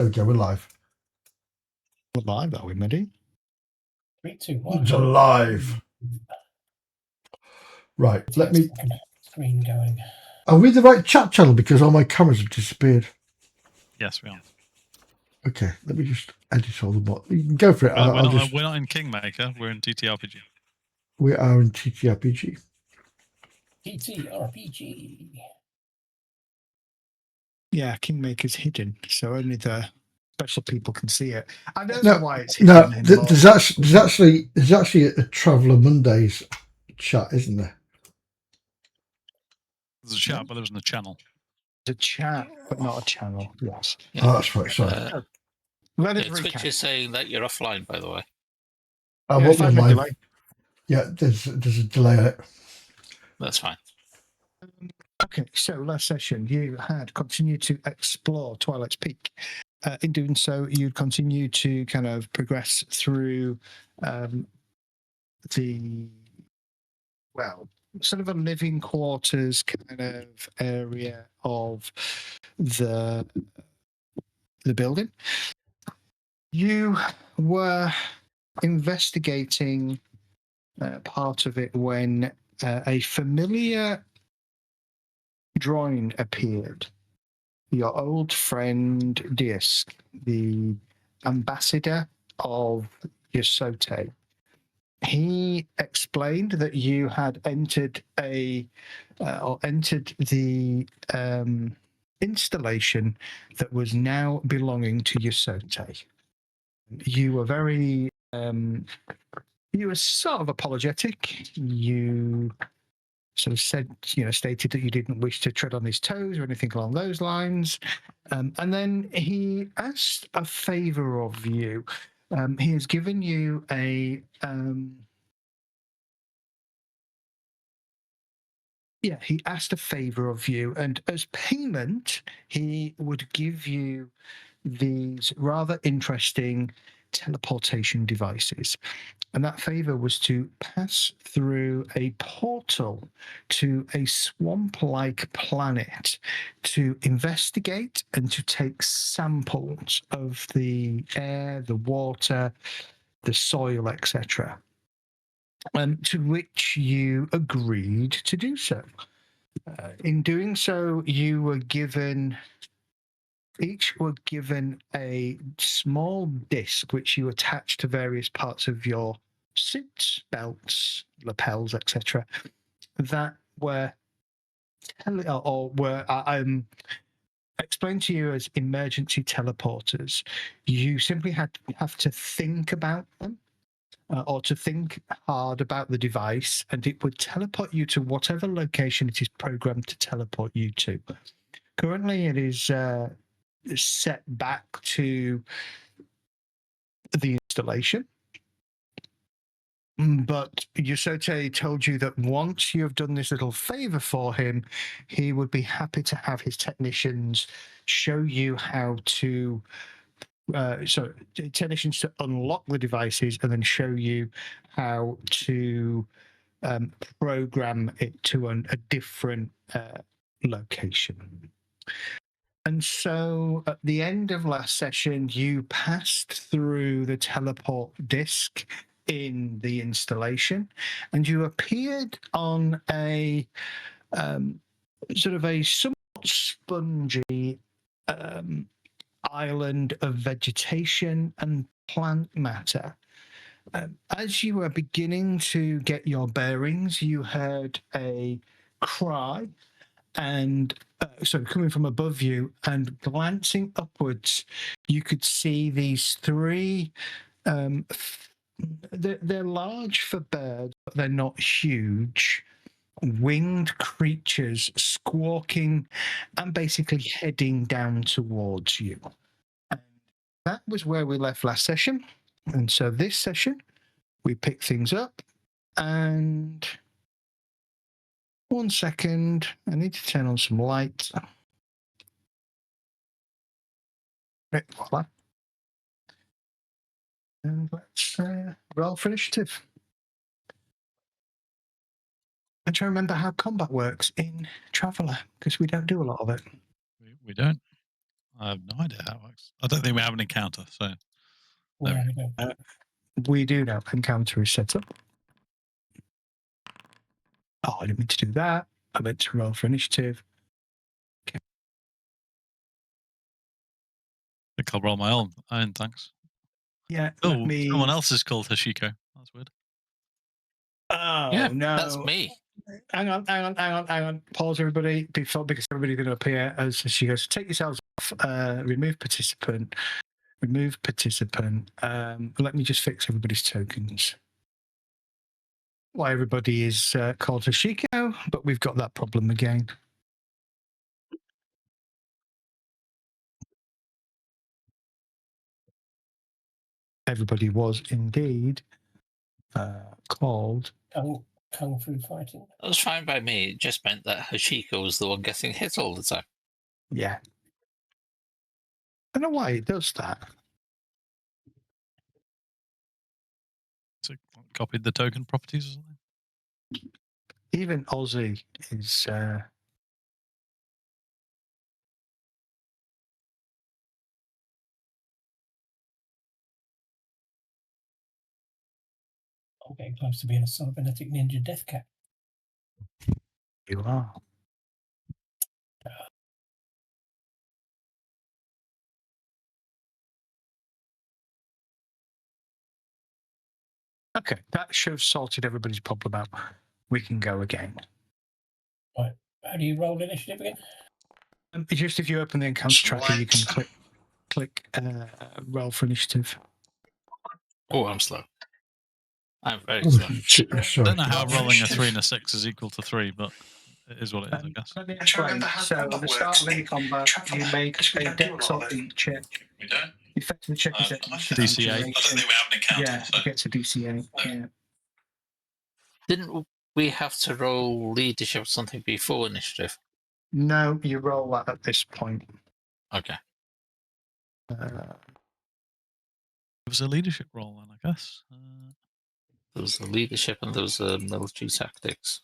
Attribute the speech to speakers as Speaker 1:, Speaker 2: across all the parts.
Speaker 1: There we go, we're live.
Speaker 2: We're live, are we, Mehdi?
Speaker 3: 3, 2, 1.
Speaker 1: It's alive. Right, let me...
Speaker 3: Screen going.
Speaker 1: Are we the right chat channel? Because all my cameras have disappeared.
Speaker 4: Yes, we are.
Speaker 1: Okay, let me just edit all the bot. You can go for it.
Speaker 4: We're not in Kingmaker, we're in TTRPG.
Speaker 1: We are in TTRPG.
Speaker 3: TTRPG.
Speaker 2: Yeah, Kingmaker's hidden, so only the special people can see it. I don't know why it's hidden.
Speaker 1: No, there's actually a Traveller Mondays chat, isn't there?
Speaker 4: There's a chat, but there wasn't a channel.
Speaker 2: There's a chat, but not a channel. Yes.
Speaker 5: Yeah.
Speaker 1: Oh, that's right. Sorry.
Speaker 5: Twitch is saying that you're offline, by the way.
Speaker 1: I
Speaker 2: Yeah,
Speaker 1: won't
Speaker 2: 5 minute delay.
Speaker 1: Yeah, there's a delay on it.
Speaker 5: That's fine.
Speaker 2: Okay, so last session you had continued to explore Twilight's Peak. In doing so, you'd continue to kind of progress through sort of a living quarters kind of area of the building. You were investigating part of it when a familiar drawing appeared. Your old friend Disk, the ambassador of Yosote. He explained that you had entered the installation that was now belonging to Yosote. You were very you were sort of apologetic. You sort of stated that you didn't wish to tread on his toes or anything along those lines. And then he asked a favor of you. He has given you he asked a favor of you, and as payment, he would give you these rather interesting teleportation devices. And that favor was to pass through a portal to a swamp-like planet to investigate and to take samples of the air, the water, the soil, etc. To which you agreed to do so. In doing so, each were given a small disc which you attach to various parts of your suits, belts, lapels, etc. That were explained to you as emergency teleporters. You simply have to think about them. Or to think hard about the device, and it would teleport you to whatever location it is programmed to teleport you to. Currently, it is set back to the installation. But Yosote told you that once you have done this little favor for him, he would be happy to have his technicians show you how to technicians to unlock the devices and then show you how to program it to a different location. And so at the end of last session, you passed through the teleport disc in the installation, and you appeared on a sort of a somewhat spongy island of vegetation and plant matter. As you were beginning to get your bearings, you heard a cry, and coming from above you, and glancing upwards, you could see these three. They're large for birds, but they're not huge. Winged creatures squawking and basically heading down towards you. And that was where we left last session. And so this session, we pick things up. And 1 second, I need to turn on some light. Right, voila. And let's roll for initiative. I'm trying to remember how combat works in Traveller, because we don't do a lot of it.
Speaker 4: We don't. I have no idea how it works. I don't think we have an encounter, so
Speaker 3: Where
Speaker 4: There
Speaker 3: we go?
Speaker 2: We do now. Encounter is set up. Oh, I didn't mean to do that. I meant to roll for initiative.
Speaker 4: I think I'll roll my own. Thanks.
Speaker 2: Yeah,
Speaker 4: Oh,
Speaker 2: let me.
Speaker 4: someone else is called Hashiko. That's weird.
Speaker 2: Oh,
Speaker 5: Yeah,
Speaker 2: no.
Speaker 5: that's me.
Speaker 2: Hang on. Pause, everybody, because everybody's going to appear as she goes. Take yourselves off. Remove participant. Let me just fix everybody's tokens. Why everybody is called Hashiko, but we've got that problem again. Everybody was indeed called.
Speaker 3: Kung Fu fighting.
Speaker 5: That was fine by me. It just meant that Hashiko was the one getting hit all the time.
Speaker 2: Yeah. I don't know why it does that.
Speaker 4: So copied the token properties or something.
Speaker 2: Even Aussie is.
Speaker 3: I'm getting close to being a cybernetic ninja death cat.
Speaker 2: You are. Okay, that should have sorted everybody's problem out. We can go again.
Speaker 3: Right. How do you roll initiative again?
Speaker 2: Just if you open the encounter tracker, you can click roll for initiative.
Speaker 5: Oh, I'm slow. I'm very
Speaker 1: Oh,
Speaker 5: slow.
Speaker 1: shit,
Speaker 4: I
Speaker 1: sorry.
Speaker 4: don't know how rolling a 3 and a 6 is equal to 3, but it is what it is, I guess.
Speaker 2: Let me explain. So at the start of any combat, you make a dex or int check. Effectively check is
Speaker 4: DC8.
Speaker 2: Yeah, it gets a DC8. Yeah.
Speaker 5: Didn't we have to roll leadership or something before initiative?
Speaker 2: No, you roll that at this point.
Speaker 5: Okay.
Speaker 4: It was a leadership role, then, I guess.
Speaker 5: There was the leadership and there was the military tactics.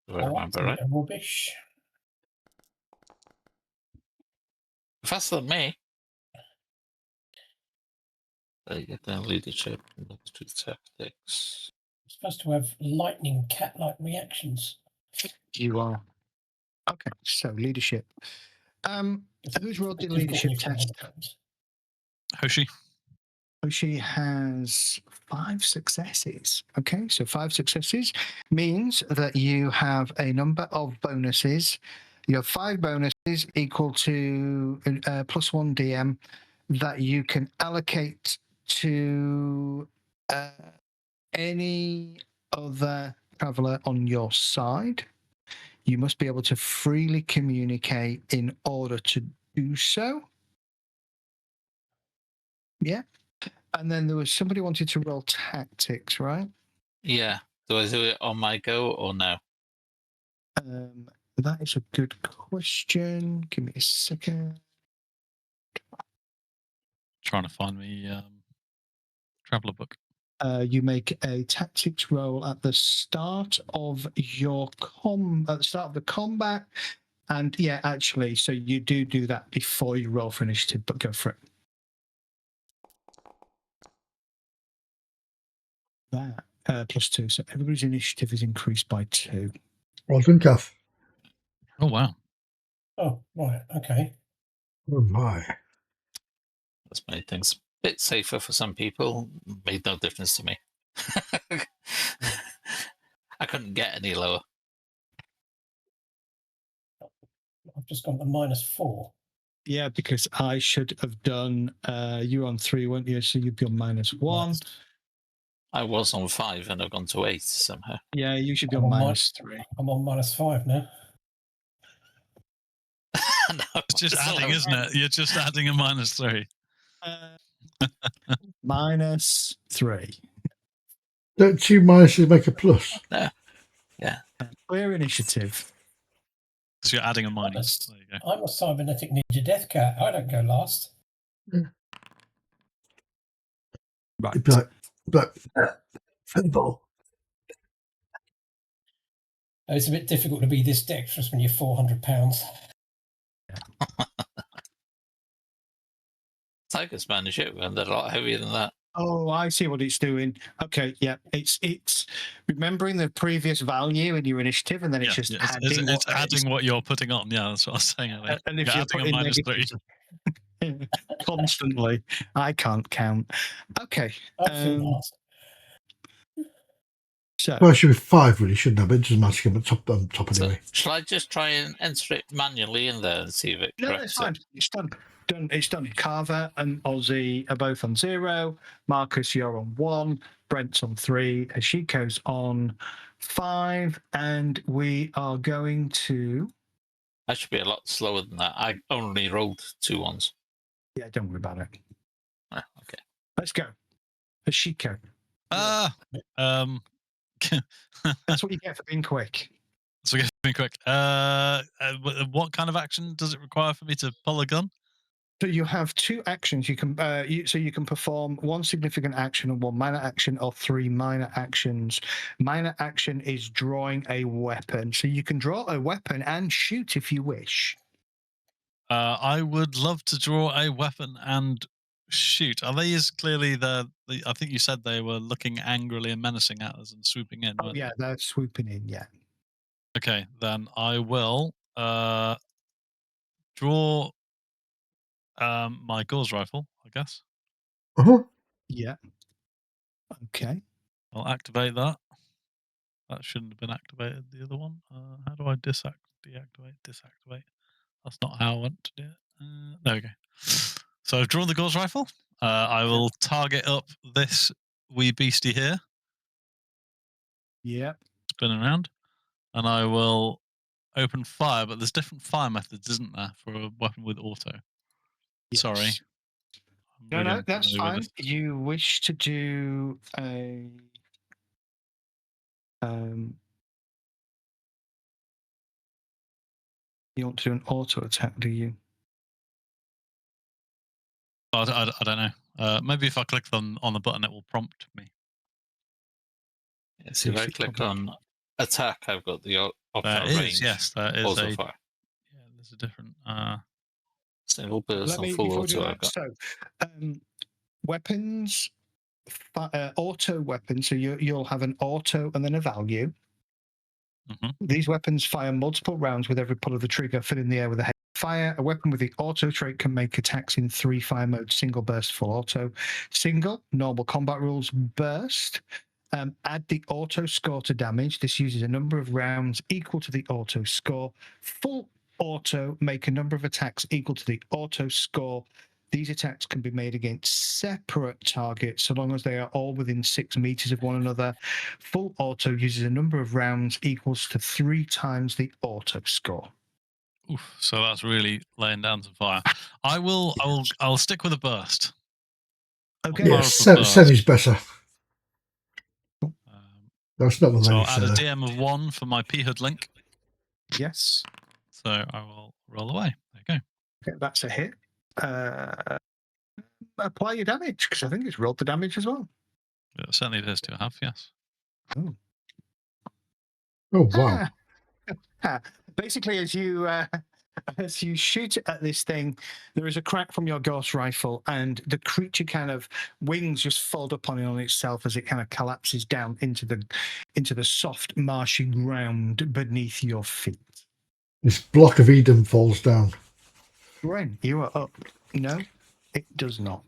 Speaker 5: If I remember right.
Speaker 3: Rubbish.
Speaker 5: Faster than me. You get the leadership and military tactics.
Speaker 3: You're supposed to have lightning cat-like reactions.
Speaker 2: You are. Okay, so leadership. Who's rolled the leadership test?
Speaker 4: Hoshi.
Speaker 2: She has 5 successes. Okay, so 5 successes means that you have a number of bonuses. You have 5 bonuses equal to +1 DM that you can allocate to any other traveller on your side. You must be able to freely communicate in order to do so. Yeah. And then there was somebody wanted to roll tactics, right?
Speaker 5: Yeah. Do I do it on my go or no?
Speaker 2: That is a good question. Give me a second.
Speaker 4: Trying to find me traveller book.
Speaker 2: You make a tactics roll at the start of your at the start of the combat, and yeah, actually, so you do that before you roll for initiative. But go for it. That +2, so everybody's initiative is increased by 2.
Speaker 1: Well done, Kath.
Speaker 4: Oh, wow.
Speaker 3: Oh, right. Okay.
Speaker 1: Oh, my.
Speaker 5: That's made things a bit safer for some people. Made no difference to me. I couldn't get any lower.
Speaker 3: I've just gone to -4.
Speaker 2: Yeah, because I should have done. You were on 3, weren't you? So you'd be on -1.
Speaker 5: I was on 5 and I've gone to 8 somehow.
Speaker 2: Yeah, you should be on -3.
Speaker 3: I'm on -5 now.
Speaker 5: No,
Speaker 4: It's just adding, isn't it? You're just adding a -3.
Speaker 2: -3.
Speaker 1: Don't 2 minuses make a plus?
Speaker 5: No. Yeah.
Speaker 2: Clear initiative.
Speaker 4: So you're adding a minus. There you go.
Speaker 3: I'm a cybernetic ninja death cat. I don't go last.
Speaker 2: Right.
Speaker 1: It'd be like football.
Speaker 3: It's a bit difficult to be this dexterous when you're 400 pounds.
Speaker 5: Tigers man ship, and they're a lot heavier than that.
Speaker 2: Oh, I see what it's doing. Okay, yeah, it's remembering the previous value in your initiative, and then it's just adding.
Speaker 4: It's adding what you're putting on. Yeah, that's what I was saying.
Speaker 2: And if
Speaker 4: you're
Speaker 2: you're
Speaker 4: adding a
Speaker 2: putting
Speaker 4: minus
Speaker 2: negatives constantly, I can't count. Okay,
Speaker 3: That's
Speaker 2: so
Speaker 1: Well, it should be 5, really, shouldn't it? But it doesn't matter. But top
Speaker 5: So,
Speaker 1: anyway.
Speaker 5: shall I just try and enter it manually in there and see if it
Speaker 2: no,
Speaker 5: corrects
Speaker 2: it's fine. It's done. It's done. Carver and Aussie are both on 0. Marcus, you're on 1. Brent's on 3. Ashiko's on 5. And we are going to.
Speaker 5: I should be a lot slower than that. I only rolled 2 ones.
Speaker 2: Yeah, don't worry about it.
Speaker 5: Okay.
Speaker 2: Let's go. Ashiko. That's what you get for being quick.
Speaker 4: So get me quick. What kind of action does it require for me to pull a gun?
Speaker 2: So you have 2 actions. You can you can perform 1 significant action and 1 minor action, or 3 minor actions. Minor action is drawing a weapon. So you can draw a weapon and shoot if you wish.
Speaker 4: I would love to draw a weapon and shoot. Are they as clearly I think you said they were looking angrily and menacing at us and swooping in.
Speaker 2: Oh yeah, they're swooping in. Yeah.
Speaker 4: Okay, then I will draw my gauze rifle, I guess.
Speaker 2: Yeah. Okay.
Speaker 4: I'll activate that. That shouldn't have been activated. The other one. How do I deactivate? Disactivate. That's not how I want to do it. There we go. So I've drawn the gauze rifle. I will target up this wee beastie here.
Speaker 2: Yeah.
Speaker 4: Spinning around. And I will open fire, but there's different fire methods, isn't there, for a weapon with auto?
Speaker 2: Yes.
Speaker 4: Sorry.
Speaker 2: No, that's fine. You wish to do a you want to do an auto attack, do you?
Speaker 4: I don't know. Maybe if I click on the button, it will prompt me.
Speaker 5: So if I click on attack, I've got the optional range.
Speaker 4: Yes, there is
Speaker 5: also
Speaker 4: a
Speaker 5: fire.
Speaker 4: Yeah, there's a different
Speaker 5: Single burst on full auto. I've got.
Speaker 2: So, weapons, auto weapons. So you'll have an auto and then a value.
Speaker 4: Mm-hmm.
Speaker 2: These weapons fire multiple rounds with every pull of the trigger, filling the air with a heavy fire. A weapon with the auto trait can make attacks in 3 fire modes: single, burst, full auto. Single, normal combat rules, burst. Add the auto score to damage. This uses a number of rounds equal to the auto score. Full auto, make a number of attacks equal to the auto score. These attacks can be made against separate targets so long as they are all within 6 meters of one another. Full auto uses a number of rounds equals to 3 times the auto score.
Speaker 4: Oof, so that's really laying down some fire. I'll stick with a burst.
Speaker 2: Okay.
Speaker 1: Yeah, Semi's better. That's not what
Speaker 4: So
Speaker 1: I
Speaker 4: I'll add a
Speaker 1: said.
Speaker 4: DM of 1 for my P-Hood link.
Speaker 2: Yes.
Speaker 4: So I will roll away. There you go.
Speaker 2: Okay, that's a hit. Apply your damage, because I think it's rolled the damage as well.
Speaker 4: It certainly appears to have, yes.
Speaker 1: Oh, wow.
Speaker 2: Basically, as you shoot at this thing, there is a crack from your ghost rifle, and the creature kind of wings just fold up on itself as it kind of collapses down into the soft, marshy ground beneath your feet.
Speaker 1: This block of Eden falls down.
Speaker 2: Ren, you are up. No, it does not.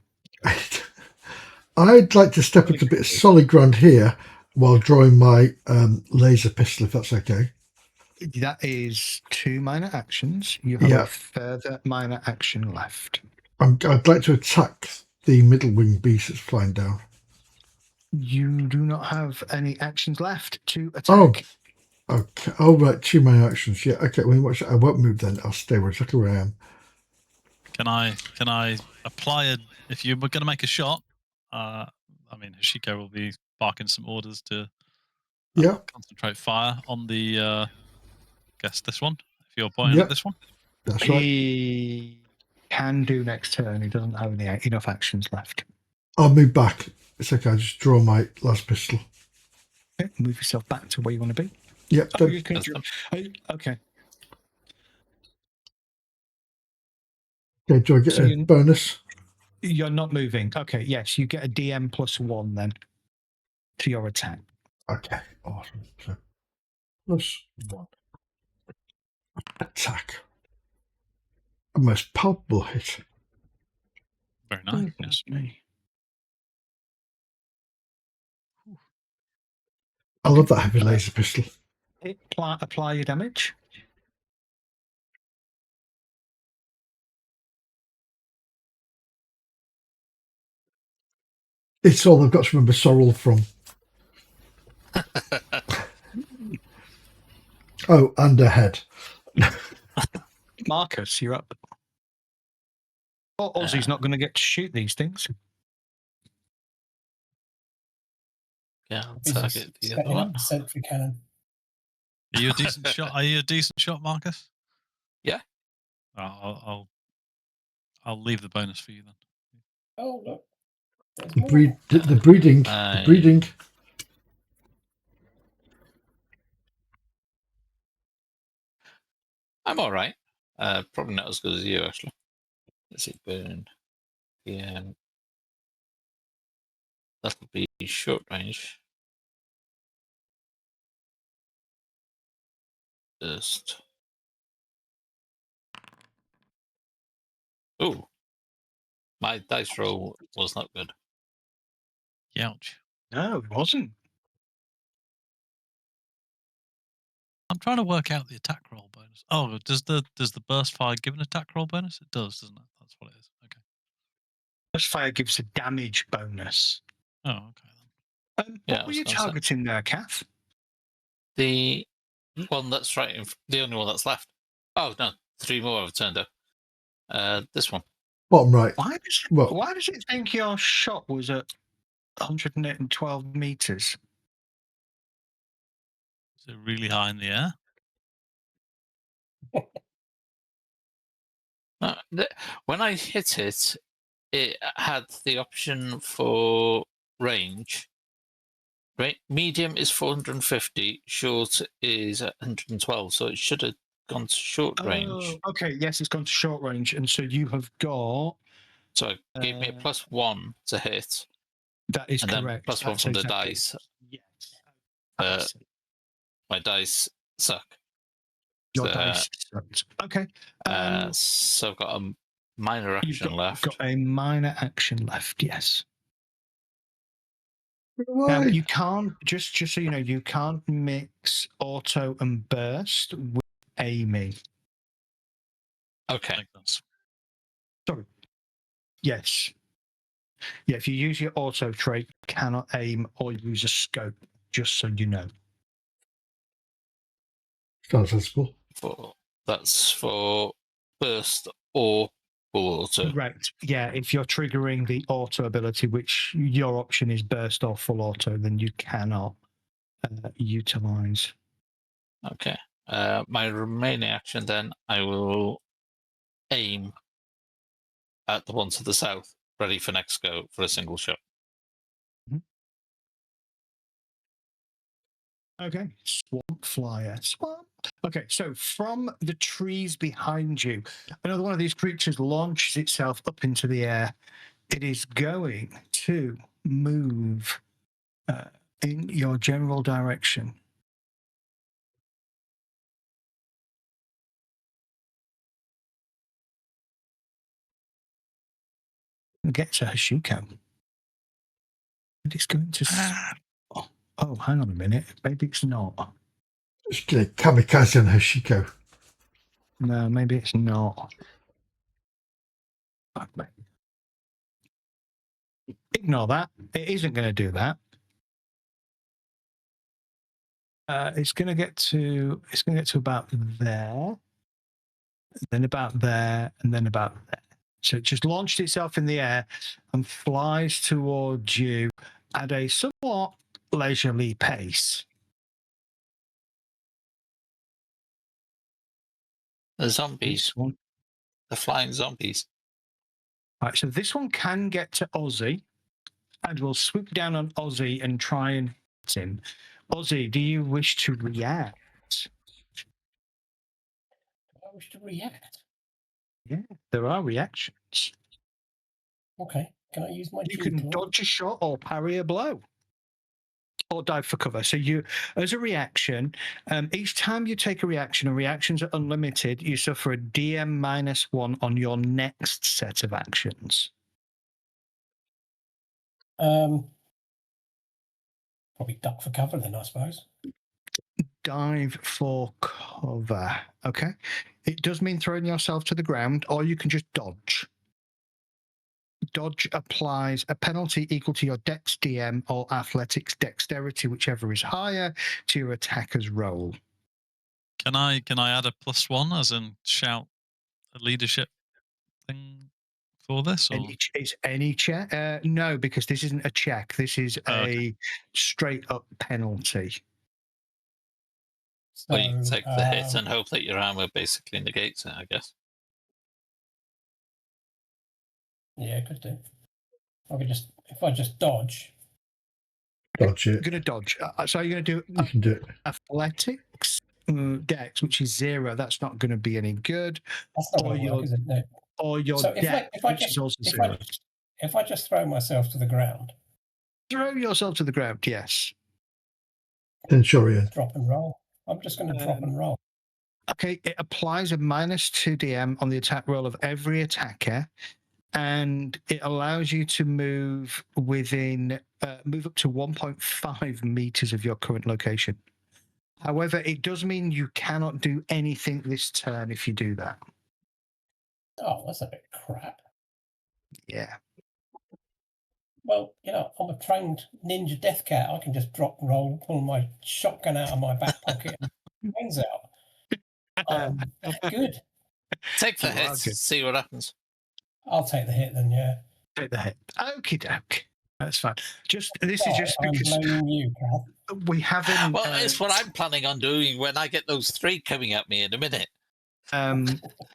Speaker 1: I'd like to step into a bit of solid ground here while drawing my laser pistol, if that's okay.
Speaker 2: That is 2 minor actions. You have a further minor action left.
Speaker 1: I'd like to attack the middle wing beast that's flying down.
Speaker 2: You do not have any actions left to attack.
Speaker 1: Oh, okay. Oh, right. 2 minor actions. Yeah. Okay. Well, I won't move then. I'll stay exactly where I am.
Speaker 4: Can I apply if you were going to make a shot? I mean, Hashiko will be barking some orders to concentrate fire on the. Guess this one. If you're pointing at this one,
Speaker 1: that's right.
Speaker 2: He can do next turn. He doesn't have enough actions left.
Speaker 1: I'll move back. It's okay. I'll just draw my last pistol.
Speaker 2: Okay, move yourself back to where you want to be.
Speaker 1: Yep.
Speaker 2: Okay.
Speaker 1: Okay. Do I get a bonus?
Speaker 2: You're not moving. Okay, yes, you get a DM +1 then to your attack.
Speaker 1: Okay, awesome. So +1 attack. A most palpable hit.
Speaker 4: Very nice. Yeah.
Speaker 2: Goodness me.
Speaker 1: I love that heavy laser pistol.
Speaker 2: Apply your damage.
Speaker 1: It's all I've got to remember Sorrel from. Oh, and a head.
Speaker 2: Marcus, you're up. Oh, Ozzy's not going to get to shoot these things.
Speaker 5: Yeah, I'll
Speaker 3: Busy
Speaker 5: target the other
Speaker 3: setting
Speaker 5: one.
Speaker 3: up the sentry cannon.
Speaker 4: Are you a decent shot? Are you a decent shot, Marcus?
Speaker 5: Yeah.
Speaker 4: I'll leave the bonus for you then.
Speaker 3: Oh, look. There's
Speaker 1: The
Speaker 3: more.
Speaker 1: breeding. The breeding.
Speaker 5: I'm all right. Probably not as good as you, actually. Let's see, burn. Yeah. That'll be short range. Just. Oh. My dice roll was not good.
Speaker 4: Ouch.
Speaker 2: No, it wasn't.
Speaker 4: I'm trying to work out the attack roll bonus. Oh, does the burst fire give an attack roll bonus? It does, doesn't it? That's what it is. Okay.
Speaker 2: Burst fire gives a damage bonus.
Speaker 4: Oh, okay then.
Speaker 5: Yeah, I
Speaker 2: What were
Speaker 5: was
Speaker 2: you
Speaker 5: gonna say.
Speaker 2: targeting there, Kath?
Speaker 5: The one that's right, the only one that's left. Oh no, 3 more have turned up. This one.
Speaker 1: Bottom right.
Speaker 2: Why does it think your shot was at 112 meters?
Speaker 4: Is it really high in the air?
Speaker 5: When I hit it, it had the option for range. Medium is 450, short is 112, so it should have gone to short range.
Speaker 2: Okay, yes, it's gone to short range, and so you have got.
Speaker 5: So it gave me a +1 to hit.
Speaker 2: That is
Speaker 5: and
Speaker 2: correct.
Speaker 5: Then +1 from the dice.
Speaker 2: Yes.
Speaker 5: My dice suck.
Speaker 2: Your dice sucked. Okay.
Speaker 5: So I've got a minor action left.
Speaker 2: Got a minor action left. Yes.
Speaker 1: Why?
Speaker 2: You can't just so you know, you can't mix auto and burst with aiming.
Speaker 5: Okay.
Speaker 2: Sorry. Yes. Yeah, if you use your auto trait, you cannot aim or use a scope, just so you know.
Speaker 1: Sounds sensible.
Speaker 5: That's for burst or full auto.
Speaker 2: Correct. Yeah, if you're triggering the auto ability, which your option is burst or full auto, then you cannot utilize.
Speaker 5: Okay. My remaining action then, I will aim at the one to the south, ready for next go for a single shot.
Speaker 2: Okay, swamp flyer. Swamp. Okay, so from the trees behind you, another one of these creatures launches itself up into the air. It is going to move in your general direction. Get to Hashiko. And it's going to. Oh, hang on a minute. Maybe it's not.
Speaker 1: Just get a kamikaze on Hashiko.
Speaker 2: No, maybe it's not. Ignore that. It isn't going to do that. It's going to get to. It's going to get to about there, then about there, and then about there. So it just launched itself in the air and flies towards you at a somewhat leisurely pace.
Speaker 5: The zombies. The flying zombies.
Speaker 2: Right, so this one can get to Ozzy and will swoop down on Ozzy and try and hit him. Ozzy, do you wish to react?
Speaker 3: I wish to react.
Speaker 2: Yeah, there are reactions.
Speaker 3: Okay. Can I use my
Speaker 2: You
Speaker 3: G
Speaker 2: can
Speaker 3: claw?
Speaker 2: dodge a shot or parry a blow. Or dive for cover. So you, as a reaction, each time you take a reaction, and reactions are unlimited, you suffer a DM -1 on your next set of actions.
Speaker 3: Probably duck for cover then, I suppose.
Speaker 2: Dive for cover. Okay. It does mean throwing yourself to the ground, or you can just dodge. Dodge applies a penalty equal to your dex DM or athletics dexterity, whichever is higher, to your attacker's roll.
Speaker 4: Can I add a +1 as in shout a leadership thing for this? Or
Speaker 2: Is any check? No, because this isn't a check. This is
Speaker 4: okay.
Speaker 2: a straight up penalty.
Speaker 3: So,
Speaker 5: Or you can take the hit and hope that your armor basically negates it, I guess.
Speaker 3: yeah, could do. I could just, if I just dodge.
Speaker 1: Dodge
Speaker 2: You're
Speaker 1: it.
Speaker 2: going to dodge. So you're going to do
Speaker 1: You can do it.
Speaker 2: athletics dex, which is 0. That's not going to be any good.
Speaker 3: That's not
Speaker 2: Or
Speaker 3: going to work,
Speaker 2: your
Speaker 3: is it? No.
Speaker 2: or your
Speaker 3: So
Speaker 2: dex,
Speaker 3: if I
Speaker 2: which
Speaker 3: just
Speaker 2: is also
Speaker 3: if
Speaker 2: 0.
Speaker 3: I just throw myself to the ground,
Speaker 2: Throw yourself to the ground. Yes.
Speaker 1: Then sure, Ian.
Speaker 3: drop and roll. I'm just going to drop and roll.
Speaker 2: Okay, it applies a -2 DM on the attack roll of every attacker, and it allows you to move within move up to 1.5 meters of your current location. However, it does mean you cannot do anything this turn if you do that.
Speaker 3: Oh, that's a bit crap.
Speaker 2: Yeah.
Speaker 3: Well, I'm a trained ninja death cat. I can just drop and roll, pull my shotgun out of my back pocket, and wings out. I'm that good.
Speaker 5: Take the
Speaker 2: You
Speaker 5: hit,
Speaker 2: are good.
Speaker 5: see what happens.
Speaker 3: I'll take the hit then. Yeah.
Speaker 2: Take the hit. Okie doke. That's fine. This is
Speaker 3: Right,
Speaker 2: just
Speaker 3: I'm
Speaker 2: because
Speaker 3: blaming you, Cal.
Speaker 2: we haven't.
Speaker 5: Well, it's what I'm planning on doing when I get those 3 coming at me in a minute.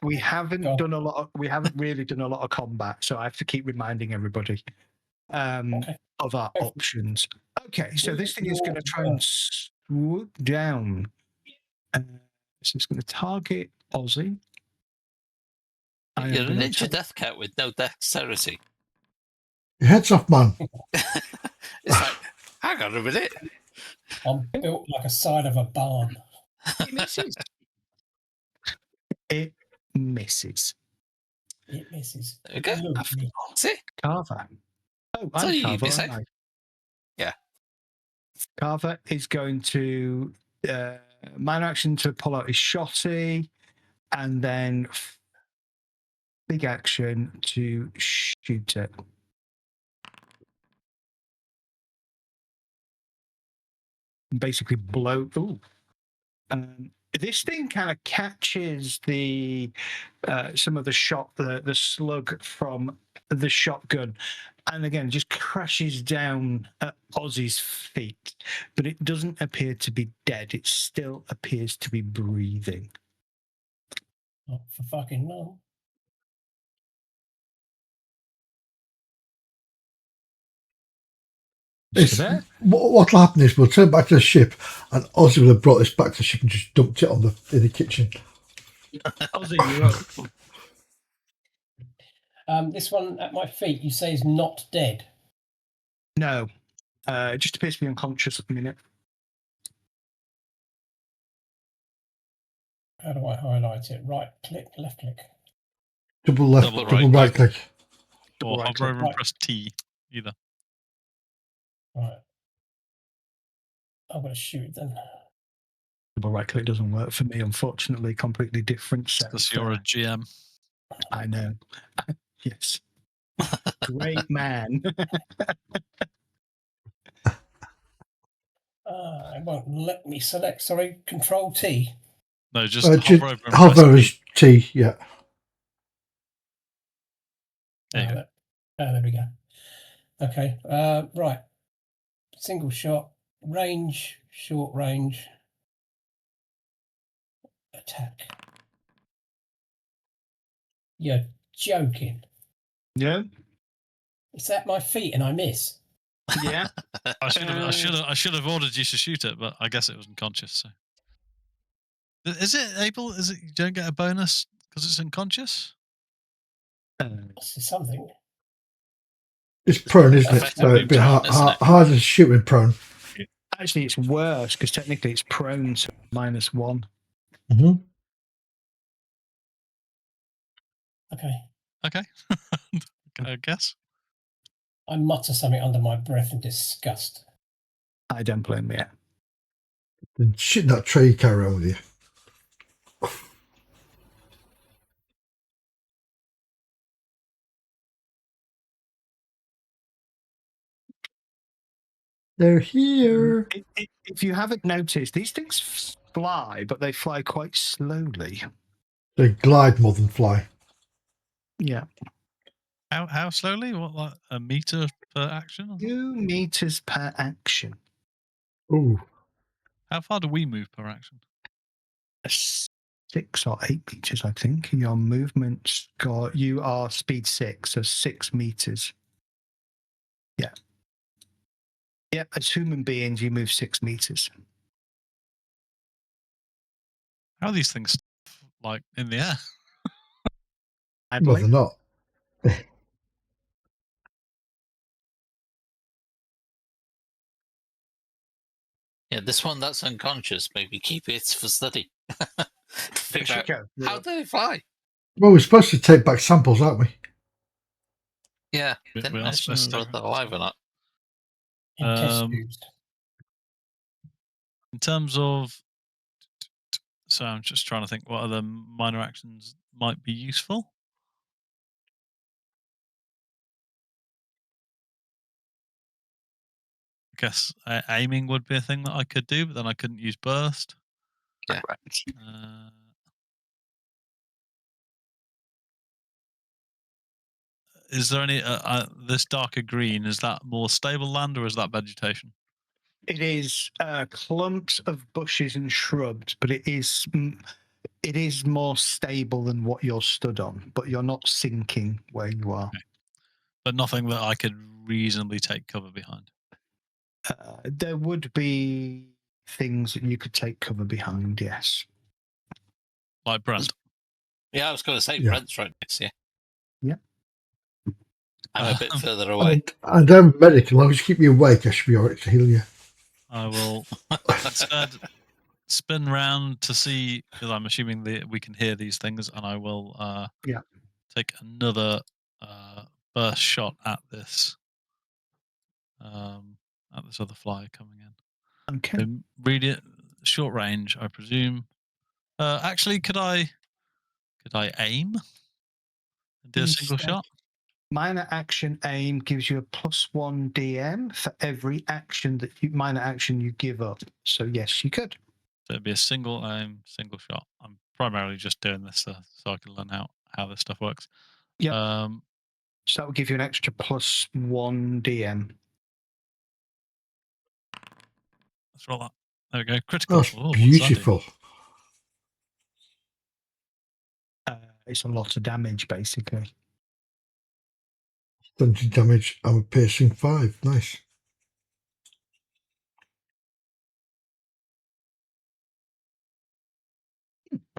Speaker 2: We haven't
Speaker 3: Go on.
Speaker 2: done a lot. We haven't really done a lot of combat, so I have to keep reminding everybody
Speaker 3: Okay.
Speaker 2: of our
Speaker 3: Go for it.
Speaker 2: options. Okay, so this thing is
Speaker 3: Your
Speaker 2: going to try and swoop down. So it's going to target Aussie. I am
Speaker 5: You're a
Speaker 2: gonna
Speaker 5: ninja death cat with no dexterity.
Speaker 1: Your head's off, man.
Speaker 5: It's like, hang on a minute.
Speaker 3: I'm built like a side of a barn.
Speaker 2: It misses. It misses.
Speaker 3: It misses.
Speaker 5: Okay.
Speaker 3: Lovely.
Speaker 5: See?
Speaker 2: Carver. Oh,
Speaker 5: So
Speaker 2: I'm
Speaker 5: you
Speaker 2: Carver.
Speaker 5: be
Speaker 2: aren't
Speaker 5: safe.
Speaker 2: I?
Speaker 5: Yeah.
Speaker 2: Carver is going to minor action to pull out his shotty, and then big action to shoot it. Basically blow. Ooh. This thing kind of catches the some of the shot, the slug from the shotgun, and again just crashes down at Ozzy's feet. But it doesn't appear to be dead. It still appears to be breathing.
Speaker 3: Oh, for fucking no.
Speaker 1: It's,
Speaker 2: Still there?
Speaker 1: what'll happen is we'll turn back to the ship, and Ozzy will have brought this back to the ship and just dumped it on in the kitchen.
Speaker 2: Ozzy, you're up.
Speaker 3: This one at my feet, you say is not dead.
Speaker 2: No, it just appears to be unconscious at the minute.
Speaker 3: How do I highlight it? Right click, left click.
Speaker 1: Double left,
Speaker 5: Double
Speaker 1: double
Speaker 5: right
Speaker 1: right click.
Speaker 4: or
Speaker 2: right
Speaker 4: hover
Speaker 2: click.
Speaker 4: over and
Speaker 3: Right.
Speaker 4: press T, either.
Speaker 3: Right. I'm going to shoot then.
Speaker 2: Double right click doesn't work for me, unfortunately. Completely different set.
Speaker 4: Because
Speaker 2: of,
Speaker 4: you're a GM.
Speaker 2: I know. Yes. Great man.
Speaker 3: It won't let me select. Sorry, Control T.
Speaker 4: No, just hover over and press
Speaker 1: hover
Speaker 4: T.
Speaker 1: is T, yeah.
Speaker 4: There you go.
Speaker 3: There we go. Okay. Right. Single shot, range, short range, attack. You're joking.
Speaker 2: Yeah.
Speaker 3: It's at my feet and I miss.
Speaker 2: Yeah.
Speaker 4: I should have ordered you to shoot it, but I guess it was unconscious. So, is it able? Is it you don't get a bonus because it's unconscious?
Speaker 3: This is something.
Speaker 1: It's prone, isn't it? So
Speaker 5: Effectively
Speaker 1: it'd be
Speaker 5: prone, isn't it?
Speaker 1: harder to shoot in prone.
Speaker 2: Actually, it's worse because technically it's prone, so -1.
Speaker 1: Mm-hmm.
Speaker 3: Okay.
Speaker 4: Okay. I guess.
Speaker 3: I mutter something under my breath in disgust.
Speaker 2: I don't blame you.
Speaker 1: Then shit that tray you carry around with you. They're here.
Speaker 2: If you haven't noticed, these things fly, but they fly quite slowly.
Speaker 1: They glide more than fly.
Speaker 2: Yeah.
Speaker 4: How slowly? What, like a meter per action? Or something?
Speaker 2: 2 meters per action.
Speaker 1: Ooh.
Speaker 4: How far do we move per action?
Speaker 2: 6 or 8 meters, I think. Your movement's got, you are speed 6, so 6 meters. Yeah. Yeah, as human beings, you move 6 meters.
Speaker 4: How are these things like in the air?
Speaker 1: Well, they're not.
Speaker 5: Yeah, this one that's unconscious, maybe keep it for study. Figure out how do they fly?
Speaker 1: Well, we're supposed to take back samples, aren't we?
Speaker 5: Yeah,
Speaker 4: We
Speaker 5: didn't
Speaker 4: are
Speaker 5: mention
Speaker 4: supposed to
Speaker 5: whether
Speaker 4: take
Speaker 5: they're alive or not.
Speaker 3: In test tubes.
Speaker 4: In terms of, so I'm just trying to think what other minor actions might be useful. I guess aiming would be a thing that I could do, but then I couldn't use burst.
Speaker 5: Yeah.
Speaker 4: Is there any this darker green? Is that more stable land or is that vegetation?
Speaker 2: It is clumps of bushes and shrubs, but it is more stable than what you're stood on. But you're not sinking where you are.
Speaker 4: Okay. But nothing that I could reasonably take cover behind.
Speaker 2: There would be things that you could take cover behind. Yes.
Speaker 4: Like Brent.
Speaker 5: Yeah, I was going to say
Speaker 1: Yeah.
Speaker 5: Brent's right next to you.
Speaker 2: Yeah.
Speaker 5: I'm a bit further away.
Speaker 1: And I'm a medic. As long as you keep me awake, I should be alright to heal you.
Speaker 4: I will instead spin round to see, because I'm assuming that we can hear these things, and I will take another burst shot at this other flyer coming in.
Speaker 2: Okay.
Speaker 4: So read it short range, I presume. Actually, could I aim and do a single shot?
Speaker 2: Minor action aim gives you a +1 DM for every action that minor action you give up. So yes, you could.
Speaker 4: So it'd be a single aim, single shot. I'm primarily just doing this so I can learn how this stuff works.
Speaker 2: Yeah. So that will give you an extra +1 DM.
Speaker 4: Let's roll that. There we go. Critical.
Speaker 1: That's
Speaker 4: Oh, what does that do?
Speaker 1: beautiful.
Speaker 2: It's a lot of damage, basically.
Speaker 1: 20 damage. I'm a piercing 5. Nice.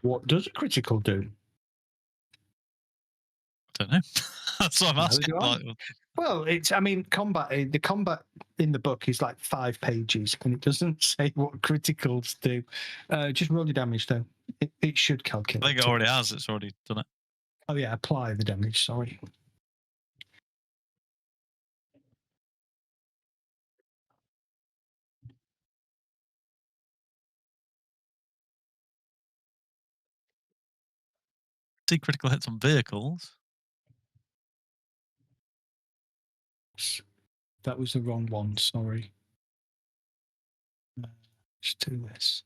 Speaker 2: What does a critical do?
Speaker 4: I don't know. That's what I'm asking.
Speaker 2: Well, combat. The combat in the book is like 5 pages, and it doesn't say what criticals do. Just roll your damage, though. It should calculate.
Speaker 4: I think it already has. It's already done it.
Speaker 2: Oh yeah, apply the damage. Sorry.
Speaker 4: See critical hits on vehicles.
Speaker 2: That was the wrong one. Sorry. Let's do this.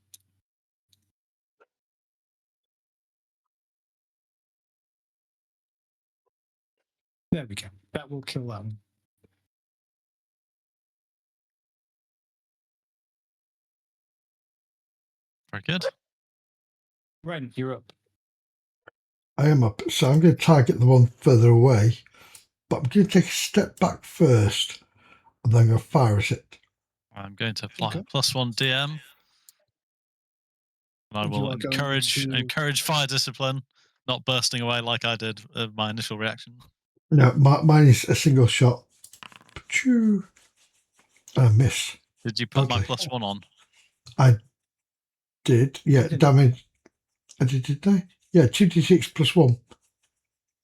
Speaker 2: There we go. That will kill that one.
Speaker 4: Very good.
Speaker 2: Ren, you're up.
Speaker 1: I am up. So I'm going to target the one further away. But I'm going to take a step back first. And then I'm going to fire at it.
Speaker 4: I'm going to apply a +1 DM. And I will encourage fire discipline, not bursting away like I did my initial reaction.
Speaker 1: No, mine is a single shot. Pachoo. Miss.
Speaker 4: Did you put my
Speaker 1: Okay.
Speaker 4: +1 on?
Speaker 1: I did. Yeah,
Speaker 2: didn't.
Speaker 1: damage. I did I? Yeah, 2d6 plus 1.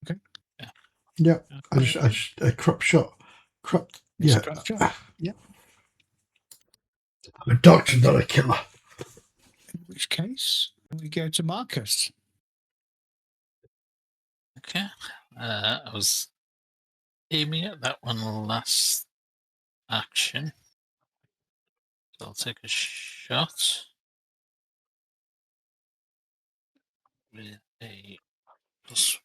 Speaker 2: Okay.
Speaker 5: Yeah.
Speaker 1: Yeah.
Speaker 4: Okay.
Speaker 1: I just a crop shot. Cropped.
Speaker 2: It's
Speaker 1: Yeah.
Speaker 2: a crap shot. Yep.
Speaker 1: I'm a doctor, not a killer.
Speaker 2: In which case, we go to Marcus.
Speaker 5: Okay. I was aiming at that one last action. So I'll take a shot with a +1.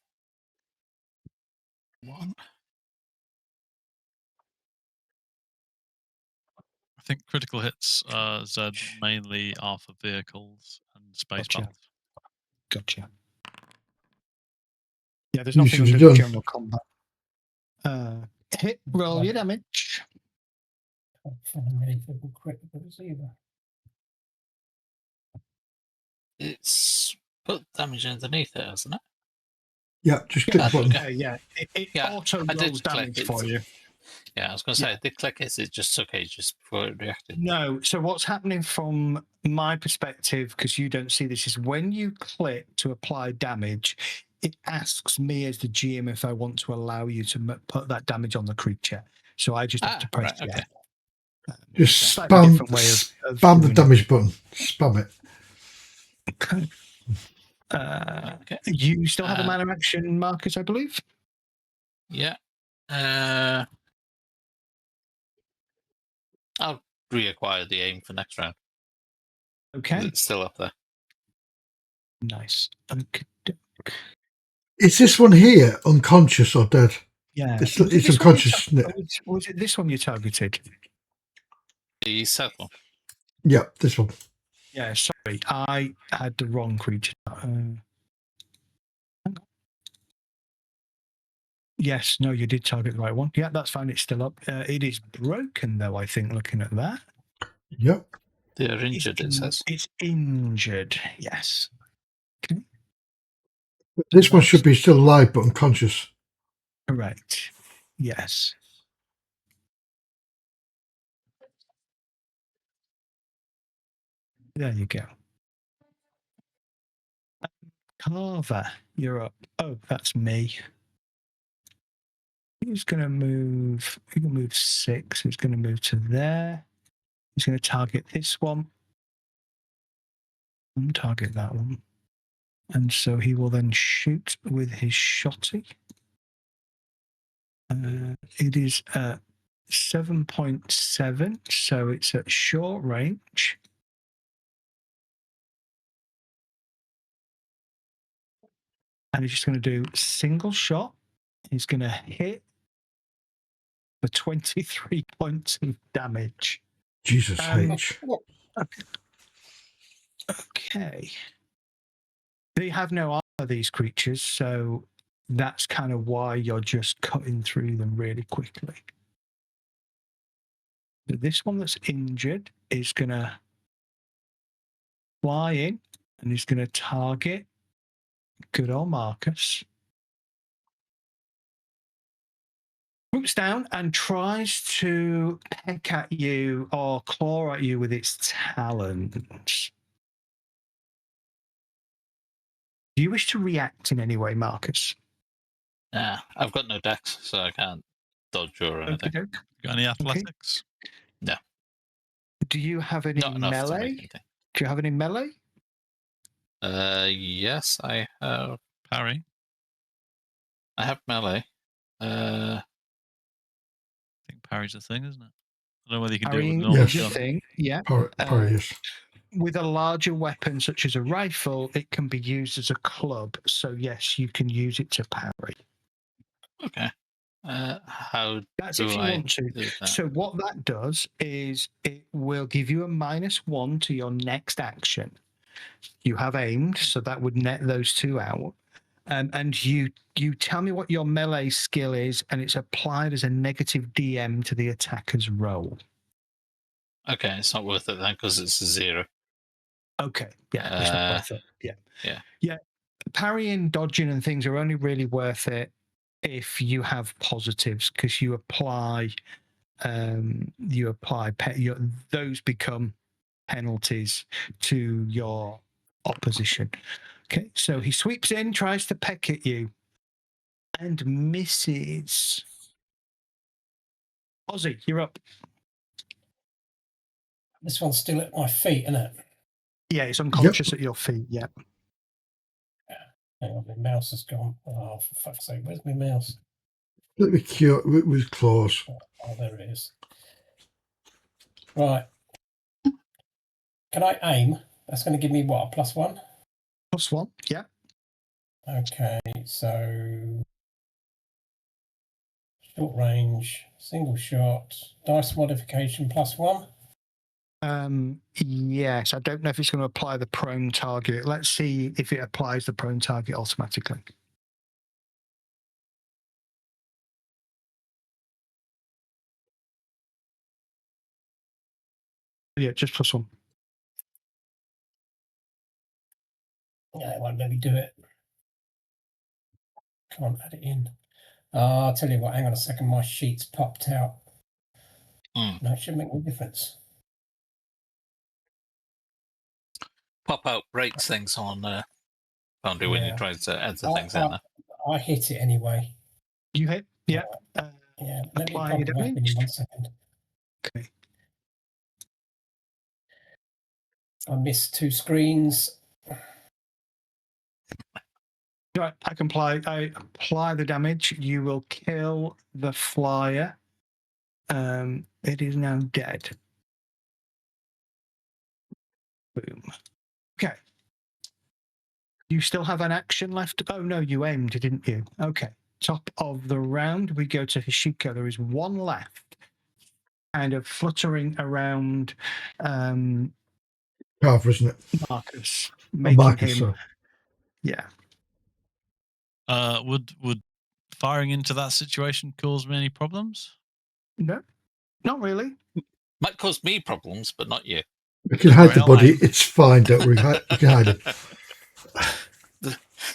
Speaker 4: I think critical hits, Z, mainly are for vehicles and space
Speaker 2: Gotcha.
Speaker 4: battles.
Speaker 2: Gotcha. Yeah, there's
Speaker 1: You
Speaker 2: nothing
Speaker 1: should have
Speaker 2: under
Speaker 1: done.
Speaker 2: general combat. Hit, roll your damage.
Speaker 3: Can't find anything with criticals either.
Speaker 5: It's put damage underneath it, hasn't it?
Speaker 1: Yeah, just click the
Speaker 5: That's
Speaker 1: button.
Speaker 5: okay.
Speaker 2: Yeah, it
Speaker 5: Yeah,
Speaker 2: auto
Speaker 5: I did
Speaker 2: rolls
Speaker 5: click
Speaker 2: damage
Speaker 5: it.
Speaker 2: for you.
Speaker 5: Yeah, I was going to say, I did click it. It just took ages before it reacted.
Speaker 2: No, so what's happening from my perspective, because you don't see this, is when you click to apply damage, it asks me as the GM if I want to allow you to put that damage on the creature. So I just have to press
Speaker 5: right, okay.
Speaker 2: yes.
Speaker 1: Just
Speaker 2: Slightly different way of
Speaker 1: spam the
Speaker 2: doing it.
Speaker 1: damage button. Spam it.
Speaker 2: Okay.
Speaker 5: Okay.
Speaker 2: You still have a mana action, Marcus, I believe?
Speaker 5: Yeah. I'll reacquire the aim for next round. 'Cause
Speaker 2: Okay.
Speaker 5: it's still up there.
Speaker 2: Nice. Okay.
Speaker 1: Is this one here unconscious or dead?
Speaker 2: Yeah.
Speaker 1: It's
Speaker 2: Was it this one you
Speaker 1: unconscious, isn't it?
Speaker 2: was it this one you targeted?
Speaker 5: The south one.
Speaker 1: Yeah, this one.
Speaker 2: Yeah, sorry. I had the wrong creature. Hang on. Yes, no, you did target the right one. Yeah, that's fine. It's still up. It is broken, though, I think, looking at that.
Speaker 1: Yep.
Speaker 5: They're injured, it says.
Speaker 2: It's injured, yes. Okay.
Speaker 1: This one should be still alive but unconscious.
Speaker 2: Correct. Yes. There you go. Carver, you're up. Oh, that's me. He's going to move. He can move 6. He's going to move to there. He's going to target this one. And target that one. And so he will then shoot with his shotty. It is at 7.7, so it's at short range. And he's just going to do single shot. He's going to hit for 23 points of damage.
Speaker 1: Jesus H.
Speaker 2: Okay. They have no armor, these creatures, so that's kind of why you're just cutting through them really quickly. But this one that's injured is going to fly in and he's going to target good old Marcus. Swoops down and tries to peck at you or claw at you with its talons. Do you wish to react in any way, Marcus?
Speaker 5: Nah, I've got no dex, so I can't dodge or anything.
Speaker 2: Okey-doke.
Speaker 4: Got any athletics?
Speaker 2: Do you have any
Speaker 5: Not enough to
Speaker 2: melee?
Speaker 5: make anything.
Speaker 2: Do you have any melee?
Speaker 5: Yes, I have.
Speaker 4: Parry?
Speaker 5: I have melee.
Speaker 4: I think parry's a thing, isn't it? I don't know whether you can do it with
Speaker 2: Parrying
Speaker 4: normal
Speaker 1: Yes.
Speaker 2: is a
Speaker 4: gun.
Speaker 2: thing, yeah.
Speaker 1: Parry, yes.
Speaker 2: With a larger weapon such as a rifle, it can be used as a club. So yes, you can use it to parry.
Speaker 5: Okay. How
Speaker 2: That's
Speaker 5: do
Speaker 2: if you
Speaker 5: I
Speaker 2: want to.
Speaker 5: do that?
Speaker 2: So what that does is it will give you a -1 to your next action. You have aimed, so that would net those two out. And you tell me what your melee skill is, and it's applied as a negative DM to the attacker's roll.
Speaker 5: Okay, it's not worth it then because it's a 0.
Speaker 2: Okay, yeah, it's not worth it. Yeah. Parrying, dodging, and things are only really worth it if you have positives, because you apply you apply those become penalties to your opposition. Okay, so he sweeps in, tries to peck at you, and misses. Ozzy, you're up.
Speaker 3: This one's still at my feet, isn't it?
Speaker 2: Yeah, it's unconscious at your feet. Yeah.
Speaker 3: Hang on, my mouse has gone. Oh, for fuck's sake, where's my mouse?
Speaker 1: Let me cure it with claws.
Speaker 3: Oh, there it is. Right. Can I aim? That's going to give me what, a +1?
Speaker 2: +1, yeah.
Speaker 3: Okay, so short range, single shot, dice modification +1.
Speaker 2: Yes, I don't know if it's going to apply the prone target. Let's see if it applies the prone target automatically. Yeah, just +1.
Speaker 3: Yeah, it won't let me do it. Can't add it in. I'll tell you what, hang on a second, my sheet's popped out. No, it shouldn't make any difference.
Speaker 5: Pop out breaks things on Foundry when you
Speaker 3: Yeah.
Speaker 5: try to enter things in there.
Speaker 3: I hit it anyway.
Speaker 2: You hit? Yeah.
Speaker 3: Yeah, let me
Speaker 2: Apply
Speaker 3: pop it back in
Speaker 2: damage.
Speaker 3: 1 second.
Speaker 2: Okay.
Speaker 3: I missed 2 screens.
Speaker 2: Right, I apply the damage. You will kill the flyer. It is now dead. Boom. Okay. You still have an action left. Oh no, you aimed, didn't you? Okay. Top of the round, we go to Hishiko. There is one left, kind of fluttering around
Speaker 1: Carver, isn't it?
Speaker 2: Marcus,
Speaker 1: Oh,
Speaker 2: making
Speaker 1: Marcus,
Speaker 2: him.
Speaker 1: sorry.
Speaker 2: Yeah.
Speaker 4: Would firing into that situation cause me any problems?
Speaker 2: No, not really.
Speaker 5: Might cause me problems, but not you.
Speaker 1: We can hide the body. It's fine, don't worry. We can hide it.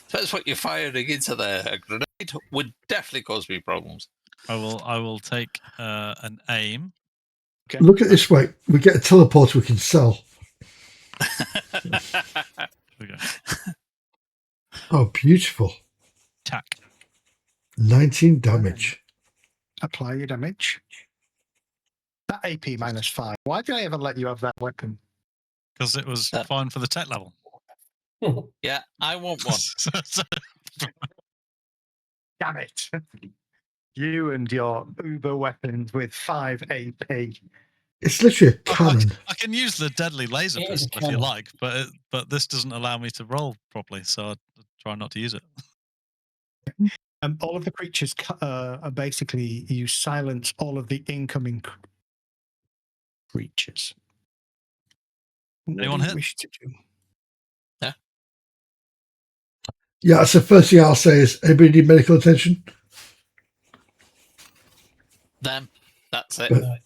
Speaker 5: That's what you're firing into there. A grenade would definitely cause me problems.
Speaker 4: I will take an aim.
Speaker 2: Okay.
Speaker 1: Look at this way. We get a teleporter we can sell.
Speaker 4: Here we go.
Speaker 1: Oh, beautiful.
Speaker 4: Attack.
Speaker 1: 19 damage.
Speaker 2: Apply your damage. That AP -5. Why did I ever let you have that weapon?
Speaker 4: Because it was fine for the tech level.
Speaker 5: Yeah, I want one.
Speaker 2: Damn it. You and your uber weapons with 5 AP.
Speaker 1: It's literally a cannon.
Speaker 4: I can use the deadly laser
Speaker 3: It is a
Speaker 4: pistol if you
Speaker 3: cannon.
Speaker 4: like, but this doesn't allow me to roll properly, so I try not to use it.
Speaker 2: All of the creatures are basically, you silence all of the incoming creatures.
Speaker 4: Anyone
Speaker 2: what do you
Speaker 4: hit?
Speaker 2: wish to do?
Speaker 1: Yeah, that's the first thing I'll say is, anybody need medical attention?
Speaker 5: Them. That's it.
Speaker 1: But-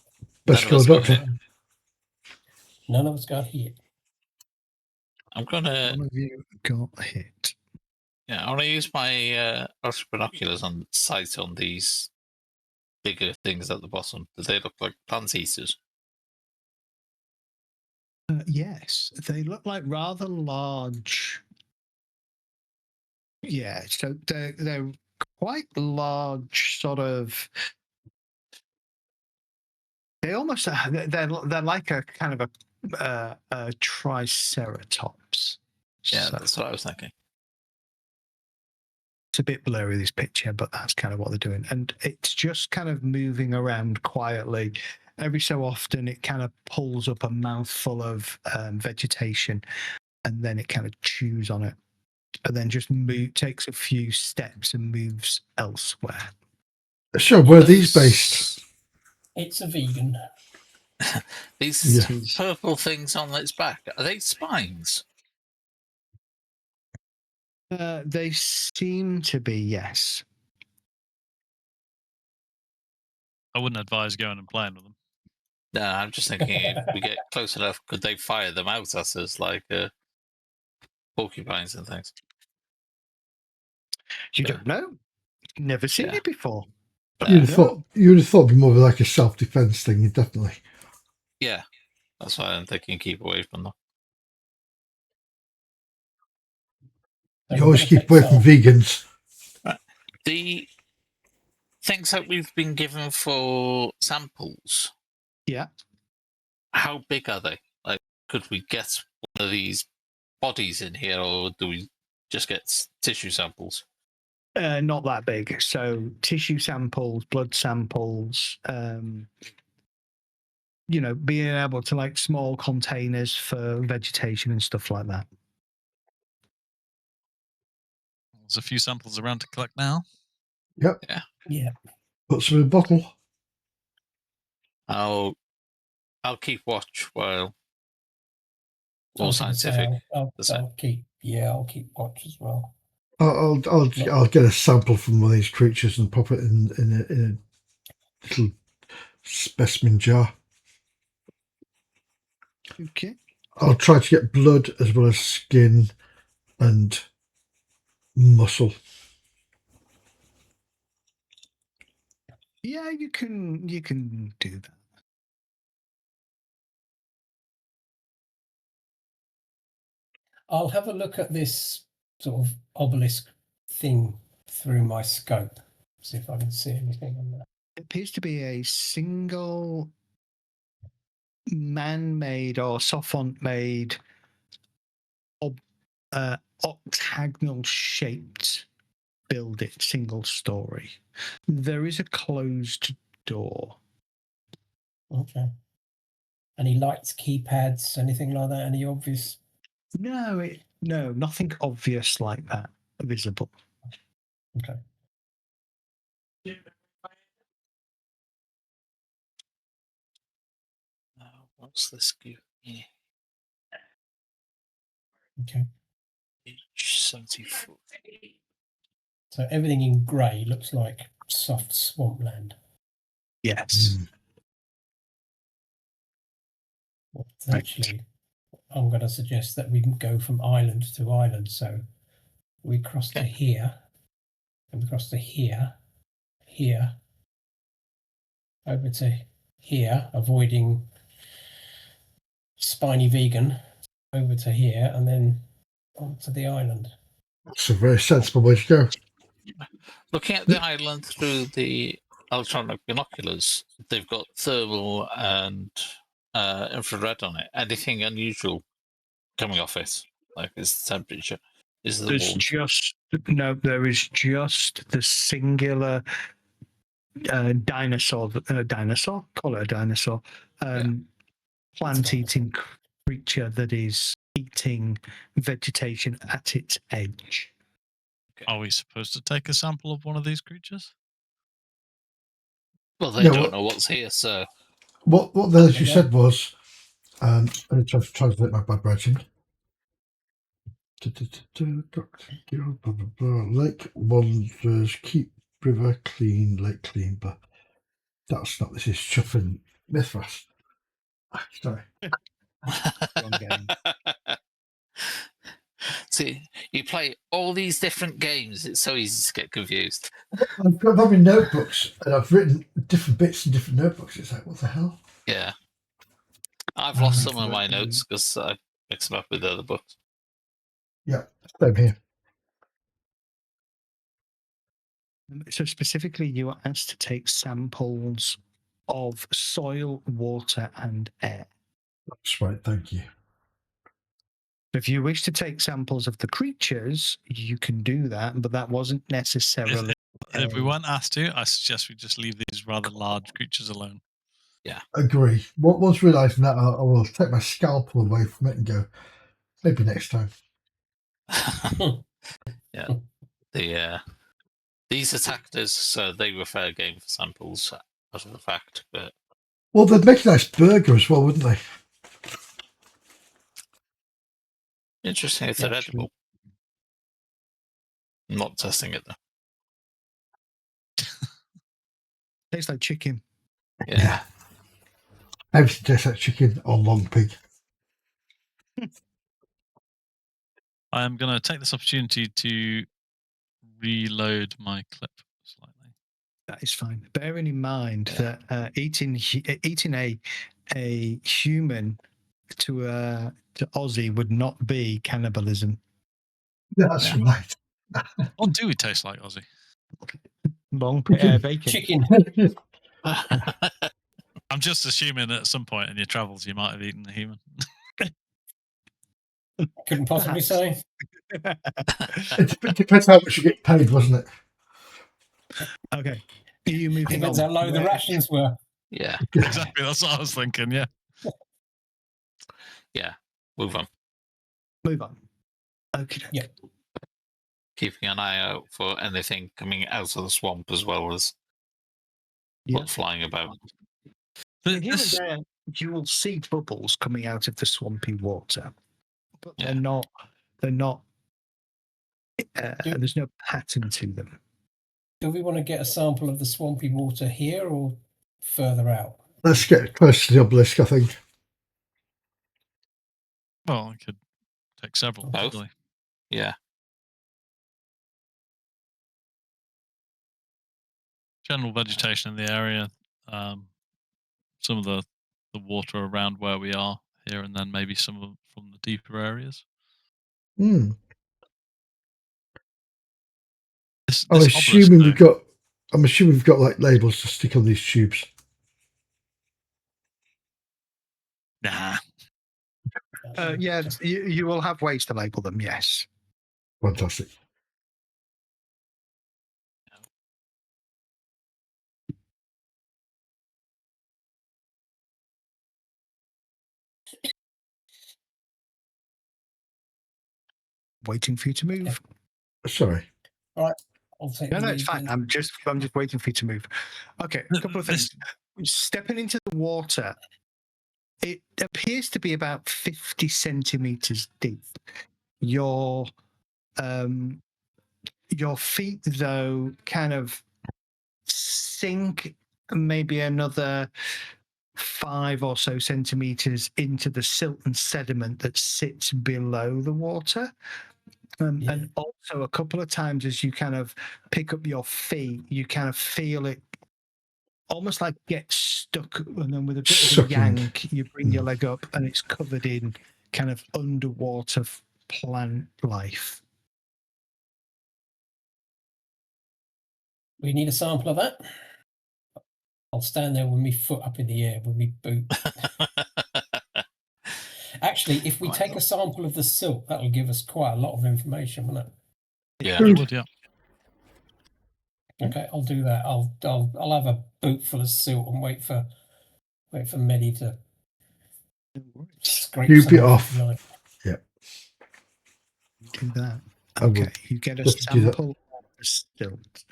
Speaker 1: Best
Speaker 5: None
Speaker 1: call
Speaker 5: of us got
Speaker 1: doctor.
Speaker 5: hit.
Speaker 3: None of us got hit.
Speaker 5: I'm gonna.
Speaker 2: One of you got hit.
Speaker 5: Yeah, I want to use my ultra binoculars on sight on these bigger things at the bottom. Do they look like plant eaters?
Speaker 2: Yes, they look like rather large. Yeah, so they're quite large, sort of. They almost they're like a kind of a triceratops.
Speaker 5: Yeah,
Speaker 2: So
Speaker 5: that's what I was thinking.
Speaker 2: it's a bit blurry, this picture, but that's kind of what they're doing, and it's just kind of moving around quietly. Every so often, it kind of pulls up a mouthful of vegetation, and then it kind of chews on it, and then just takes a few steps and moves elsewhere.
Speaker 1: So, where are these based?
Speaker 3: It's a vegan.
Speaker 5: These
Speaker 1: Yeah.
Speaker 5: purple things on its back, are they spines?
Speaker 2: They seem to be, yes.
Speaker 4: I wouldn't advise going and playing with them.
Speaker 5: No, I'm just thinking if we get close enough, could they fire them out at us like porcupines and things?
Speaker 2: You
Speaker 5: Yeah.
Speaker 2: don't know. Never seen
Speaker 5: Yeah.
Speaker 2: it before.
Speaker 1: You'd have thought it'd be more of like a self-defense thing, definitely.
Speaker 5: Yeah, that's why I'm thinking keep away from them.
Speaker 1: You always keep away from vegans.
Speaker 5: The things that we've been given for samples,
Speaker 2: Yeah.
Speaker 5: how big are they? Like, could we get one of these bodies in here, or do we just get tissue samples?
Speaker 2: Not that big. So tissue samples, blood samples, being able to like small containers for vegetation and stuff like that.
Speaker 4: There's a few samples around to collect now.
Speaker 1: Yep.
Speaker 3: Yeah.
Speaker 1: Put some in a bottle.
Speaker 5: I'll keep watch while
Speaker 3: I
Speaker 5: more
Speaker 3: was gonna say,
Speaker 5: scientific.
Speaker 3: I'll keep watch as well.
Speaker 1: I'll get a sample from one of these creatures and pop it in a little specimen jar.
Speaker 2: Okay.
Speaker 1: I'll try to get blood as well as skin and muscle.
Speaker 2: Yeah, you can do that.
Speaker 3: I'll have a look at this sort of obelisk thing through my scope, see if I can see anything on that.
Speaker 2: It appears to be a single man-made or sophont-made octagonal-shaped building, single story. There is a closed door.
Speaker 3: Okay. Any lights, keypads, anything like that? Any obvious?
Speaker 2: No, nothing obvious like that visible.
Speaker 3: Okay.
Speaker 5: What's this give me?
Speaker 3: Okay.
Speaker 5: Page 74.
Speaker 3: So everything in grey looks like soft swampland.
Speaker 2: Yes.
Speaker 3: Well, actually, I'm going to suggest that we can go from island to island. So we cross to here, and we cross to here, over to here, avoiding spiny vegan, over to here, and then onto the island.
Speaker 1: That's a very sensible way to go.
Speaker 5: Looking at the island through the ultrasonic binoculars, they've got thermal and infrared on it. Anything unusual coming off it? Like, is the temperature? Is the
Speaker 2: There's
Speaker 5: warmth?
Speaker 2: there is just the singular dinosaur, call it a dinosaur, plant-eating creature that is eating vegetation at its edge.
Speaker 4: Are we supposed to take a sample of one of these creatures?
Speaker 5: Well, they
Speaker 1: Yeah,
Speaker 5: don't know what's here, so
Speaker 1: What the hell you said was, I need to translate my bad writing. Lake wanderers keep river clean, lake clean, but that's not. This is chuffing Mithras. Sorry.
Speaker 2: Wrong game.
Speaker 5: See, you play all these different games. It's so easy to get confused.
Speaker 1: I've got my notebooks and I've written different bits in different notebooks. It's like, what the hell?
Speaker 5: Yeah. I've lost some of my notes because I mixed them up with other books.
Speaker 1: Yeah, same here.
Speaker 2: So specifically, you are asked to take samples of soil, water, and air.
Speaker 1: That's right, thank you.
Speaker 2: If you wish to take samples of the creatures, you can do that, but that wasn't necessarily.
Speaker 4: If we weren't asked to, I suggest we just leave these rather large creatures alone.
Speaker 5: Yeah.
Speaker 1: Agree. Once realising that, I will take my scalpel away from it and go, maybe next time.
Speaker 5: Yeah. These attacked us, so they were fair game for samples, as a fact. But
Speaker 1: Well, they'd make a nice burger as well, wouldn't they?
Speaker 5: interesting if they're edible. I'm not testing it though.
Speaker 2: Tastes like chicken.
Speaker 5: Yeah.
Speaker 1: Everything tastes like chicken or long pig.
Speaker 4: I am going to take this opportunity to reload my clip slightly.
Speaker 2: That is fine. Bearing in mind
Speaker 5: Yeah.
Speaker 2: that eating a human to Aussie would not be cannibalism.
Speaker 1: That's
Speaker 5: Yeah.
Speaker 1: right.
Speaker 4: What do we taste like, Aussie?
Speaker 2: Long
Speaker 1: Okay.
Speaker 2: bacon.
Speaker 3: Chicken.
Speaker 4: I'm just assuming that at some point in your travels you might have eaten a human.
Speaker 3: Couldn't possibly
Speaker 2: Perhaps.
Speaker 3: say.
Speaker 1: It depends how much you get paid, wasn't it?
Speaker 2: Okay. Are you moving
Speaker 3: Depends
Speaker 2: on?
Speaker 3: how low the
Speaker 2: Where-
Speaker 3: rations were.
Speaker 5: Yeah.
Speaker 4: Exactly, that's what I was thinking. Yeah.
Speaker 5: Yeah. Move on.
Speaker 2: Move on. Okay.
Speaker 3: Yeah.
Speaker 5: Keeping an eye out for anything coming out of the swamp as well as
Speaker 2: Yeah.
Speaker 5: what's flying about.
Speaker 2: Here and
Speaker 4: This,
Speaker 2: there, you will see bubbles coming out of the swampy water, but
Speaker 5: Yeah.
Speaker 2: they're not. They're not.
Speaker 3: Do-
Speaker 2: There's no pattern to them.
Speaker 3: Do we want to get a sample of the swampy water here or further out?
Speaker 1: Let's get close to the obelisk, I think.
Speaker 4: well, I could take several.
Speaker 5: Both?
Speaker 4: Really.
Speaker 5: Yeah.
Speaker 4: General vegetation in the area, some of the water around where we are here, and then maybe some of from the deeper areas.
Speaker 1: Hmm.
Speaker 4: This
Speaker 1: I'm
Speaker 4: obelisk,
Speaker 1: assuming
Speaker 4: though,
Speaker 1: we've got like labels to stick on these tubes.
Speaker 4: nah.
Speaker 2: Yeah, you will have ways to label them. Yes.
Speaker 1: Fantastic.
Speaker 2: Waiting for you to move.
Speaker 1: Sorry.
Speaker 3: All right. I'll take
Speaker 2: No,
Speaker 3: the
Speaker 2: it's
Speaker 3: lead
Speaker 2: fine.
Speaker 3: then.
Speaker 2: I'm just waiting for you to move. Okay, a couple of things. Stepping into the water, it appears to be about 50 centimeters deep. Your feet, though, kind of sink maybe another 5 or so centimeters into the silt and sediment that sits below the water.
Speaker 3: Yeah.
Speaker 2: And also, a couple of times as you kind of pick up your feet, you kind of feel it almost like get stuck, and then with a bit of a
Speaker 1: Sucking.
Speaker 2: yank, you bring your leg up, and it's covered in kind of underwater plant life.
Speaker 3: We need a sample of that. I'll stand there with my foot up in the air with my boot. Actually, if we take a sample of the silt, that'll give us quite a lot of information, won't it?
Speaker 5: Yeah.
Speaker 4: It would, yeah.
Speaker 3: Okay, I'll do that. I'll have a boot full of silt and wait for Medi to scrape
Speaker 1: Scoop
Speaker 3: some
Speaker 1: it
Speaker 3: off.
Speaker 1: off.
Speaker 3: If you like.
Speaker 2: Do that.
Speaker 1: I will
Speaker 2: Okay, you get a
Speaker 1: just do that.
Speaker 2: sample of the stilt.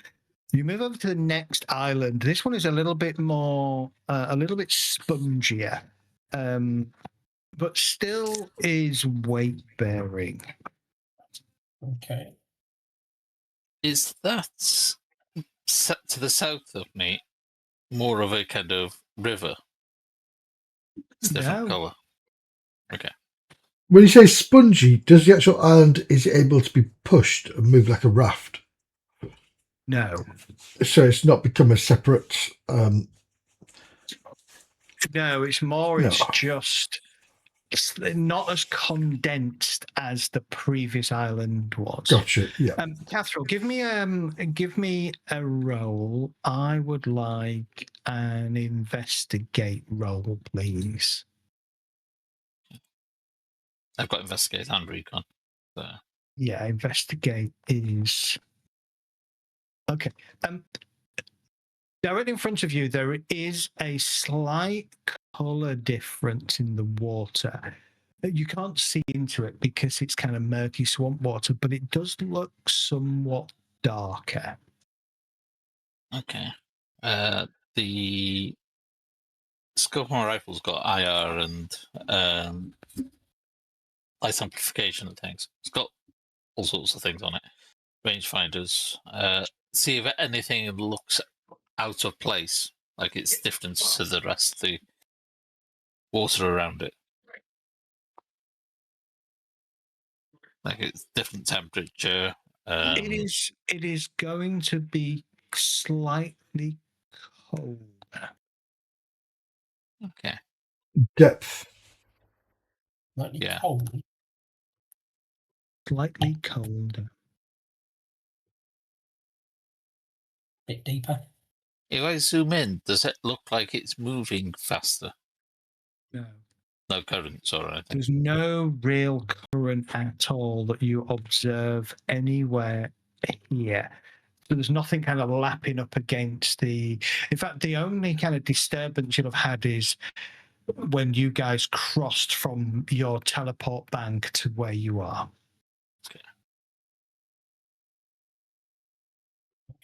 Speaker 2: You move over to the next island. This one is a little bit more, a little bit spongier, but still is weight bearing.
Speaker 3: Okay.
Speaker 5: Is that set to the south of me more of a kind of river? It's different
Speaker 2: No.
Speaker 5: colour. Okay.
Speaker 1: When you say spongy, does the actual island, is it able to be pushed and move like a raft?
Speaker 2: No.
Speaker 1: So it's not become a separate.
Speaker 2: No, it's more.
Speaker 1: No.
Speaker 2: It's just. It's not as condensed as the previous island was.
Speaker 1: Gotcha. Yeah.
Speaker 2: Catherine, give me a roll. I would like an investigate roll, please.
Speaker 5: I've got investigate and recon. So.
Speaker 2: Yeah, investigate is okay. Directly in front of you, there is a slight color difference in the water. You can't see into it because it's kind of murky swamp water, but it does look somewhat darker.
Speaker 5: Okay. The scope of my rifle's got IR and light amplification and things. It's got all sorts of things on it. Rangefinders. See if anything looks out of place, like it's different to the rest of the water around it. Like it's different temperature.
Speaker 2: It is going to be slightly slightly colder.
Speaker 5: Okay.
Speaker 1: Depth.
Speaker 3: Slightly
Speaker 5: Yeah.
Speaker 3: cold.
Speaker 2: Slightly colder.
Speaker 3: Bit deeper.
Speaker 5: If I zoom in, does it look like it's moving faster?
Speaker 2: No.
Speaker 5: No currents or anything.
Speaker 2: There's no real current at all that you observe anywhere here. So there's nothing kind of lapping up against the. In fact, the only kind of disturbance you'll have had is when you guys crossed from your teleport bank to where you are.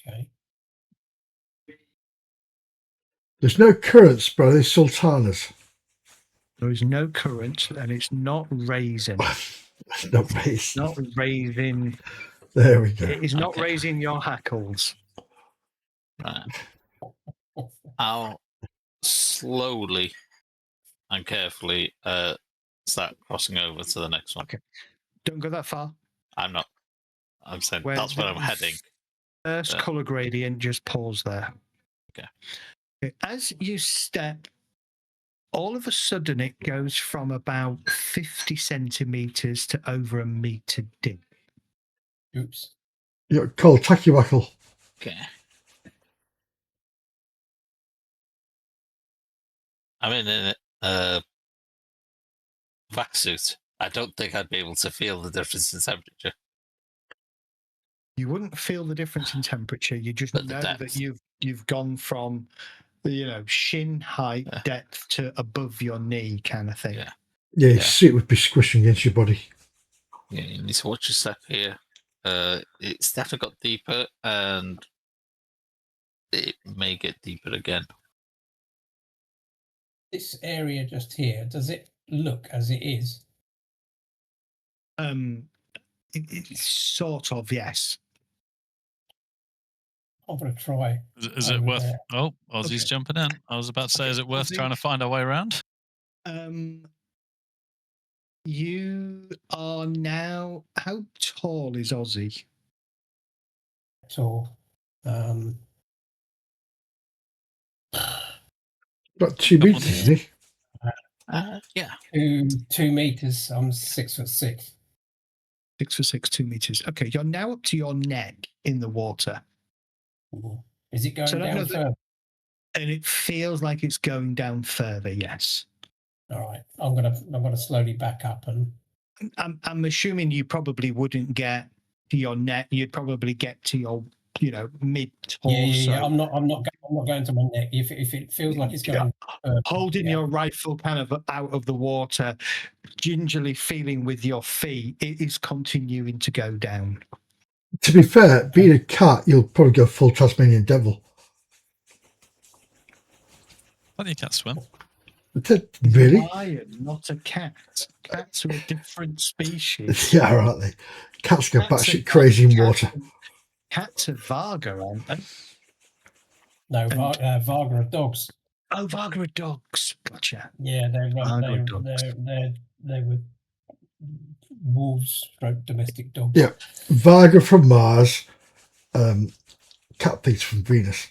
Speaker 3: Okay.
Speaker 1: There's no currents, but there's sultanas.
Speaker 2: There is no current, and it's not raising.
Speaker 1: No base.
Speaker 2: Not raising.
Speaker 1: There we go.
Speaker 2: It is not
Speaker 5: Okay.
Speaker 2: raising your hackles.
Speaker 5: Right. I'll slowly and carefully start crossing over to the next one.
Speaker 2: Okay. Don't go that far.
Speaker 5: I'm not. I'm saying
Speaker 2: Where
Speaker 5: that's where I'm
Speaker 2: the
Speaker 5: heading.
Speaker 2: First color gradient, just pause there.
Speaker 5: Okay.
Speaker 2: As you step, all of a sudden it goes from about 50 centimeters to over a meter deep.
Speaker 3: Oops.
Speaker 1: You're called Takiwackle.
Speaker 5: Okay. I'm in a vac suit. I don't think I'd be able to feel the difference in temperature.
Speaker 2: You wouldn't feel the difference in temperature. You just
Speaker 5: But the
Speaker 2: know that
Speaker 5: depth.
Speaker 2: you've gone from, shin height depth to above your knee kind of thing.
Speaker 5: Yeah.
Speaker 1: Yeah, your suit would be squishing against your body.
Speaker 5: Yeah, you need to watch your step here. It's definitely got deeper, and it may get deeper again.
Speaker 3: This area just here, does it look as it is?
Speaker 2: It's sort of, yes.
Speaker 3: I'm going to try.
Speaker 4: Is it
Speaker 3: over
Speaker 4: worth?
Speaker 3: there.
Speaker 4: Oh, Aussie's
Speaker 2: Okay.
Speaker 4: jumping in. I was about to say,
Speaker 2: Okay,
Speaker 4: is it worth
Speaker 2: Aussie.
Speaker 4: trying to find our way around?
Speaker 2: You are now. How tall is Aussie?
Speaker 3: So,
Speaker 1: About 2 meters, isn't he?
Speaker 5: Yeah.
Speaker 3: 2 meters. I'm 6'6".
Speaker 2: 6'6", 2 meters. Okay, you're now up to your neck in the water.
Speaker 3: Ooh. Is it going
Speaker 2: So I don't know
Speaker 3: down
Speaker 2: that-
Speaker 3: further?
Speaker 2: And it feels like it's going down further, yes.
Speaker 3: All right. I'm gonna slowly back up and.
Speaker 2: I'm assuming you probably wouldn't get to your neck. You'd probably get to your, mid torso.
Speaker 3: Yeah. I'm not going to my neck. If it feels like it's going.
Speaker 2: Holding your rifle kind of out of the water, gingerly feeling with your feet, it is continuing to go down.
Speaker 1: To be fair, being a cat, you'll probably go full Tasmanian devil.
Speaker 4: I think you can't swim.
Speaker 1: Really?
Speaker 2: Lion, not a cat. Cats are a different species.
Speaker 1: Yeah, aren't they? Cats go
Speaker 2: Cats
Speaker 1: batshit
Speaker 2: are-
Speaker 1: crazy in water.
Speaker 2: Cats are Varga, aren't they?
Speaker 3: No, Varga are dogs.
Speaker 2: Oh, Varga are dogs. Gotcha.
Speaker 3: Yeah, they were wolves, domestic dogs.
Speaker 1: Yeah, Varga from Mars, cat thieves from Venus.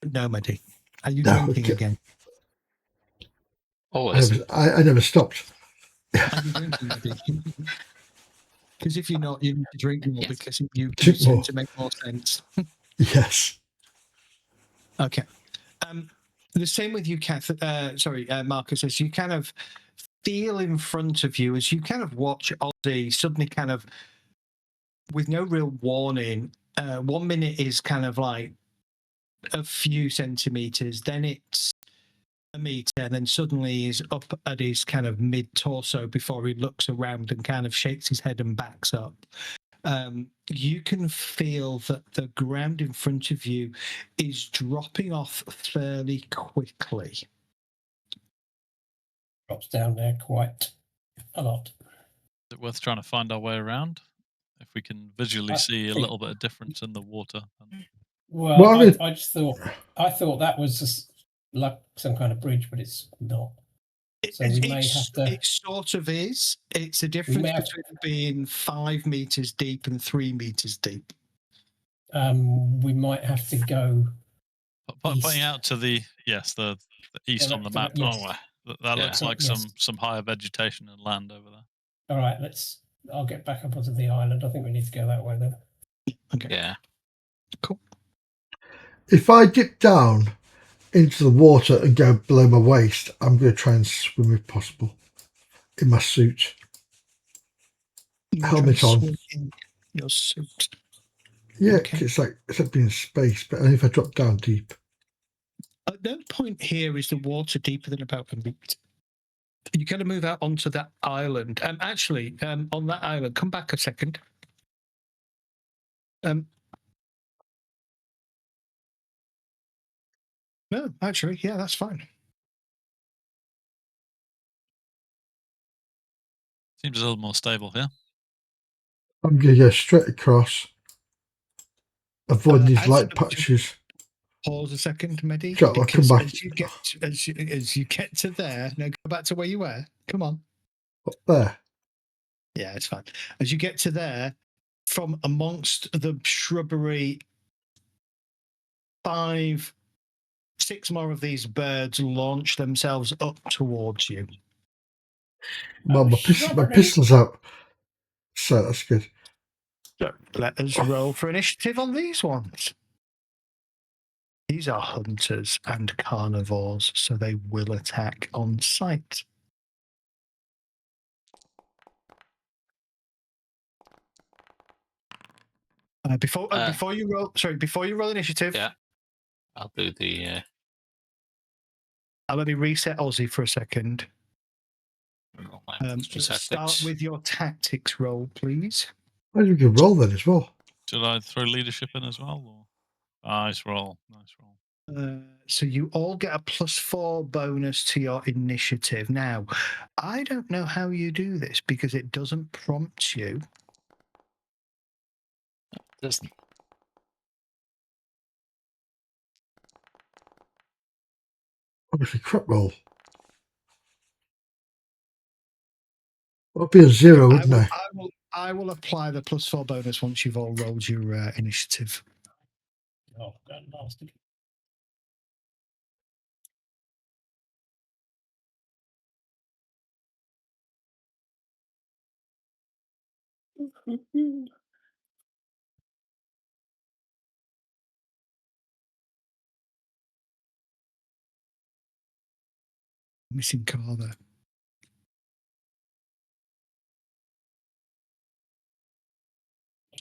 Speaker 2: Nomady. Are you
Speaker 1: No,
Speaker 2: drinking
Speaker 1: okay.
Speaker 2: again?
Speaker 5: Always.
Speaker 1: I never stopped.
Speaker 2: Are you drinking, Eddie? Because if you're not, you need to drink more because you
Speaker 1: Drink
Speaker 2: seem
Speaker 1: more.
Speaker 2: to make more sense.
Speaker 1: Yes.
Speaker 2: Okay. The same with you, Marcus, as you kind of feel in front of you, as you kind of watch Aussie suddenly kind of, with no real warning, 1 minute is kind of like a few centimeters, then it's a meter, and then suddenly he's up at his kind of mid-torso before he looks around and kind of shakes his head and backs up. You can feel that the ground in front of you is dropping off fairly quickly.
Speaker 3: Drops down there quite a lot.
Speaker 4: Is it worth trying to find our way around? If we can visually see a little bit of difference in the water.
Speaker 3: Well, I just thought that was just like some kind of bridge, but it's not. So we may have to.
Speaker 2: It sort of is. It's a difference between being 5 meters deep and 3 meters deep.
Speaker 3: we might have to go.
Speaker 4: Pointing
Speaker 3: East.
Speaker 4: out to the east
Speaker 3: Yeah,
Speaker 4: on the
Speaker 3: that-
Speaker 4: map.
Speaker 3: yes.
Speaker 4: Oh, well, that
Speaker 5: Yeah.
Speaker 4: looks like
Speaker 3: Yes.
Speaker 4: some higher vegetation and land over there.
Speaker 3: All right, I'll get back up onto the island. I think we need to go that way then.
Speaker 2: Okay.
Speaker 5: Yeah.
Speaker 2: Cool.
Speaker 1: If I dip down into the water and go below my waist, I'm going to try and swim if possible in my suit.
Speaker 2: You're
Speaker 1: Helmet
Speaker 2: trying to
Speaker 1: on.
Speaker 2: swim in your suit.
Speaker 1: Yeah,
Speaker 2: Okay.
Speaker 1: it's like being in space, but only if I drop down deep.
Speaker 2: At no point here is the water deeper than about a meter. You kind of move out onto that island. Actually, on that island, come back a second. No, actually, yeah, that's fine.
Speaker 4: Seems a little more stable here.
Speaker 1: I'm going to go straight across, avoid these
Speaker 2: As-
Speaker 1: light patches.
Speaker 2: Pause a second, Mehdi,
Speaker 1: Sure, I'll come
Speaker 2: because
Speaker 1: back.
Speaker 2: as you get to there, now go back to where you were. Come on.
Speaker 1: Up there.
Speaker 2: Yeah, it's fine. As you get to there, from amongst the shrubbery, 5, 6 more of these birds launch themselves up towards you.
Speaker 1: Well, my pistol's out. So that's good.
Speaker 2: So let us roll for initiative on these ones. These are hunters and carnivores, so they will attack on sight. Before you roll initiative,
Speaker 5: Yeah. I'll do the.
Speaker 2: let me reset Aussie for a second.
Speaker 5: Statistics.
Speaker 2: Start with your tactics roll, please.
Speaker 1: I think we can roll then as well.
Speaker 4: Should I throw leadership in as well? Or? Nice roll. Nice roll.
Speaker 2: So you all get a +4 bonus to your initiative. Now, I don't know how you do this because it doesn't prompt you.
Speaker 5: Doesn't.
Speaker 1: Obviously, crap roll. It'll be a 0, wouldn't I?
Speaker 2: I will apply the +4 bonus once you've all rolled your initiative.
Speaker 3: Oh, God, nasty.
Speaker 2: Missing car there.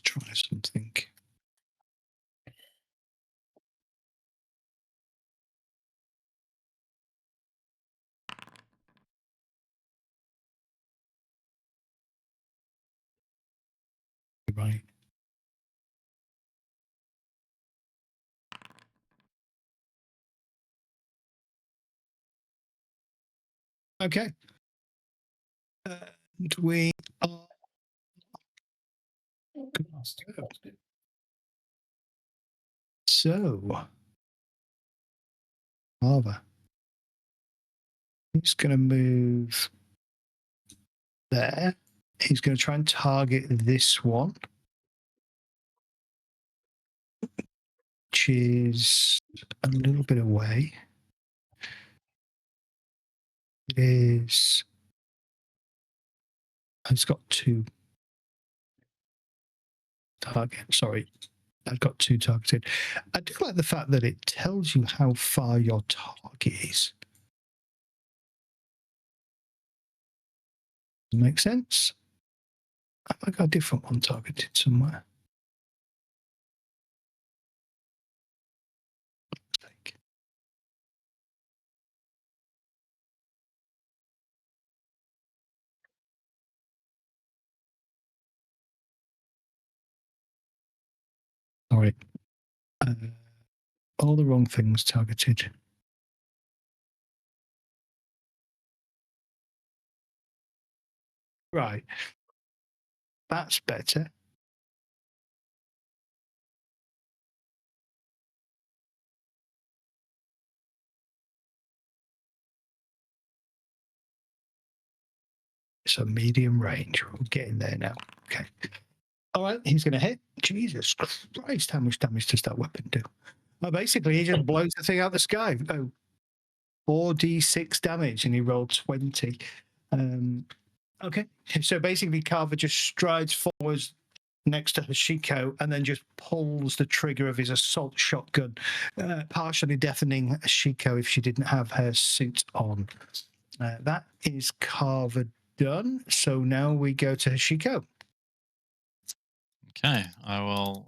Speaker 2: Try something. Right. Okay. And we are.
Speaker 3: Nasty. That's good.
Speaker 2: So, Harva. He's going to move there. He's going to try and target this one, which is a little bit away. It is. It's got 2 targets. Sorry. I've got 2 targeted. I do like the fact that it tells you how far your target is. Make sense? Have I got a different one targeted somewhere? Sorry. All the wrong things targeted. Right. That's better. It's a medium range. We're getting there now. Okay. All right, he's going to hit. Jesus Christ, how much damage does that weapon do? Well, basically, he just blows the thing out the sky. Oh, 4d6 damage, and he rolled 20. Okay, so basically, Carver just strides forwards next to Hashiko and then just pulls the trigger of his assault shotgun, partially deafening Hashiko if she didn't have her suit on. That is Carver done. So now we go to Hashiko.
Speaker 4: Okay, I will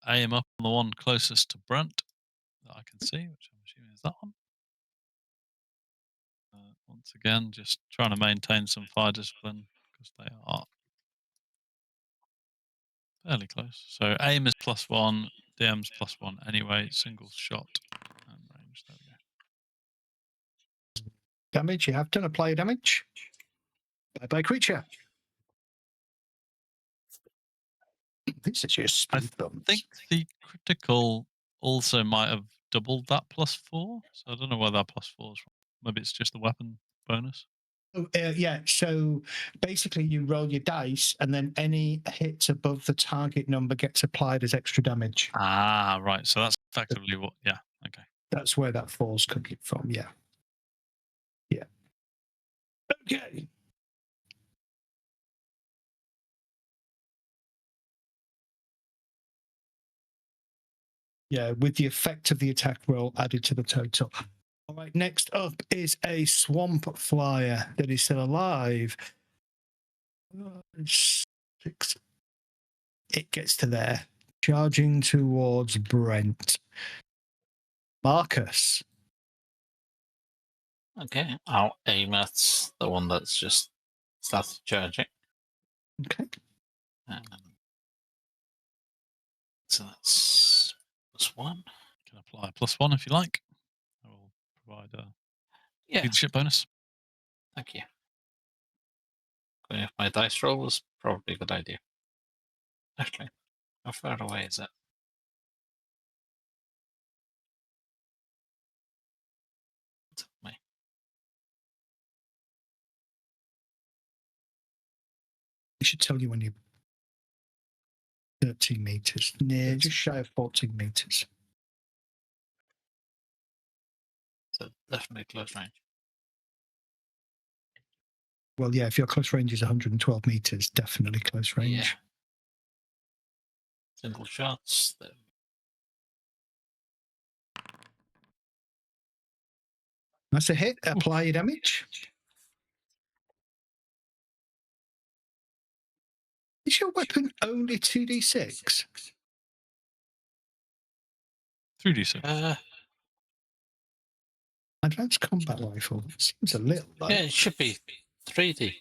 Speaker 4: aim up on the one closest to Brent that I can see, which I'm assuming is that one. Once again, just trying to maintain some fire discipline because they are fairly close. So aim is +1, DM's +1 anyway, single shot and range. There we go.
Speaker 2: Damage, you have done. Apply your damage. Bye-bye, creature. This is your speed
Speaker 4: I
Speaker 2: bumps.
Speaker 4: think the critical also might have doubled that +4, so I don't know where that +4 is from. Maybe it's just the weapon bonus.
Speaker 2: Oh, yeah, so basically you roll your dice and then any hits above the target number gets applied as extra damage.
Speaker 4: Ah, right. So that's effectively what, yeah, okay.
Speaker 2: That's where that 4's coming from, yeah. Yeah. Okay. Yeah, with the effect of the attack roll added to the total. All right, next up is a swamp flyer that is still alive. 6. It gets to there, charging towards Brent. Marcus.
Speaker 5: Okay, I'll aim at the one that's just started charging.
Speaker 2: Okay.
Speaker 5: So that's +1.
Speaker 4: You can apply a +1 if you like. I will provide a
Speaker 5: Yeah,
Speaker 4: leadership bonus.
Speaker 5: thank you. Going off my dice roll was probably a good idea. Actually, how far away is it? Me.
Speaker 2: It should tell you when you're 13 meters, near just shy of 14 meters.
Speaker 5: So definitely close range.
Speaker 2: Well, yeah, if your close range is 112 meters, definitely close range.
Speaker 5: Yeah. Single shots.
Speaker 2: That's a hit. Apply your damage. Is your weapon only 2d6?
Speaker 4: 3d6.
Speaker 2: Advanced combat rifle. Seems a little low.
Speaker 5: Yeah, it should be 3D.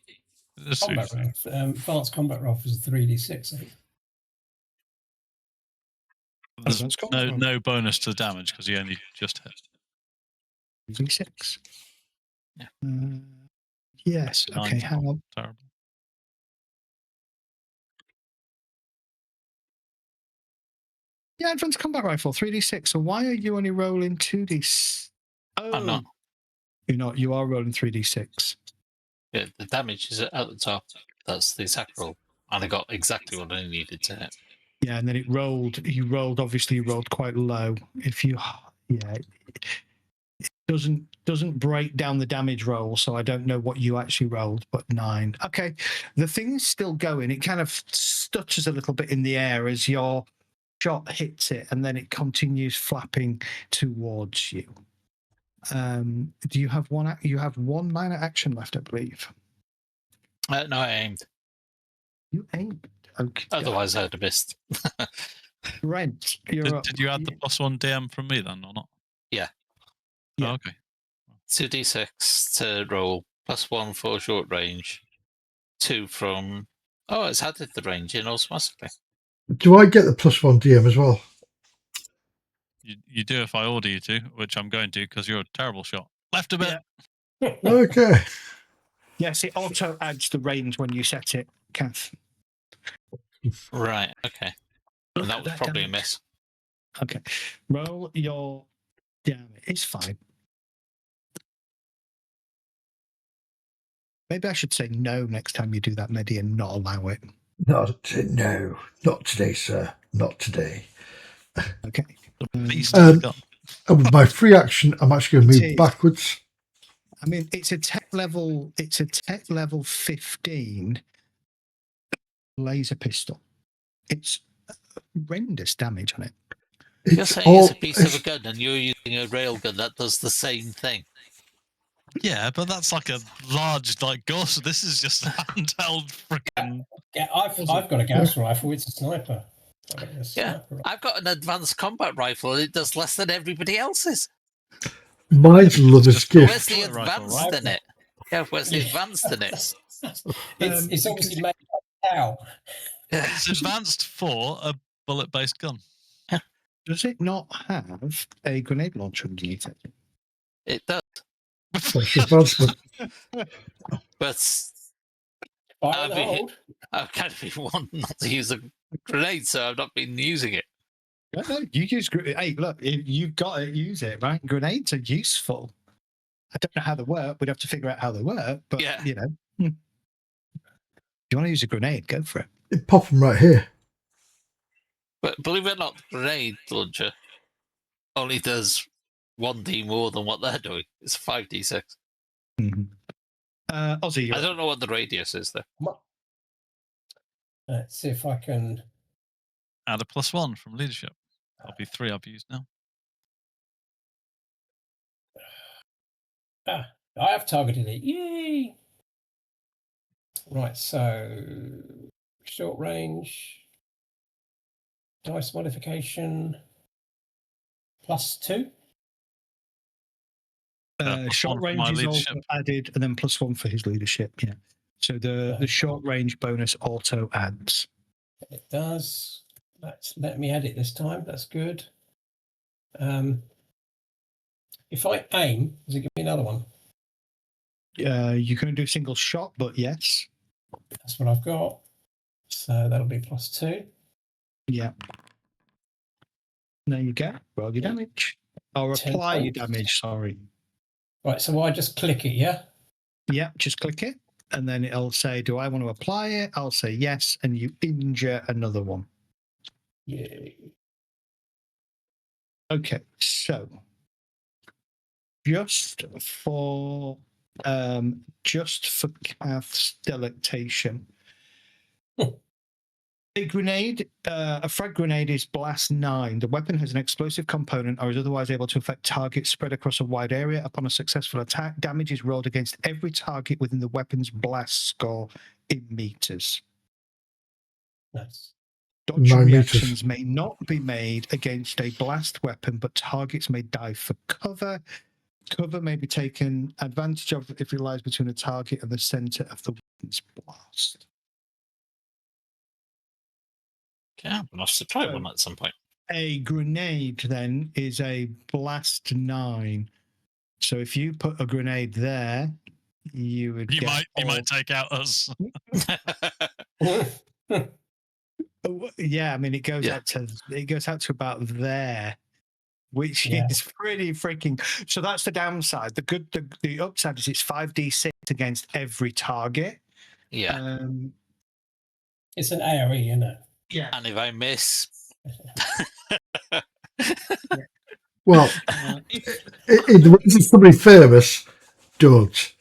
Speaker 3: Combat rifle, advanced combat rifle is 3d6. I think.
Speaker 4: There's
Speaker 2: Advanced combat rifle.
Speaker 4: no bonus to damage because you only just hit.
Speaker 2: D6.
Speaker 5: Yeah.
Speaker 2: Yes. Okay,
Speaker 4: Nine's
Speaker 2: hang
Speaker 4: not
Speaker 2: on.
Speaker 4: terrible.
Speaker 2: Yeah, advanced combat rifle, 3d6. So why are you only rolling 2d6? Oh,
Speaker 5: I'm not.
Speaker 2: You're not. You are rolling 3d6.
Speaker 5: Yeah, the damage is at the top. That's the attack roll. And I got exactly what I needed to hit.
Speaker 2: Yeah, and then it rolled. Obviously, you rolled quite low. If you, yeah, it doesn't break down the damage roll, so I don't know what you actually rolled, but 9. Okay, the thing's still going. It kind of stutters a little bit in the air as your shot hits it, and then it continues flapping towards you. Do you have one? You have one minor action left, I believe.
Speaker 5: No, I aimed.
Speaker 2: You aimed. Okay.
Speaker 5: Otherwise, I'd have missed.
Speaker 2: Brent, you're up.
Speaker 4: Did you add the +1 DM from me then or not?
Speaker 5: Yeah.
Speaker 2: Yeah.
Speaker 4: Oh, okay.
Speaker 5: 2d6 to roll, +1 for short range, 2 from. Oh, it's added the range in automatically.
Speaker 1: Do I get the +1 DM as well?
Speaker 4: You do if I order you to, which I'm going to because you're a terrible shot. Left a bit.
Speaker 2: Yeah.
Speaker 1: Okay.
Speaker 2: Yes, it auto adds the range when you set it, Kath.
Speaker 5: Right, okay. And that was probably a
Speaker 2: damage.
Speaker 5: miss.
Speaker 2: Okay. Roll your damage. It's fine. Maybe I should say no next time you do that, Mehdi, and not allow it.
Speaker 1: No, not today, sir. Not today.
Speaker 2: Okay.
Speaker 4: The beast of the gun.
Speaker 1: And with my free action, I'm actually going to
Speaker 2: It
Speaker 1: move
Speaker 2: is.
Speaker 1: backwards.
Speaker 2: I mean, it's a tech level 15 laser pistol. It's horrendous damage on it.
Speaker 5: You're
Speaker 1: It's
Speaker 5: saying
Speaker 1: all.
Speaker 5: it's a piece of a gun and you're using a railgun that does the same thing.
Speaker 4: Yeah, but that's like a large, like, Gauss. This is just a handheld freaking.
Speaker 3: Yeah, I've got a Gauss rifle. It's a sniper. I've got a
Speaker 5: Yeah,
Speaker 3: sniper rifle.
Speaker 5: I've got an advanced combat rifle and it does less than everybody else's.
Speaker 1: Mine's lover's
Speaker 4: just-
Speaker 1: gift.
Speaker 5: Where's the
Speaker 4: Assault rifle,
Speaker 5: advanced
Speaker 4: right?
Speaker 5: in it? Yeah, where's the
Speaker 3: Yeah.
Speaker 5: advanced in it?
Speaker 3: It's obviously made by cow.
Speaker 4: It's advanced for a bullet-based gun.
Speaker 2: Does it not have a grenade launcher underneath it?
Speaker 5: It does.
Speaker 1: That's advancement.
Speaker 5: But
Speaker 3: Buy
Speaker 5: I've
Speaker 3: and
Speaker 5: been-
Speaker 3: hold.
Speaker 5: I've kind of been wanting not to use a grenade, so I've not been using it.
Speaker 2: No, you use. Hey, look, if you've got it, use it, right? Grenades are useful. I don't know how they work. We'd have to figure out how they work, but
Speaker 5: Yeah.
Speaker 2: you know, if you want to use a grenade, go for it.
Speaker 1: You pop them right here.
Speaker 5: But believe it or not, the grenade launcher only does 1d more than what they're doing. It's 5d6.
Speaker 2: Ozzy,
Speaker 5: I don't know what the radius is, though.
Speaker 3: Come on. Let's see if I can.
Speaker 4: Add a +1 from leadership. That'll be 3 I've used now.
Speaker 3: I have targeted it. Yay! Right, so short range, dice modification, +2.
Speaker 4: +1
Speaker 2: short
Speaker 4: for
Speaker 2: range
Speaker 4: my
Speaker 2: is
Speaker 4: leadership.
Speaker 2: also added, and then +1 for his leadership. Yeah. So the short range bonus auto adds.
Speaker 3: It does. Let me add it this time. That's good. If I aim, does it give me another one?
Speaker 2: You can do single shot, but yes.
Speaker 3: That's what I've got. So that'll be +2.
Speaker 2: Yeah. There you go. Roll your damage. Or
Speaker 3: 10
Speaker 2: apply your
Speaker 3: points.
Speaker 2: damage, sorry.
Speaker 3: Right, so I just click it, yeah?
Speaker 2: Yeah, just click it. And then it'll say, do I want to apply it? I'll say yes. And you injure another one.
Speaker 3: Yay.
Speaker 2: Okay, so just for Kath's delectation, a grenade, a frag grenade is blast 9. The weapon has an explosive component or is otherwise able to affect targets spread across a wide area. Upon a successful attack, damage is rolled against every target within the weapon's blast score in meters.
Speaker 3: Nice.
Speaker 2: Dodge
Speaker 1: 9
Speaker 2: reactions
Speaker 1: meters.
Speaker 2: may not be made against a blast weapon, but targets may dive for cover. Cover may be taken advantage of if it lies between a target and the center of the weapon's blast.
Speaker 5: Yeah, I'm going to try
Speaker 2: So-
Speaker 5: one at some point.
Speaker 2: A grenade then is a blast 9. So if you put a grenade there, you would
Speaker 4: You
Speaker 2: get
Speaker 4: might take out us.
Speaker 2: Oh, yeah, I mean it goes
Speaker 5: Yeah.
Speaker 2: out to about there, which
Speaker 3: Yeah.
Speaker 2: is pretty freaking. So that's the downside. The upside is it's 5d6 against every target.
Speaker 5: Yeah.
Speaker 3: It's an AoE, you know.
Speaker 2: Yeah.
Speaker 5: And if I miss.
Speaker 1: Well,
Speaker 2: If,
Speaker 1: in the words of somebody famous, don't.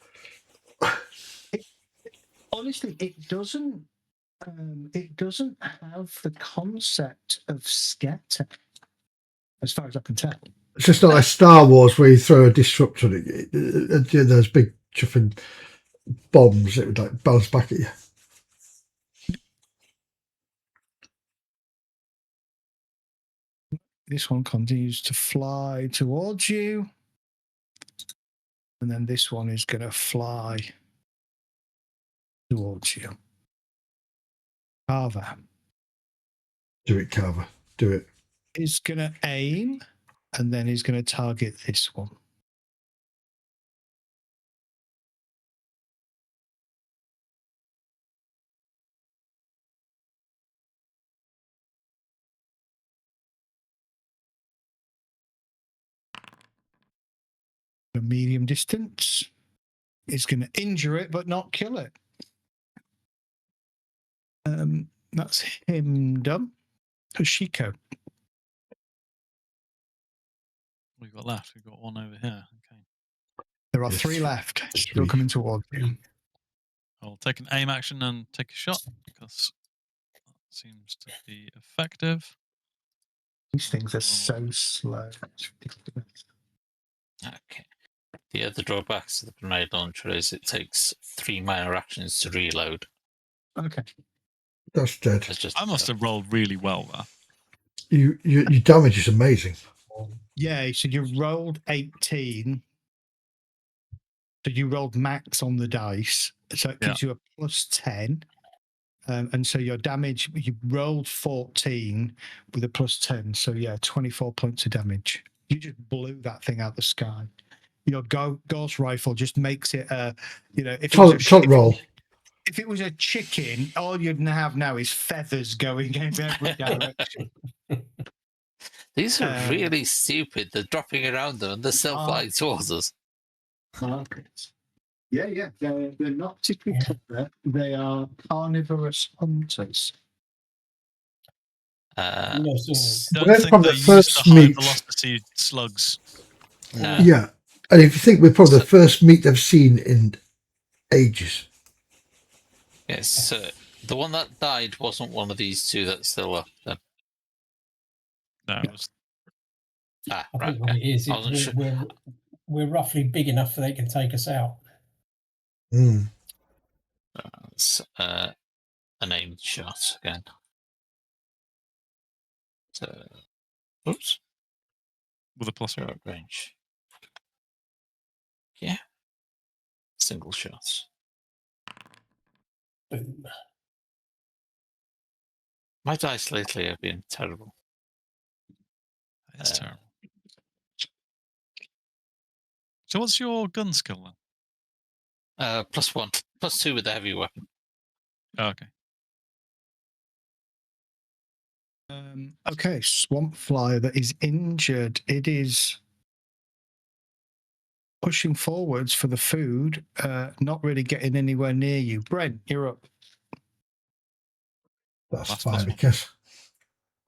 Speaker 2: honestly, it doesn't have the concept of scatter, as far as I can tell.
Speaker 1: It's just not like Star Wars where you throw a disruptor at it. Those big chuffing bombs, it would like bounce back at you.
Speaker 2: This one continues to fly towards you. And then this one is going to fly towards you. Carver
Speaker 1: Do it, Carver. Do it.
Speaker 2: is going to aim, and then he's going to target this one. A medium distance. Is going to injure it, but not kill it. That's him done. Hoshiko.
Speaker 4: We've got left. We've got one over here. Okay.
Speaker 2: There are
Speaker 1: Yes,
Speaker 2: 3 left. Still
Speaker 1: three.
Speaker 2: coming towards you.
Speaker 4: I'll take an aim action and take a shot because that seems to be effective.
Speaker 2: These things are so slow. It's ridiculous.
Speaker 5: Okay. The other drawback to the grenade launcher is it takes 3 minor actions to reload.
Speaker 2: Okay.
Speaker 1: That's dead.
Speaker 5: It's just
Speaker 4: I must have rolled really well there.
Speaker 1: Your damage is amazing.
Speaker 2: Yeah, so you rolled 18. So you rolled max on the dice. So it gives you a plus 10. And so your damage, you rolled 14 with a plus 10. So yeah, 24 points of damage. You just blew that thing out the sky. Your ghost rifle just makes it if it was
Speaker 1: Top roll.
Speaker 2: if it was a chicken, all you'd have now is feathers going in every direction.
Speaker 5: these are really stupid. They're dropping around them and they're still flying towards us.
Speaker 2: Markets. Yeah. They're not particularly clever. They are carnivorous hunters.
Speaker 5: Uh,
Speaker 4: Don't
Speaker 1: We're
Speaker 4: think
Speaker 1: probably
Speaker 4: they
Speaker 1: the
Speaker 4: use
Speaker 1: first
Speaker 4: the high
Speaker 1: meat.
Speaker 4: velocity slugs.
Speaker 5: no.
Speaker 1: Yeah. And if you think we're probably the first meat they've seen in ages.
Speaker 5: Yes, so the one that died wasn't one of these 2 that's still up. Then.
Speaker 4: No, it was.
Speaker 5: Ah,
Speaker 3: I
Speaker 5: right.
Speaker 3: think what it is,
Speaker 5: I wasn't sure.
Speaker 3: we're roughly big enough that they can take us out.
Speaker 1: Mm.
Speaker 5: It's a named shot again. So, oops,
Speaker 4: With a plus
Speaker 5: short
Speaker 4: 1.
Speaker 5: range. Yeah, single shots.
Speaker 3: Boom.
Speaker 5: My dice lately have been terrible.
Speaker 4: It's terrible. So what's your gun skill then?
Speaker 5: +1, +2 with the heavy weapon.
Speaker 4: Oh, okay.
Speaker 2: Okay, swamp flyer that is injured. It is pushing forwards for the food, not really getting anywhere near you. Brent, you're up.
Speaker 1: That's
Speaker 4: That's
Speaker 1: fine
Speaker 4: +1.
Speaker 1: because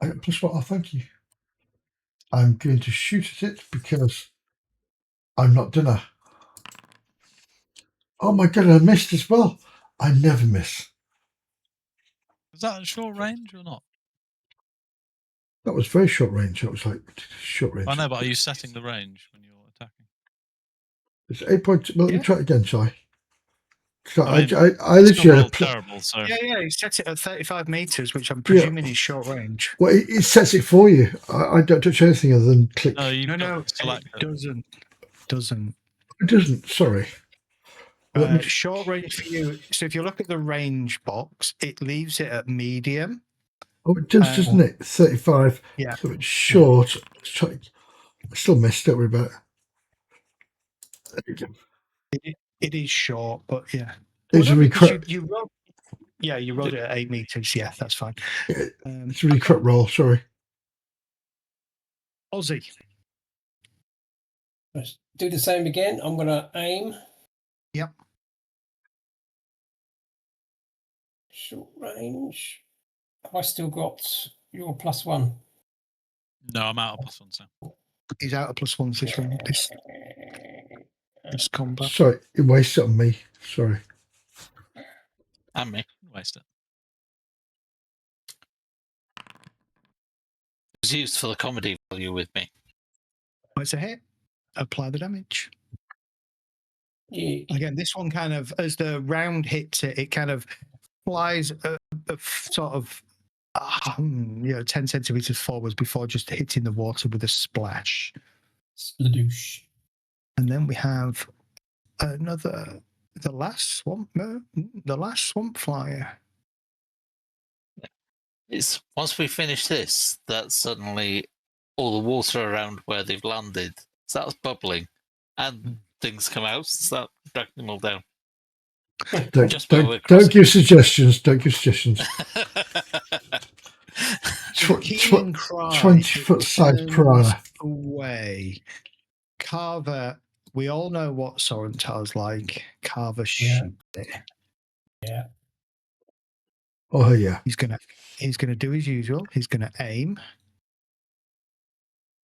Speaker 1: I got +1. Oh, thank you. I'm going to shoot at it because I'm not dinner. Oh my god, I missed as well. I never miss.
Speaker 4: Is that at short range or not?
Speaker 1: That was very short range. That was like short range.
Speaker 4: I know, but are you setting the range when you're attacking?
Speaker 1: It's 8 points. Well, let me try it again, shall I? So
Speaker 4: I mean,
Speaker 1: I
Speaker 4: It's
Speaker 1: literally
Speaker 4: still
Speaker 1: had
Speaker 4: rolled terrible, so
Speaker 2: Yeah, he set it at 35 meters, which I'm presuming is short range.
Speaker 1: Well, it sets it for you. I don't touch anything other than click.
Speaker 4: no, you've got
Speaker 2: No,
Speaker 4: to select
Speaker 2: it doesn't.
Speaker 1: It doesn't. Sorry. Let me
Speaker 2: Short range for you. So if you look at the range box, it leaves it at medium.
Speaker 1: Oh, it does, doesn't it? 35.
Speaker 2: Yeah.
Speaker 1: So it's short. Let's try. I still missed. Don't worry about it. There you go.
Speaker 2: It is short, but yeah.
Speaker 1: It's
Speaker 2: Well,
Speaker 1: a
Speaker 2: no,
Speaker 1: really
Speaker 2: because
Speaker 1: crap.
Speaker 2: you rolled it at 8 meters. Yeah, that's fine.
Speaker 1: It's a really crap roll. Sorry.
Speaker 2: Aussie.
Speaker 3: Let's do the same again. I'm going to aim.
Speaker 2: Yep.
Speaker 3: Short range. Have I still got your +1?
Speaker 4: no, I'm out of +1, so
Speaker 2: He's out of +1 this round. This combat.
Speaker 1: Sorry. It wasted on me. Sorry.
Speaker 5: And me.
Speaker 4: waste it.
Speaker 5: It was used for the comedy value with me.
Speaker 2: It's a hit. Apply the damage.
Speaker 3: Yeah.
Speaker 2: Again, this one kind of, as the round hits it, it kind of flies a sort of 10 centimeters forwards before just hitting the water with a splash.
Speaker 3: Spladoosh.
Speaker 2: And then we have the last swamp flyer.
Speaker 5: It's once we finish this, that suddenly all the water around where they've landed starts bubbling, and things come out, start dragging them all down.
Speaker 1: Don't give suggestions. Don't give suggestions. 20-foot size piranha.
Speaker 2: Away. Carver, we all know what Sorrenta's like. Carver
Speaker 3: Yeah.
Speaker 2: shoot it.
Speaker 3: Yeah.
Speaker 1: Oh, yeah.
Speaker 2: He's gonna do his usual. He's gonna aim.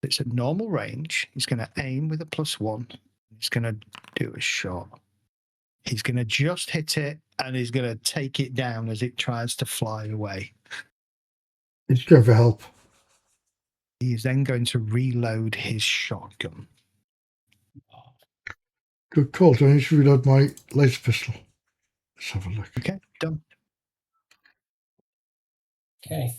Speaker 2: It's at normal range. He's gonna aim with a +1. He's gonna do a shot. He's gonna just hit it, and he's gonna take it down as it tries to fly away.
Speaker 1: He's going for help.
Speaker 2: He is then going to reload his shotgun.
Speaker 1: Good call. Do I need to reload my laser pistol? Let's have a look.
Speaker 2: Okay, done.
Speaker 3: Okay.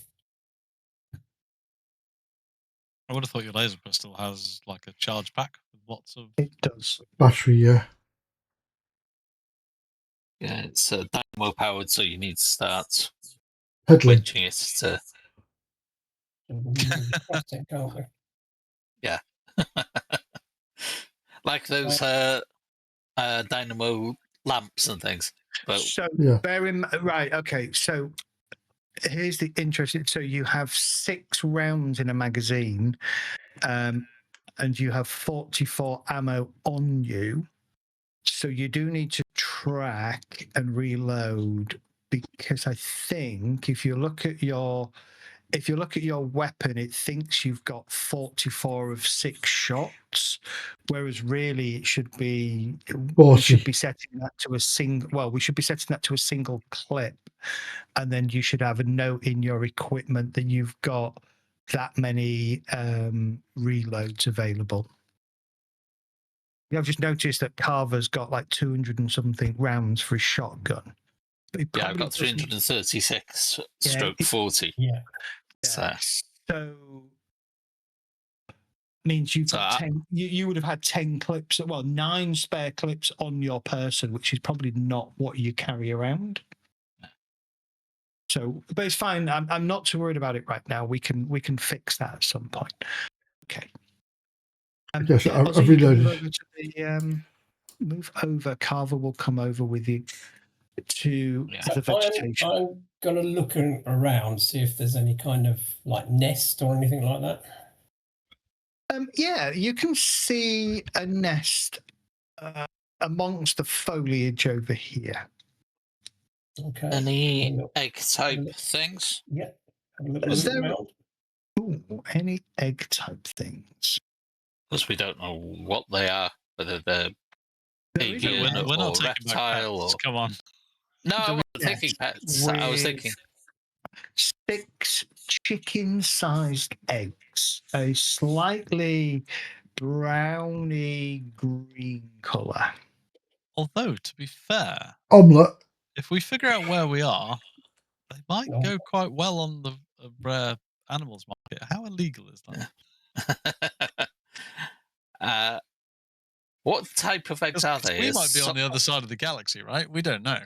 Speaker 4: I would have thought your laser pistol has like a charge pack with lots of.
Speaker 2: It does.
Speaker 1: Battery, yeah.
Speaker 5: Yeah, it's dynamo powered, so you need to start
Speaker 1: Headlamp.
Speaker 5: switching it to.
Speaker 3: Cross it, can't we?
Speaker 5: Like those dynamo lamps and things. But
Speaker 2: So
Speaker 1: Yeah.
Speaker 2: bear in right. Okay, so here's the interesting. So you have 6 rounds in a magazine, and you have 44 ammo on you. So you do need to track and reload, because I think if you look at your weapon, it thinks you've got 44 of 6 shots, whereas really it should be we
Speaker 1: 40.
Speaker 2: should be setting that to a single. Well, we should be setting that to a single clip, and then you should have a note in your equipment that you've got that many reloads available. Yeah, I've just noticed that Carver's got like 200 and something rounds for his shotgun. But he
Speaker 5: yeah, I've
Speaker 2: probably
Speaker 5: got
Speaker 2: doesn't-
Speaker 5: 336
Speaker 2: Yeah,
Speaker 5: stroke
Speaker 2: it-
Speaker 5: 40.
Speaker 3: Yeah.
Speaker 5: So,
Speaker 2: So means you've
Speaker 5: So
Speaker 2: got
Speaker 5: I-
Speaker 2: 10. You would have had 10 clips, well, 9 spare clips on your person, which is probably not what you carry around. So, but it's fine. I'm not too worried about it right now. We can fix that at some point. Okay.
Speaker 1: Yes, I've
Speaker 2: Ozzy, you can
Speaker 1: reloaded.
Speaker 2: move over to the move over. Carver will come over with you to
Speaker 5: Yeah.
Speaker 2: the vegetation.
Speaker 3: I'm going to look around, see if there's any kind of like nest or anything like that.
Speaker 2: Yeah, you can see a nest amongst the foliage over here.
Speaker 3: Okay.
Speaker 5: any
Speaker 3: Look.
Speaker 5: egg type things?
Speaker 3: Yeah. Have a little
Speaker 2: Is
Speaker 3: look
Speaker 2: there-
Speaker 3: around.
Speaker 2: Ooh, any egg type things?
Speaker 5: Because we don't know what they are, whether they're
Speaker 2: There is a
Speaker 5: avian
Speaker 2: nest
Speaker 4: We're not
Speaker 5: or
Speaker 4: taking back
Speaker 5: reptile.
Speaker 4: pets.
Speaker 5: Or...
Speaker 4: Come on.
Speaker 5: No, I
Speaker 2: There is
Speaker 5: wasn't thinking
Speaker 2: nest
Speaker 5: pets. I was
Speaker 2: with
Speaker 5: thinking
Speaker 2: 6 chicken-sized eggs, a slightly browny green color.
Speaker 4: Although, to be fair,
Speaker 1: Omelette.
Speaker 4: if we figure out where we are, they might
Speaker 3: No.
Speaker 4: go quite well on the rare animals market. How illegal is that?
Speaker 5: what type of eggs are they?
Speaker 4: We
Speaker 5: Is
Speaker 4: might be on
Speaker 5: some-
Speaker 4: the other side of the galaxy, right? We don't know.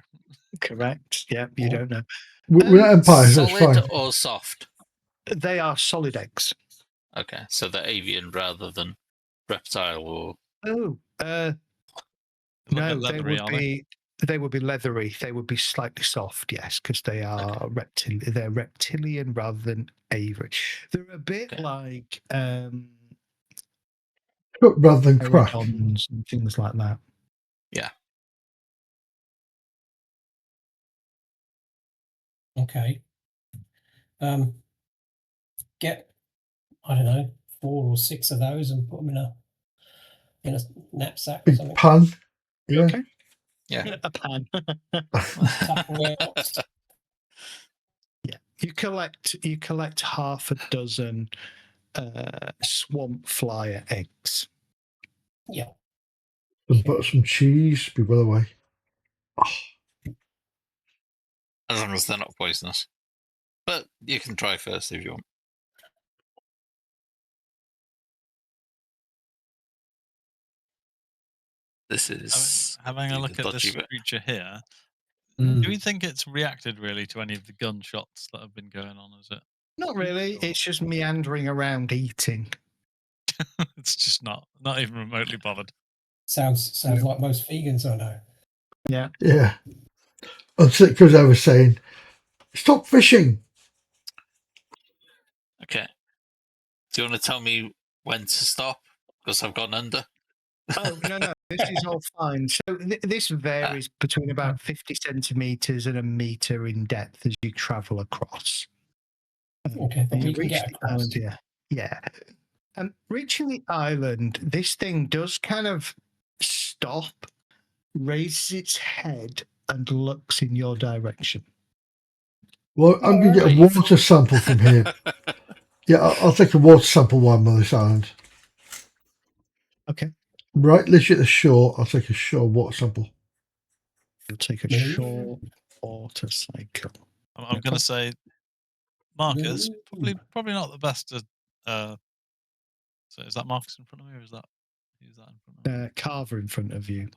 Speaker 2: Correct. Yeah, you don't know.
Speaker 1: We're not Empire, so it's
Speaker 5: solid
Speaker 1: fine.
Speaker 5: or soft?
Speaker 2: They are solid eggs.
Speaker 5: Okay, so they're avian rather than reptile or.
Speaker 2: Oh,
Speaker 4: A little
Speaker 2: no,
Speaker 4: bit leathery, are they?
Speaker 2: they would be leathery. They would be slightly soft, yes, because they are they're reptilian rather than avian. They're a bit
Speaker 5: Okay.
Speaker 2: like
Speaker 1: Cook rather than crack.
Speaker 2: pterodons and things like that.
Speaker 3: Okay. Get, I don't know, 4 or 6 of those and put them in a knapsack or
Speaker 1: Big
Speaker 3: something.
Speaker 1: pan. Yeah.
Speaker 2: Okay.
Speaker 5: Yeah.
Speaker 2: A pan.
Speaker 3: Tupperware box.
Speaker 2: Yeah. You collect half a dozen swamp flyer eggs.
Speaker 3: Yeah.
Speaker 1: And put some cheese. Be well away.
Speaker 5: As long as they're not poisonous. But you can try first if you want. This is
Speaker 4: Having a
Speaker 5: the
Speaker 4: look at this
Speaker 5: dodgy bit.
Speaker 4: creature here,
Speaker 3: Mm.
Speaker 4: do we think it's reacted really to any of the gunshots that have been going on? Is it?
Speaker 2: Not really.
Speaker 4: Sure.
Speaker 2: It's just meandering around eating.
Speaker 4: It's just not even remotely bothered.
Speaker 3: Sounds like most vegans I know.
Speaker 2: Yeah.
Speaker 1: Yeah. Until it goes over saying, stop fishing.
Speaker 5: Okay. Do you want to tell me when to stop? Because I've gone under.
Speaker 2: Oh no. This is all fine. So this varies between about 50 centimeters and a meter in depth as you travel across.
Speaker 3: Okay, but
Speaker 2: You
Speaker 3: we can
Speaker 2: reach
Speaker 3: get
Speaker 2: the
Speaker 3: across.
Speaker 2: island here. Yeah. Reaching the island, this thing does kind of stop, raises its head, and looks in your direction.
Speaker 1: Well, I'm going to get a
Speaker 5: Brave.
Speaker 1: water sample from here. Yeah, I'll take a water sample while I'm on this island.
Speaker 2: Okay.
Speaker 1: Right, literally at the shore, I'll take a shore water sample.
Speaker 2: You'll take a
Speaker 3: Move.
Speaker 2: short water cycle.
Speaker 4: I'm going to say, Marcus, probably not the best to. So is that Marcus in front of me, or is that who's that in front of me?
Speaker 2: Carver in front of you.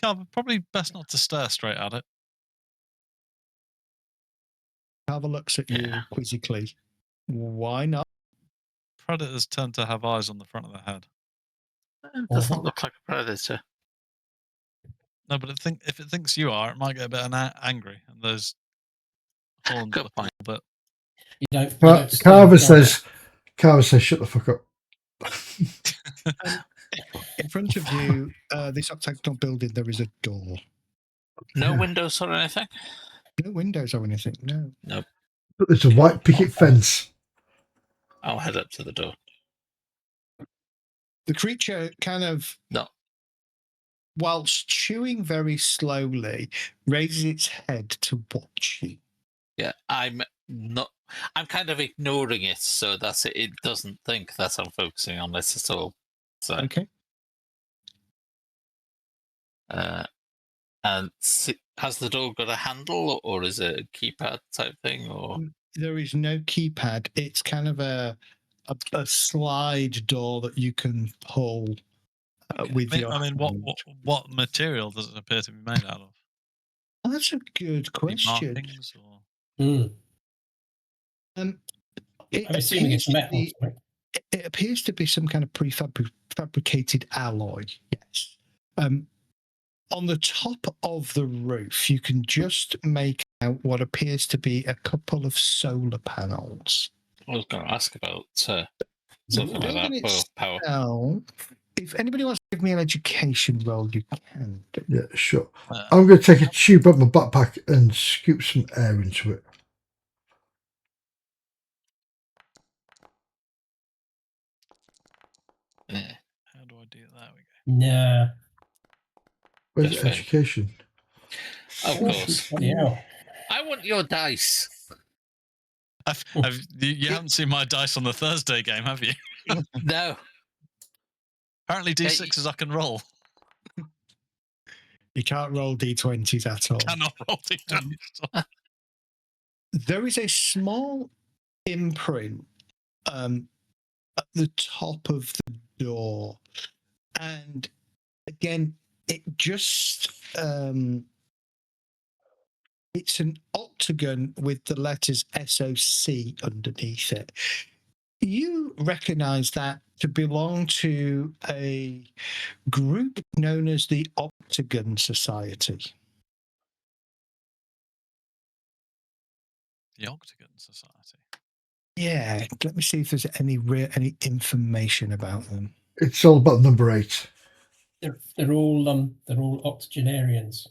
Speaker 4: Carver, probably best not to stare straight at it.
Speaker 2: Carver looks at you quizzically. Why not?
Speaker 4: Predators tend to have eyes on the front of their head.
Speaker 5: It doesn't look like a predator.
Speaker 4: No, but if it thinks you are, it might get a bit angry, and those horns
Speaker 5: Good
Speaker 4: look
Speaker 5: point.
Speaker 4: a little bit.
Speaker 3: You don't steal
Speaker 1: Carver
Speaker 3: from it.
Speaker 1: says, shut the fuck up.
Speaker 2: In front of you, this octagonal building, there is a door.
Speaker 5: No windows or anything?
Speaker 2: No windows or anything, no.
Speaker 5: Nope.
Speaker 1: But there's a white picket fence.
Speaker 5: I'll head up to the door.
Speaker 2: The creature kind of,
Speaker 5: No.
Speaker 2: whilst chewing very slowly, raises its head to watch you.
Speaker 5: Yeah, I'm kind of ignoring it so that it doesn't think that I'm focusing on this at all. So,
Speaker 2: Okay.
Speaker 5: and has the door got a handle, or is it a keypad type thing? Or
Speaker 2: There is no keypad. It's kind of a slide door that you can pull with your hand.
Speaker 4: What material does it appear to be made out of?
Speaker 2: Oh, that's a good question.
Speaker 4: Markings or?
Speaker 3: I'm assuming it's metal.
Speaker 2: It appears to be some kind of prefabricated alloy. Yes. On the top of the roof, you can just make out what appears to be a couple of solar panels.
Speaker 5: I was going to ask about something like that for power.
Speaker 2: If anybody wants to give me an education roll, you can.
Speaker 1: Yeah, sure. I'm going to take a tube out of my backpack and scoop some air into it.
Speaker 5: Yeah.
Speaker 4: How do I do it? There we go.
Speaker 3: Nah.
Speaker 1: Where's
Speaker 5: Just
Speaker 1: education?
Speaker 5: Of course.
Speaker 3: Yeah.
Speaker 5: I want your dice.
Speaker 4: You haven't seen my dice on the Thursday game, have you?
Speaker 5: No.
Speaker 4: Apparently D6s I can roll.
Speaker 2: You can't roll D20s at all.
Speaker 4: Cannot roll D20s.
Speaker 2: There is a small imprint at the top of the door. And again, it just it's an octagon with the letters SOC underneath it. You recognize that to belong to a group known as the Octagon Society.
Speaker 4: The Octagon Society.
Speaker 2: Yeah, let me see if there's any information about them.
Speaker 1: It's all about number 8.
Speaker 3: They're all octogenarians.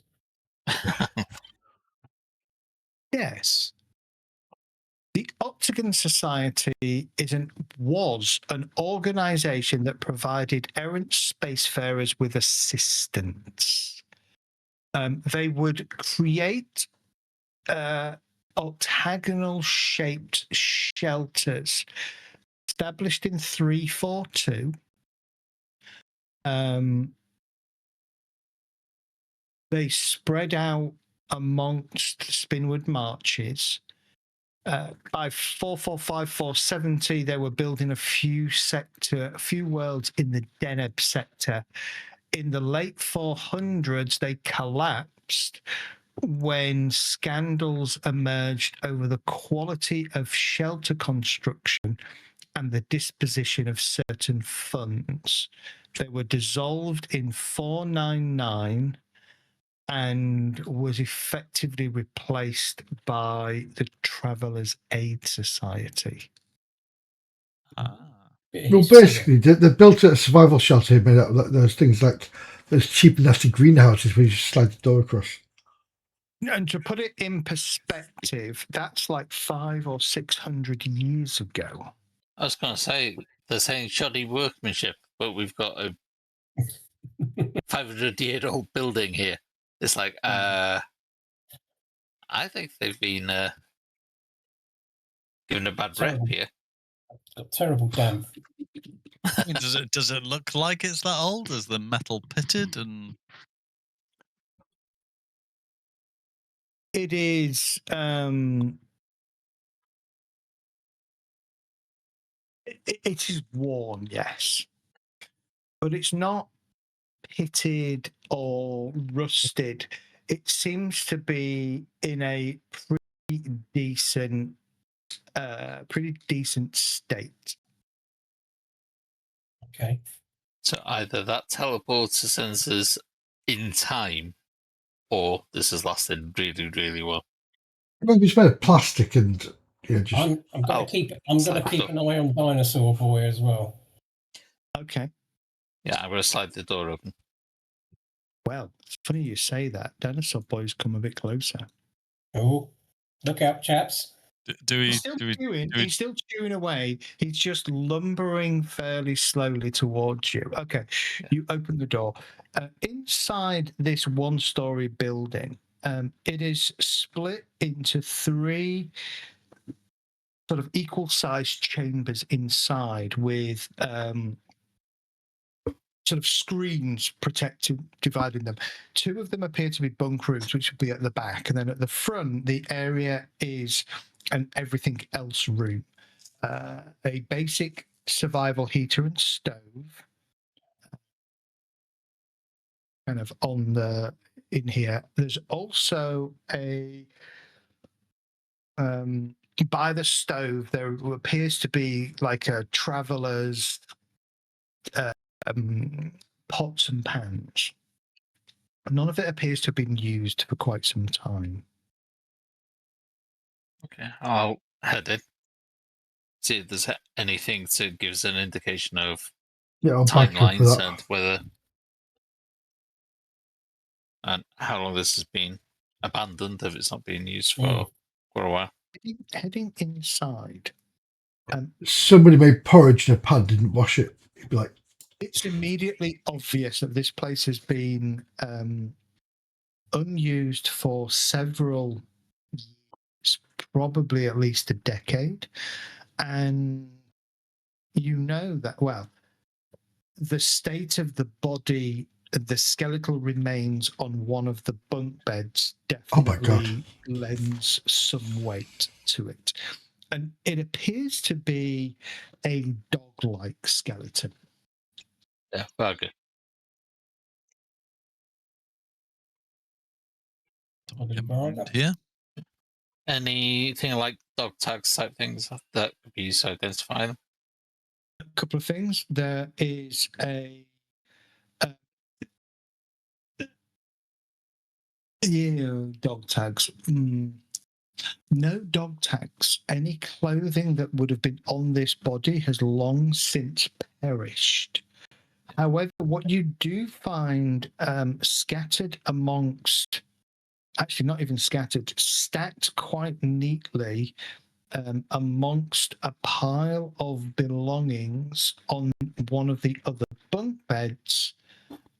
Speaker 2: Yes. The Octagon Society was an organization that provided errant spacefarers with assistance. They would create octagonal-shaped shelters established in 342. They spread out amongst Spinward Marches. By 470, they were building a few worlds in the Deneb sector. In the late 400s, they collapsed when scandals emerged over the quality of shelter construction and the disposition of certain funds. They were dissolved in 499 and was effectively replaced by the Traveller's Aid Society.
Speaker 3: bit of
Speaker 1: Well,
Speaker 3: history
Speaker 1: basically, they built a survival shelter made out of those things like those cheap and nasty greenhouses where you just slide the door across.
Speaker 2: And to put it in perspective, that's like 500 or 600 years ago.
Speaker 5: I was going to say, they're saying shoddy workmanship, but we've got a 500-year-old building here. It's like, I think they've been given a bad rep
Speaker 3: Terrible.
Speaker 5: here.
Speaker 3: It's got terrible damp.
Speaker 4: I mean, does it look like it's that old? Is the metal pitted and?
Speaker 2: It is. It is worn, yes, but it's not pitted or rusted. It seems to be in a pretty decent state.
Speaker 3: Okay.
Speaker 5: So either that teleporter sensors in time, or this has lasted really, really well.
Speaker 1: Maybe it's made of plastic and just.
Speaker 3: I'm going to keep an eye on Dinosaur Boy as well.
Speaker 2: Okay.
Speaker 5: Yeah, I'm going to slide the door open.
Speaker 2: Well, it's funny you say that. Dinosaur Boy's come a bit closer.
Speaker 3: Oh, look out, chaps!
Speaker 2: He's still chewing away. He's just lumbering fairly slowly towards you. Okay, yeah. You open the door. Inside this one-story building, it is split into 3 sort of equal-sized chambers inside with sort of screens dividing them. 2 of them appear to be bunk rooms, which would be at the back, and then at the front, the area is an everything else room. A basic survival heater and stove, kind of in here. There's also a by the stove there appears to be like a traveler's pots and pans. None of it appears to have been used for quite some time.
Speaker 5: Okay, I'll head in. See if there's anything to give us an indication of timelines and whether and how long this has been abandoned if it's not being used for a while.
Speaker 2: Heading inside.
Speaker 1: Somebody made porridge in a pan, didn't wash it. You'd be like,
Speaker 2: it's immediately obvious that this place has been unused for several years, probably at least a decade. And you know that, well, the state of the body, the skeletal remains on one of the bunk beds definitely lends some weight to it. And it appears to be a dog-like skeleton.
Speaker 5: Yeah, very good.
Speaker 4: Here?
Speaker 5: Anything like dog tags type things that could be used to identify them?
Speaker 2: A couple of things. There is dog tags. No dog tags. Any clothing that would have been on this body has long since perished. However, what you do find scattered amongst, actually not even scattered, stacked quite neatly amongst a pile of belongings on one of the other bunk beds,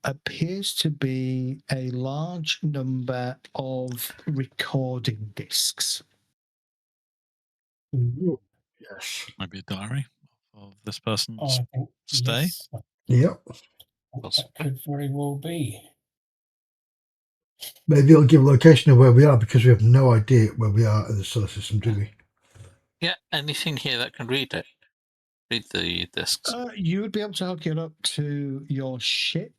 Speaker 2: appears to be a large number of recording discs.
Speaker 1: ooh, yes.
Speaker 4: Maybe a diary of this person's stay.
Speaker 3: Yes.
Speaker 1: Yep.
Speaker 3: That could very well be.
Speaker 1: Maybe it'll give a location of where we are because we have no idea where we are in the solar system, do we?
Speaker 5: Yeah, anything here that can read it? Read the discs.
Speaker 2: You would be able to hook it up to your ship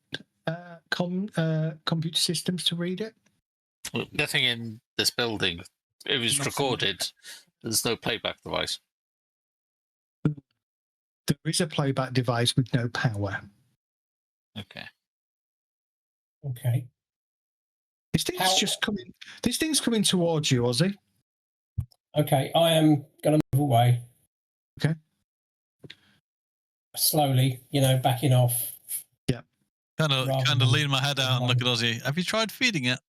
Speaker 2: computer systems to read it.
Speaker 5: Well, nothing in this building. It was recorded. There's no playback device.
Speaker 2: There is a playback device with no power.
Speaker 5: Okay.
Speaker 3: Okay.
Speaker 2: This thing's coming towards you, Ozzy.
Speaker 3: Okay, I am going to move away.
Speaker 2: Okay.
Speaker 3: slowly, backing off.
Speaker 4: Kind of
Speaker 3: Rather than
Speaker 4: lean my head out and look at Ozzy. Have you tried feeding it?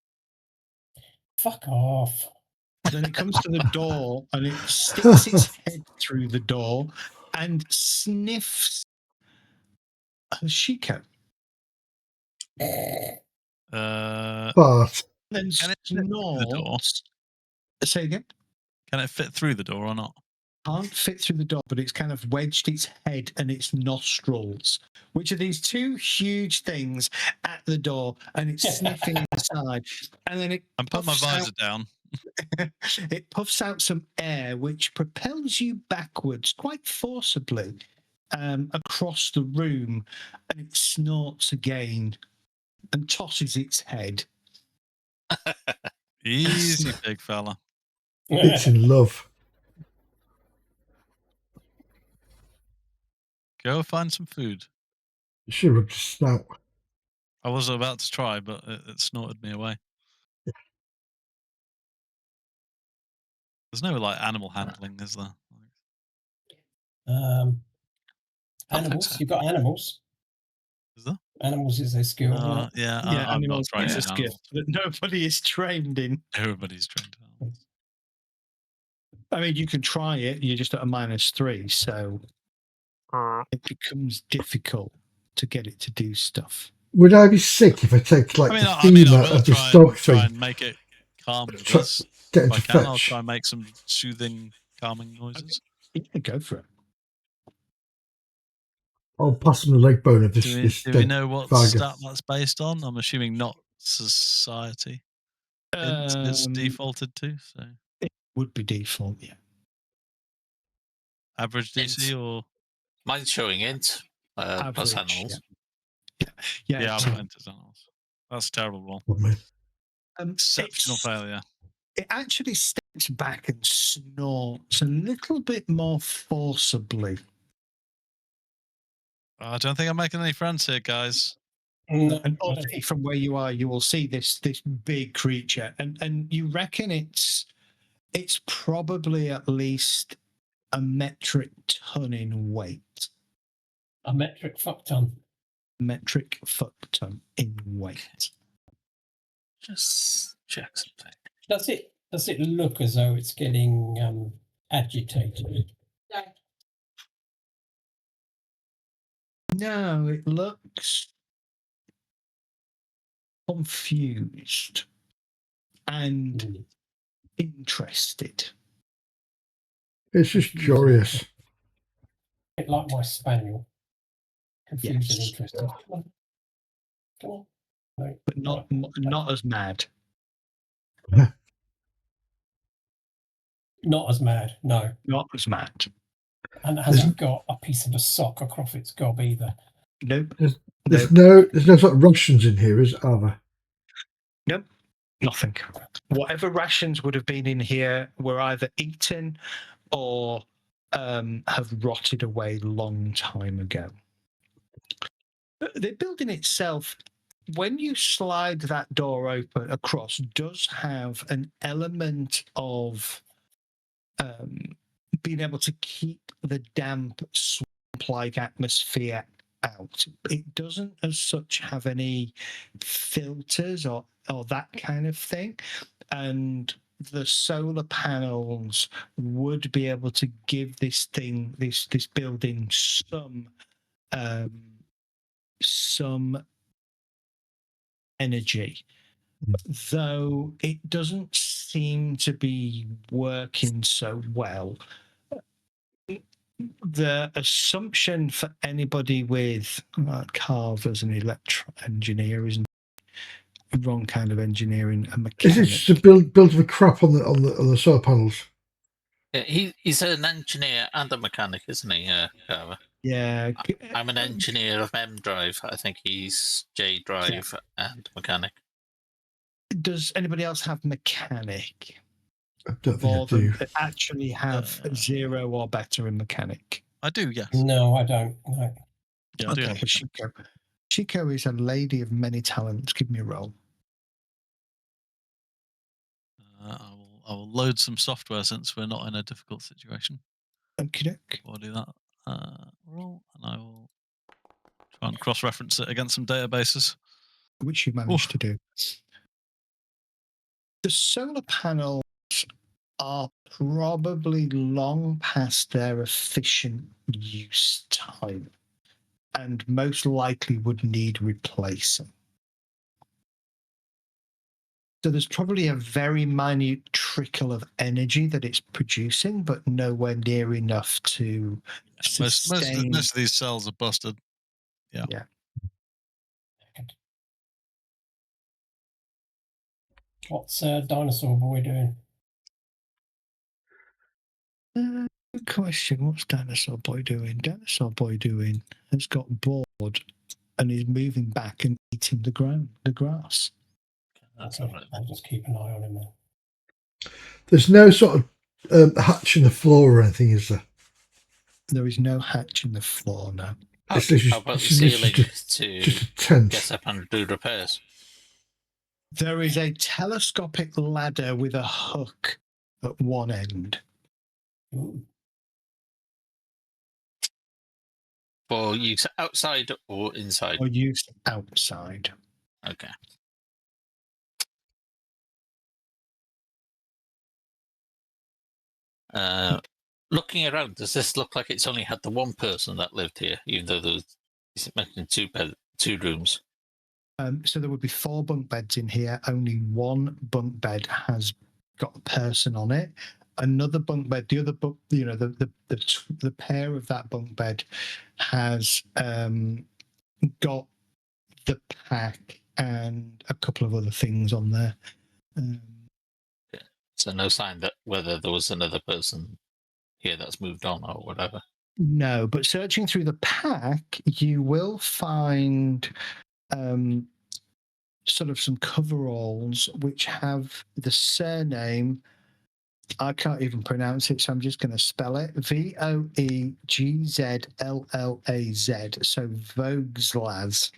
Speaker 3: Fuck off.
Speaker 2: Then it comes to the door and it sticks its head through the door and sniffs Shiko.
Speaker 1: But
Speaker 2: Then
Speaker 4: Can it fit through the door?
Speaker 2: snorts. Say again?
Speaker 4: Can it fit through the door or not?
Speaker 2: Can't fit through the door, but it's kind of wedged its head and its nostrils, which are these two huge things at the door, and it's sniffing inside. And then
Speaker 4: I'm putting my
Speaker 2: puffs out-
Speaker 4: visor down.
Speaker 2: it puffs out some air, which propels you backwards quite forcibly across the room, and it snorts again and tosses its head.
Speaker 4: Easy, big fella.
Speaker 1: it's in love.
Speaker 4: Go find some food.
Speaker 1: You should have just snout.
Speaker 4: I was about to try, but it snorted me away. There's no like animal handling, is there?
Speaker 3: Animals.
Speaker 4: so.
Speaker 3: You've got animals.
Speaker 4: Is there?
Speaker 3: Animals is their skill. right?
Speaker 4: Yeah,
Speaker 2: Yeah,
Speaker 4: I'm not
Speaker 2: animals
Speaker 4: trained
Speaker 2: is a
Speaker 4: in
Speaker 2: skill
Speaker 4: animals.
Speaker 2: that nobody is trained in.
Speaker 4: Everybody's trained in animals.
Speaker 2: I mean, you can try it. You're just at a -3, so it becomes difficult to get it to do stuff.
Speaker 1: Would I be sick if I take like the
Speaker 4: I
Speaker 1: femur
Speaker 4: will
Speaker 1: of this
Speaker 4: try
Speaker 1: dog
Speaker 4: and, try
Speaker 1: thing?
Speaker 4: and make it calm with
Speaker 1: Try-
Speaker 4: us.
Speaker 1: Get
Speaker 4: If
Speaker 1: him
Speaker 4: I
Speaker 1: to
Speaker 4: can, I'll
Speaker 1: fetch.
Speaker 4: try and make some soothing, calming noises.
Speaker 2: Yeah, go for it.
Speaker 1: I'll pass him the leg bone of this.
Speaker 4: Do we know what
Speaker 1: Varga.
Speaker 4: stat that's based on? I'm assuming not society. It's defaulted to, so
Speaker 2: It would be default, yeah.
Speaker 4: average DC or
Speaker 5: Mine's showing int plus
Speaker 2: Average,
Speaker 5: animals.
Speaker 2: Yeah,
Speaker 4: I've
Speaker 2: so,
Speaker 4: got into animals. That's a terrible roll.
Speaker 1: Oh, man.
Speaker 4: Exceptional failure.
Speaker 2: It actually steps back and snorts a little bit more forcibly.
Speaker 4: I don't think I'm making any friends here, guys.
Speaker 3: No,
Speaker 2: And
Speaker 3: I don't
Speaker 2: obviously from where you are, you will see this big creature, and you reckon it's probably at least a metric ton in weight.
Speaker 3: A metric fuck ton.
Speaker 2: Metric fuck ton in weight.
Speaker 5: Just check something.
Speaker 3: Does it look as though it's getting agitated?
Speaker 2: No, it looks confused and interested.
Speaker 1: It's just curious.
Speaker 3: A bit like my spaniel. Confused and
Speaker 2: Yes.
Speaker 3: interested. Come on. No.
Speaker 2: But not as mad.
Speaker 3: Not as mad, no.
Speaker 2: Not as mad.
Speaker 3: And it hasn't got a piece of a sock across its gob either.
Speaker 2: Nope.
Speaker 1: There's no sort of Russians in here, are there?
Speaker 2: Nope. Nothing. Whatever rations would have been in here were either eaten or have rotted away long time ago. The building itself, when you slide that door open across, does have an element of being able to keep the damp, swamp-like atmosphere out. It doesn't, as such, have any filters or that kind of thing, and the solar panels would be able to give this building some energy, though it doesn't seem to be working so well. The assumption for anybody with carvers and electro engineer isn't the wrong kind of engineering, a mechanic.
Speaker 1: Is it just a build of a crap on the solar panels?
Speaker 5: Yeah, he's an engineer and a mechanic, isn't he, Carver?
Speaker 2: Yeah.
Speaker 5: I'm an engineer of M drive. I think he's J drive and mechanic.
Speaker 2: Does anybody else have mechanic?
Speaker 1: I don't think I
Speaker 2: More than
Speaker 1: do.
Speaker 2: actually have 0 or better in mechanic?
Speaker 4: I do, yes.
Speaker 3: No, I don't. No.
Speaker 4: Yeah, I do
Speaker 2: Okay,
Speaker 4: have
Speaker 2: Shiko. Shiko is a lady of many talents. Give me a roll.
Speaker 4: I will load some software since we're not in a difficult situation.
Speaker 2: Okie doke.
Speaker 4: I'll do that. roll, and I will try and cross-reference it against some databases.
Speaker 2: Which you managed to do. The solar panels are probably long past their efficient use time and most likely would need replacing. So there's probably a very minute trickle of energy that it's producing, but nowhere near enough to sustain.
Speaker 4: Most of these cells are busted. Yeah.
Speaker 3: What's Dinosaur Boy doing?
Speaker 2: Good question. What's Dinosaur Boy doing? Dinosaur Boy has got bored and is moving back and eating the grass.
Speaker 5: That's
Speaker 3: Okay,
Speaker 5: all right.
Speaker 3: I'll just keep an eye on him then.
Speaker 1: There's no sort of hatch in the floor or anything, is there?
Speaker 2: There is no hatch in the floor now.
Speaker 5: How,
Speaker 1: It's literally-
Speaker 5: how about the
Speaker 1: it's literally
Speaker 5: ceiling
Speaker 1: just
Speaker 5: to
Speaker 1: a tent.
Speaker 5: get up and do repairs?
Speaker 2: There is a telescopic ladder with a hook at one end.
Speaker 3: Ooh.
Speaker 5: For use outside or inside?
Speaker 2: Or used outside.
Speaker 5: Okay. Looking around, does this look like it's only had the one person that lived here, even though there's mentioned two rooms?
Speaker 2: So there would be 4 bunk beds in here. Only one bunk bed has got a person on it. Another bunk bed, the other bunk, the pair of that bunk bed has got the pack and a couple of other things on there.
Speaker 5: So no sign that whether there was another person here that's moved on or whatever.
Speaker 2: No, but searching through the pack, you will find sort of some coveralls which have the surname. I can't even pronounce it, so I'm just going to spell it. Voegzllaz. So Voegzlaz.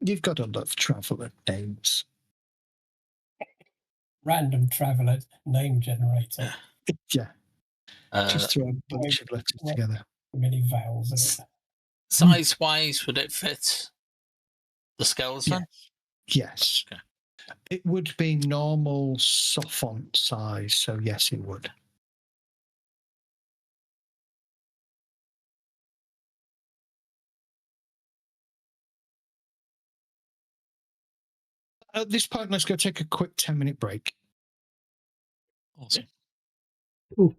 Speaker 2: You've got to love traveller names.
Speaker 3: Random traveller name generator.
Speaker 2: Yeah. Just throw a bunch of letters together.
Speaker 3: Many vowels in it.
Speaker 5: Size-wise, would it fit the skeleton?
Speaker 2: Yes.
Speaker 5: Okay.
Speaker 2: It would be normal soft size, so yes, it would. At this point, let's go take a quick 10-minute break.
Speaker 4: Awesome.
Speaker 1: Cool.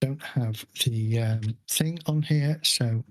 Speaker 2: Don't have the thing on here, so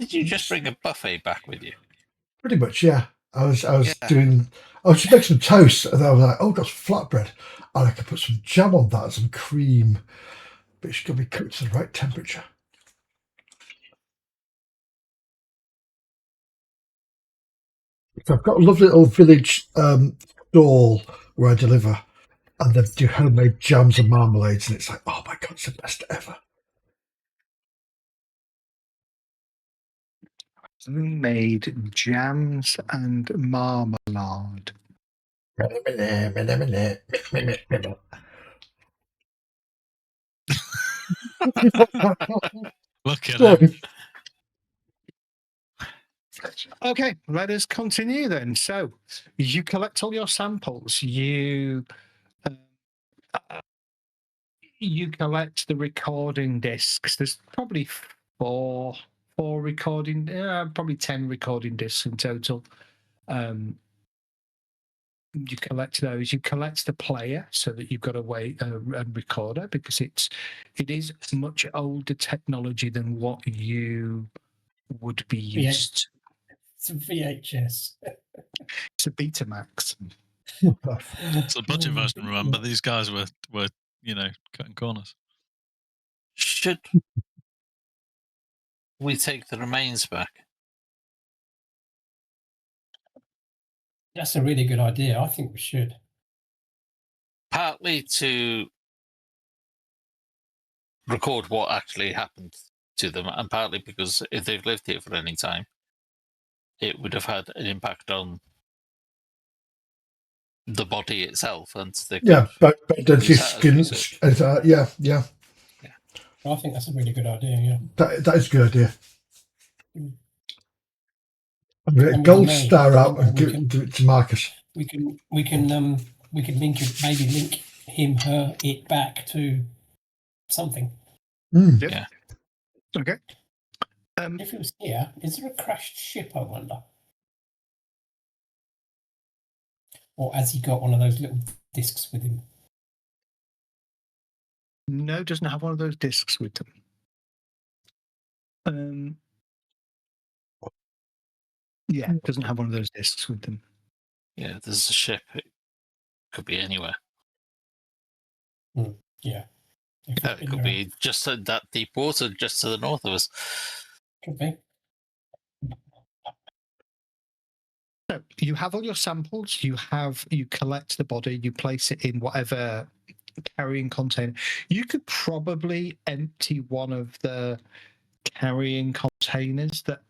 Speaker 5: Did you just bring a buffet back with you?
Speaker 1: Pretty much, yeah. I was
Speaker 5: Yeah.
Speaker 1: doing. I was just making some toast, and then I was like, "Oh, I've got some flatbread, and I could put some jam on that and some cream, but it's got to be cooked to the right temperature." So I've got a lovely little village stall where I deliver, and they do homemade jams and marmalades, and it's like, oh my god, it's the best ever.
Speaker 2: Homemade jams and marmalade.
Speaker 4: Look at
Speaker 1: Sorry.
Speaker 4: him.
Speaker 2: Okay, let us continue then. So you collect all your samples. You collect the recording discs. There's probably four recording, probably 10 recording discs in total. You collect those. You collect the player so that you've got a recorder, because it is much older technology than what you would be used to.
Speaker 3: It's a VHS.
Speaker 2: It's a Betamax.
Speaker 4: It's a budget version, remember? These guys were cutting corners.
Speaker 5: Should we take the remains back?
Speaker 3: That's a really good idea. I think we should.
Speaker 5: Partly to record what actually happened to them, and partly because if they've lived here for any time, it would have had an impact on the body itself, and they
Speaker 1: Yeah, but does your
Speaker 5: use that as
Speaker 1: skin?
Speaker 5: research.
Speaker 1: Yeah.
Speaker 3: I think that's a really good idea. Yeah.
Speaker 1: That is a good idea. I'm going to
Speaker 3: And with
Speaker 1: gold
Speaker 3: the name,
Speaker 1: star out and
Speaker 3: we
Speaker 1: give it to Marcus.
Speaker 3: We can link it, maybe link him, her, it back to something.
Speaker 2: Yep.
Speaker 5: Yeah.
Speaker 2: Okay.
Speaker 3: If he was here, is there a crashed ship, I wonder? Or has he got one of those little discs with him?
Speaker 2: No, doesn't have one of those discs with them. Yeah, doesn't have one of those discs with them.
Speaker 5: Yeah, there's a ship. It could be anywhere.
Speaker 3: Yeah.
Speaker 5: It could be just in that deep water just to the north of us.
Speaker 3: Could be.
Speaker 2: So you have all your samples. You collect the body. You place it in whatever carrying container. You could probably empty one of the carrying containers that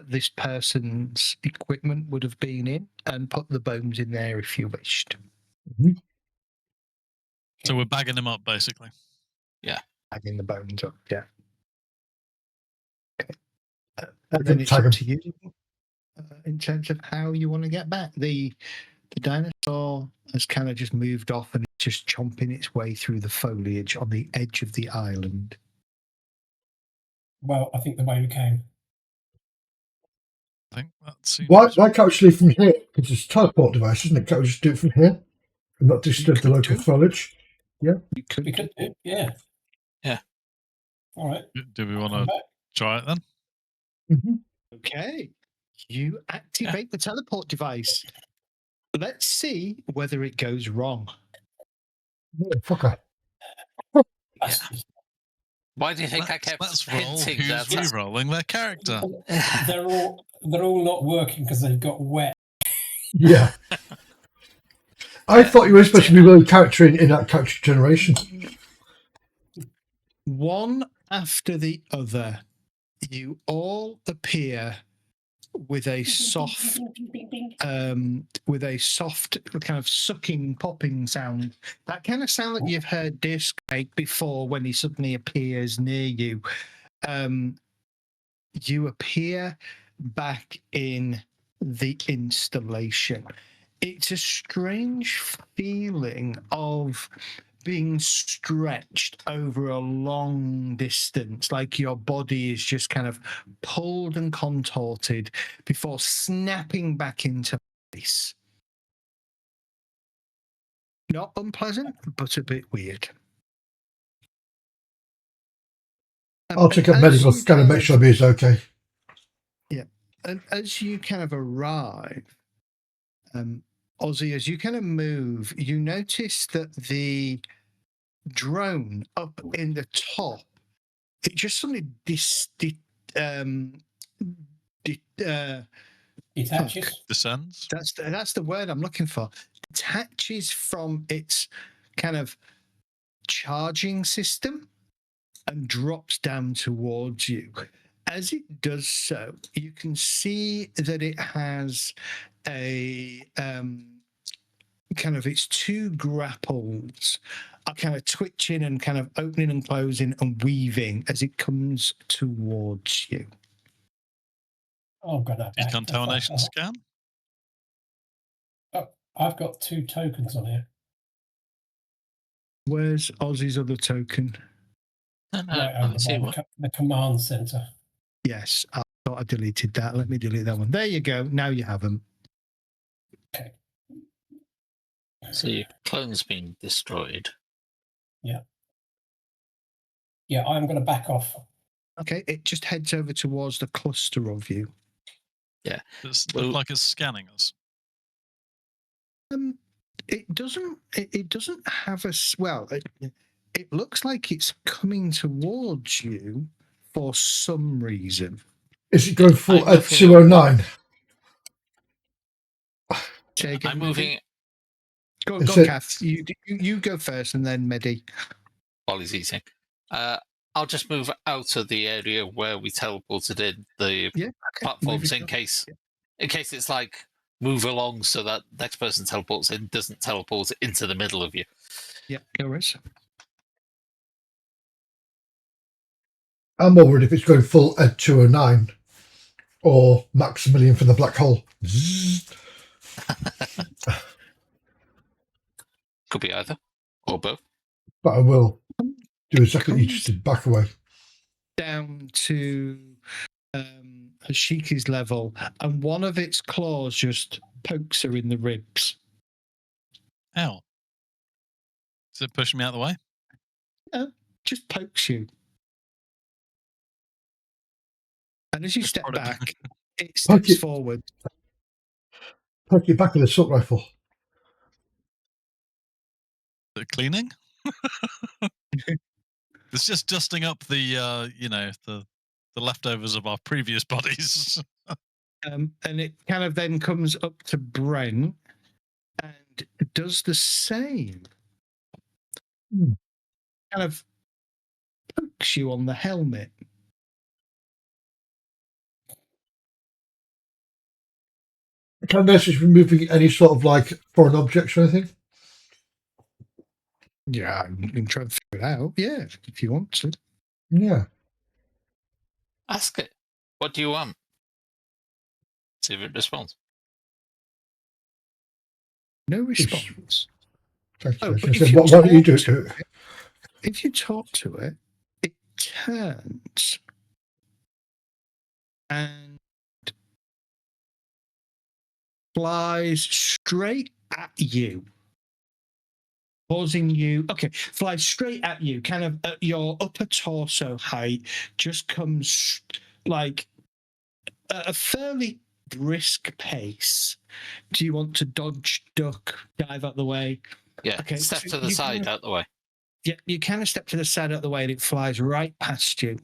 Speaker 2: this person's equipment would have been in, and put the bones in there if you wished.
Speaker 1: Mm-hmm.
Speaker 4: So we're bagging them up, basically.
Speaker 2: Bagging the bones up, yeah. Okay.
Speaker 1: I
Speaker 2: And then
Speaker 1: can
Speaker 2: it's
Speaker 1: tag
Speaker 2: up
Speaker 1: 'em.
Speaker 2: to you in terms of how you want to get back. The dinosaur has kind of just moved off, and it's just chomping its way through the foliage on the edge of the island.
Speaker 3: Well, I think the way we came.
Speaker 4: I think that seems.
Speaker 1: Why can't we just leave from here? Because it's a teleport device, isn't it? Can't we just do it from here and not disturb the local foliage?
Speaker 2: You
Speaker 3: We
Speaker 2: could
Speaker 3: could do, yeah.
Speaker 5: Yeah.
Speaker 3: All right.
Speaker 4: Do we want
Speaker 3: Come
Speaker 4: to
Speaker 3: back.
Speaker 4: try it then?
Speaker 1: Mm-hmm.
Speaker 2: Okay. You activate the teleport device. Let's see whether it goes wrong.
Speaker 1: Fucker.
Speaker 5: Why do you think I kept
Speaker 4: Let's roll
Speaker 5: hinting
Speaker 4: who's
Speaker 5: that?
Speaker 4: re-rolling their character.
Speaker 3: They're all not working because they've got wet.
Speaker 1: Yeah. I thought you were supposed to be really character in that character generation.
Speaker 2: One after the other, you all appear with a soft kind of sucking, popping sound. That kind of sound that you've heard Disc make before when he suddenly appears near you. You appear back in the installation. It's a strange feeling of being stretched over a long distance, like your body is just kind of pulled and contorted before snapping back into place. Not unpleasant, but a bit weird.
Speaker 1: I'll check out
Speaker 2: as
Speaker 1: medical
Speaker 2: you
Speaker 1: scan and
Speaker 2: kind
Speaker 1: make
Speaker 2: of-
Speaker 1: sure he's okay.
Speaker 2: And as you kind of arrive, Ozzy, as you kind of move, you notice that the drone up in the top, it just suddenly
Speaker 3: Detaches.
Speaker 4: Descends.
Speaker 2: that's the word I'm looking for. Detaches from its kind of charging system and drops down towards you. As it does so, you can see that it has a kind of its two grapples are kind of twitching and kind of opening and closing and weaving as it comes towards you.
Speaker 3: Oh, I'm gonna back the fuck
Speaker 4: Decontamination
Speaker 3: up.
Speaker 4: scan.
Speaker 3: Oh, I've got 2 tokens on here.
Speaker 2: Where's Ozzy's other token?
Speaker 3: Right
Speaker 5: I
Speaker 3: over
Speaker 5: see
Speaker 3: by
Speaker 5: one.
Speaker 3: the command center.
Speaker 2: Yes, I thought I deleted that. Let me delete that one. There you go. Now you have them.
Speaker 5: So your clone's been destroyed.
Speaker 3: Yeah, I'm going to back off.
Speaker 2: Okay, it just heads over towards the cluster of you.
Speaker 4: Does it
Speaker 5: Well-
Speaker 4: look like it's scanning us?
Speaker 2: It doesn't. It doesn't have a. Well, it looks like it's coming towards you for some reason.
Speaker 1: Is it going full
Speaker 5: I'm
Speaker 1: at 209?
Speaker 2: Say again,
Speaker 5: I'm
Speaker 2: Mehdi?
Speaker 5: moving
Speaker 2: Go
Speaker 1: Is
Speaker 2: on,
Speaker 1: it-
Speaker 2: Kath. You go first, and then Mehdi.
Speaker 5: while he's eating. I'll just move out of the area where we teleported in the
Speaker 2: Yeah, okay.
Speaker 5: platforms
Speaker 2: Move
Speaker 5: in
Speaker 2: it.
Speaker 5: case it's like move along so that next person teleports in doesn't teleport into the middle of you.
Speaker 2: Yeah, no worries.
Speaker 1: I'm more worried if it's going full at 209 or Maximilian for the black hole. Zzz.
Speaker 5: Could be either or both.
Speaker 1: But I will do exactly what you just did, back away.
Speaker 2: Down to Hashiki's level, and one of its claws just pokes her in the ribs.
Speaker 4: Ow. Is it pushing me out of the way?
Speaker 2: Just pokes you. And as you
Speaker 4: It's
Speaker 2: step
Speaker 4: probably-
Speaker 2: back, it
Speaker 1: Poke
Speaker 2: steps
Speaker 1: it.
Speaker 2: forward.
Speaker 1: Poke it back with a assault rifle.
Speaker 4: Is it cleaning? It's just dusting up the the leftovers of our previous bodies.
Speaker 2: And it kind of then comes up to Brent and does the same.
Speaker 1: Hmm.
Speaker 2: Kind of pokes you on the helmet.
Speaker 1: Can I notice removing any sort of like foreign objects or anything?
Speaker 2: Yeah, you can try and figure it out. Yeah, if you want to.
Speaker 1: Yeah.
Speaker 5: Ask it. What do you want? See if it responds.
Speaker 2: No response.
Speaker 1: Thank you.
Speaker 2: Oh,
Speaker 1: I was
Speaker 2: but
Speaker 1: gonna
Speaker 2: if
Speaker 1: say,
Speaker 2: you
Speaker 1: why don't you do
Speaker 2: talk
Speaker 1: it?
Speaker 2: to it, if you talk to it, it turns and flies straight at you, causing you. Okay, flies straight at you, kind of at your upper torso height. Just comes like at a fairly brisk pace. Do you want to dodge, duck, dive out the way?
Speaker 5: Yeah.
Speaker 2: Okay,
Speaker 5: Step
Speaker 2: so
Speaker 5: to the
Speaker 2: you
Speaker 5: side
Speaker 2: kind of-
Speaker 5: out the way.
Speaker 2: Yeah, you kind of step to the side out the way and it flies right past you.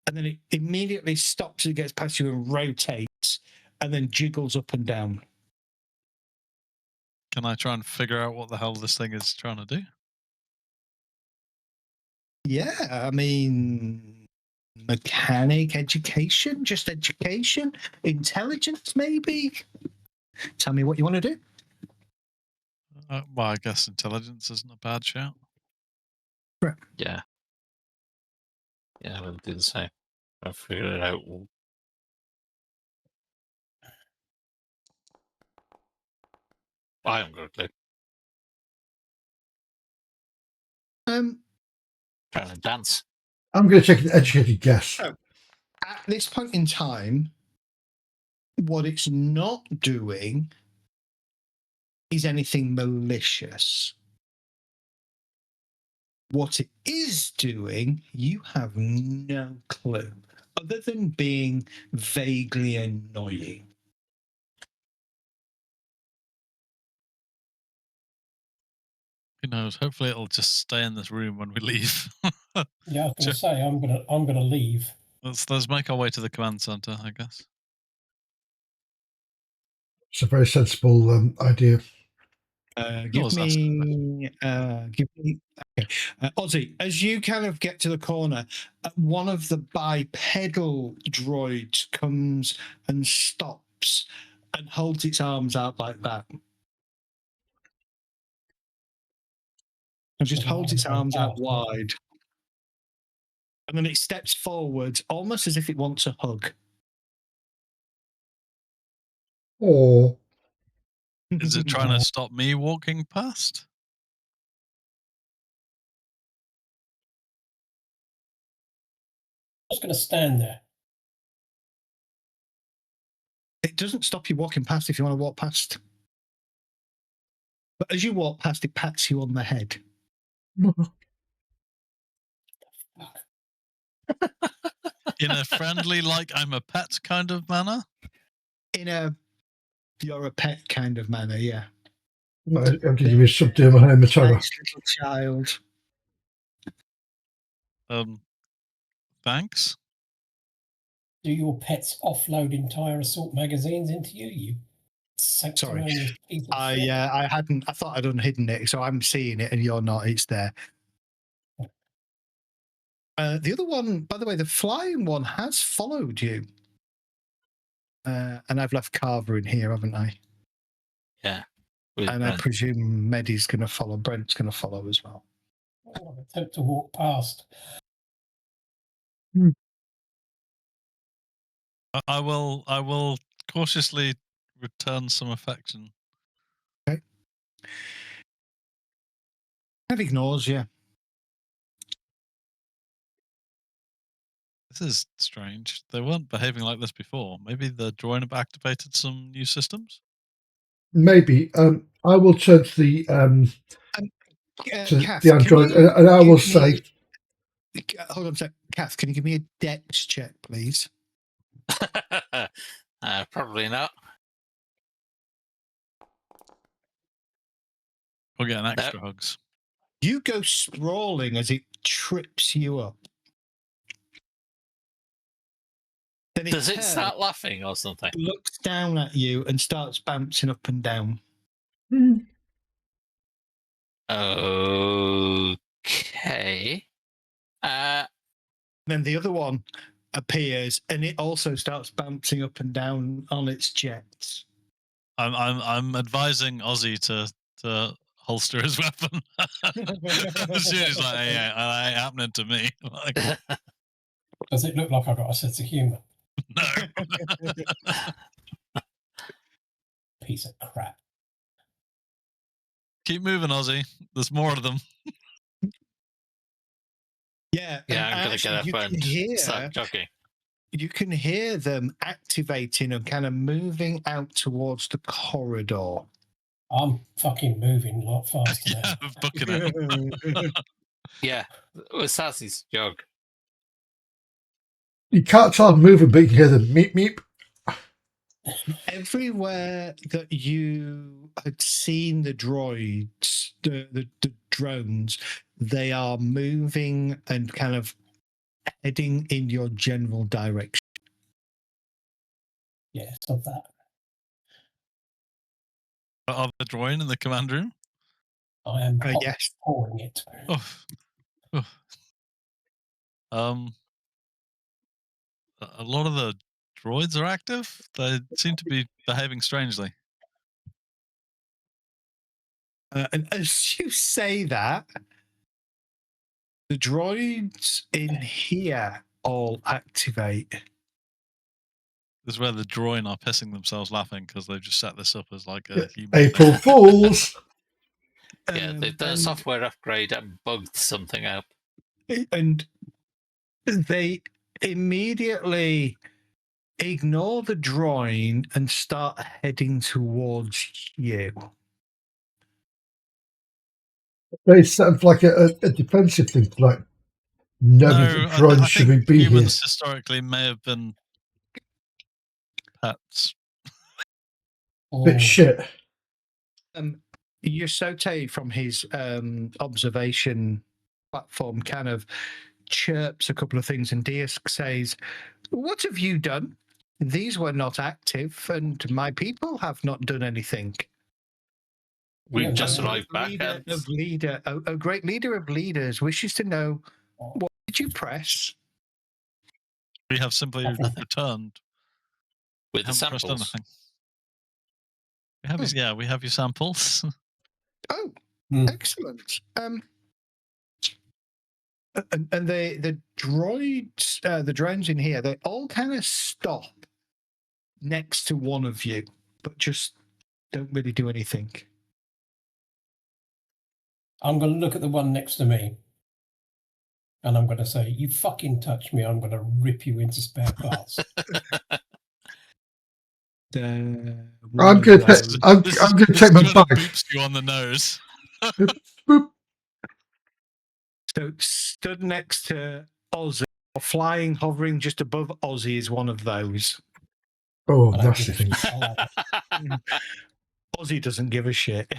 Speaker 2: And then it immediately stops as it gets past you and rotates and then jiggles up and down.
Speaker 4: Can I try and figure out what the hell this thing is trying to do?
Speaker 2: Yeah, I mean, mechanic, education, just education, intelligence, maybe. Tell me what you want to do.
Speaker 4: Well, I guess intelligence isn't a bad shout.
Speaker 5: Yeah. Yeah, we'll do the same. I'll figure it out. I haven't got a clue. Trying to dance.
Speaker 1: I'm going to take an educated guess.
Speaker 2: Oh. At this point in time, what it's not doing is anything malicious. What it is doing, you have no clue, other than being vaguely annoying.
Speaker 4: Who knows? Hopefully, it'll just stay in this room when we leave.
Speaker 3: Yeah, I was going
Speaker 4: Sure.
Speaker 3: to say I'm gonna leave.
Speaker 4: Let's make our way to the command center, I guess.
Speaker 1: It's a very sensible idea.
Speaker 2: Give me. Okay, Ozzy. As you kind of get to the corner, one of the bipedal droids comes and stops and holds its arms out like that. And just holds its arms out wide. And then it steps forwards, almost as if it wants a hug.
Speaker 1: Or
Speaker 4: Is it trying to stop me walking past?
Speaker 3: I'm just going to stand there.
Speaker 2: It doesn't stop you walking past if you want to walk past. But as you walk past, it pats you on the head.
Speaker 4: In a friendly, like I'm a pet kind of manner?
Speaker 2: In a you're a pet kind of manner, yeah.
Speaker 1: I'm giving you subdue my hematoma.
Speaker 2: Nice little child.
Speaker 4: Thanks.
Speaker 3: Do your pets offload entire assault magazines into you? You sanctimonious piece of shit.
Speaker 2: I hadn't. I thought I'd unhidden it, so I'm seeing it, and you're not. It's there. The other one, by the way, the flying one has followed you, and I've left Carver in here, haven't I?
Speaker 5: Yeah.
Speaker 2: And I presume Medi's going to follow. Brent's going to follow as well.
Speaker 3: I'll attempt to walk past.
Speaker 4: I will cautiously return some affection.
Speaker 2: Okay. It ignores you.
Speaker 4: This is strange. They weren't behaving like this before. Maybe the droid have activated some new systems?
Speaker 1: Maybe. I will turn to the
Speaker 2: Kath,
Speaker 1: android, and I will say...
Speaker 2: Hold on a sec. Kath, can you give me a dex check, please?
Speaker 5: Probably not.
Speaker 4: We'll get an extra hugs.
Speaker 2: You go sprawling as it trips you up. Then
Speaker 5: Does it start laughing or something?
Speaker 2: Looks down at you and starts bouncing up and down.
Speaker 5: Okay.
Speaker 2: Then the other one appears and it also starts bouncing up and down on its jets.
Speaker 3: I'm
Speaker 4: advising Ozzy to holster his weapon. She's like, hey, that ain't happening to me. Like,
Speaker 3: does it look like I've got a sense of humour?
Speaker 4: No.
Speaker 3: Piece of crap.
Speaker 4: Keep moving, Ozzy. There's more of them.
Speaker 2: Yeah,
Speaker 5: I'm going to get up and start jogging.
Speaker 2: You can hear them activating and kind of moving out towards the corridor.
Speaker 3: I'm fucking moving a lot faster now.
Speaker 4: Booking it.
Speaker 5: Yeah, with Sassy's jog.
Speaker 1: You can't tell I'm moving, but you can hear the meep meep.
Speaker 2: Everywhere that you had seen the droids, the drones, they are moving and kind of heading in your general direction.
Speaker 3: Yeah, stop that.
Speaker 4: Are the droid in the command room?
Speaker 3: I am
Speaker 2: yes.
Speaker 3: pouring it.
Speaker 4: A lot of the droids are active. They seem to be behaving strangely.
Speaker 2: And as you say that, the droids in here all activate.
Speaker 4: This is where the droid are pissing themselves laughing because they've just set this up as like a human.
Speaker 1: April Fools!
Speaker 5: Yeah, they've done a software upgrade and bugged something up.
Speaker 2: And they immediately ignore the droid and start heading towards you.
Speaker 1: They sound like a defensive thing, like none of the
Speaker 4: No,
Speaker 1: droids
Speaker 4: I
Speaker 1: should
Speaker 4: think
Speaker 1: be here.
Speaker 4: humans historically may have been pets.
Speaker 1: Bit shit.
Speaker 2: Yosote from his observation platform kind of chirps a couple of things, and Diask says, "What have you done? These were not active, and my people have not done anything."
Speaker 5: We've
Speaker 3: Yeah,
Speaker 5: just
Speaker 3: yeah.
Speaker 5: arrived back.
Speaker 2: Leader
Speaker 5: And
Speaker 2: of leader, a great leader of leaders wishes to know, what did you press?
Speaker 4: We have simply
Speaker 3: Everything.
Speaker 4: returned.
Speaker 5: with the
Speaker 4: Haven't pressed
Speaker 5: samples.
Speaker 4: anything. We have we have your samples.
Speaker 2: Oh,
Speaker 3: Hmm.
Speaker 2: excellent. And the droids, the drones in here, they all kind of stop next to one of you, but just don't really do anything.
Speaker 3: I'm going to look at the one next to me, and I'm going to say, "You fucking touch me, I'm going to rip you into spare parts."
Speaker 1: I'm going to take my bag.
Speaker 4: Boops you on the nose.
Speaker 1: Boop.
Speaker 2: So stood next to Ozzy, or flying, hovering just above Ozzy is one of those.
Speaker 1: Oh,
Speaker 3: I don't
Speaker 1: nasty
Speaker 3: give a
Speaker 1: things.
Speaker 3: shit.
Speaker 2: Ozzy doesn't give a shit.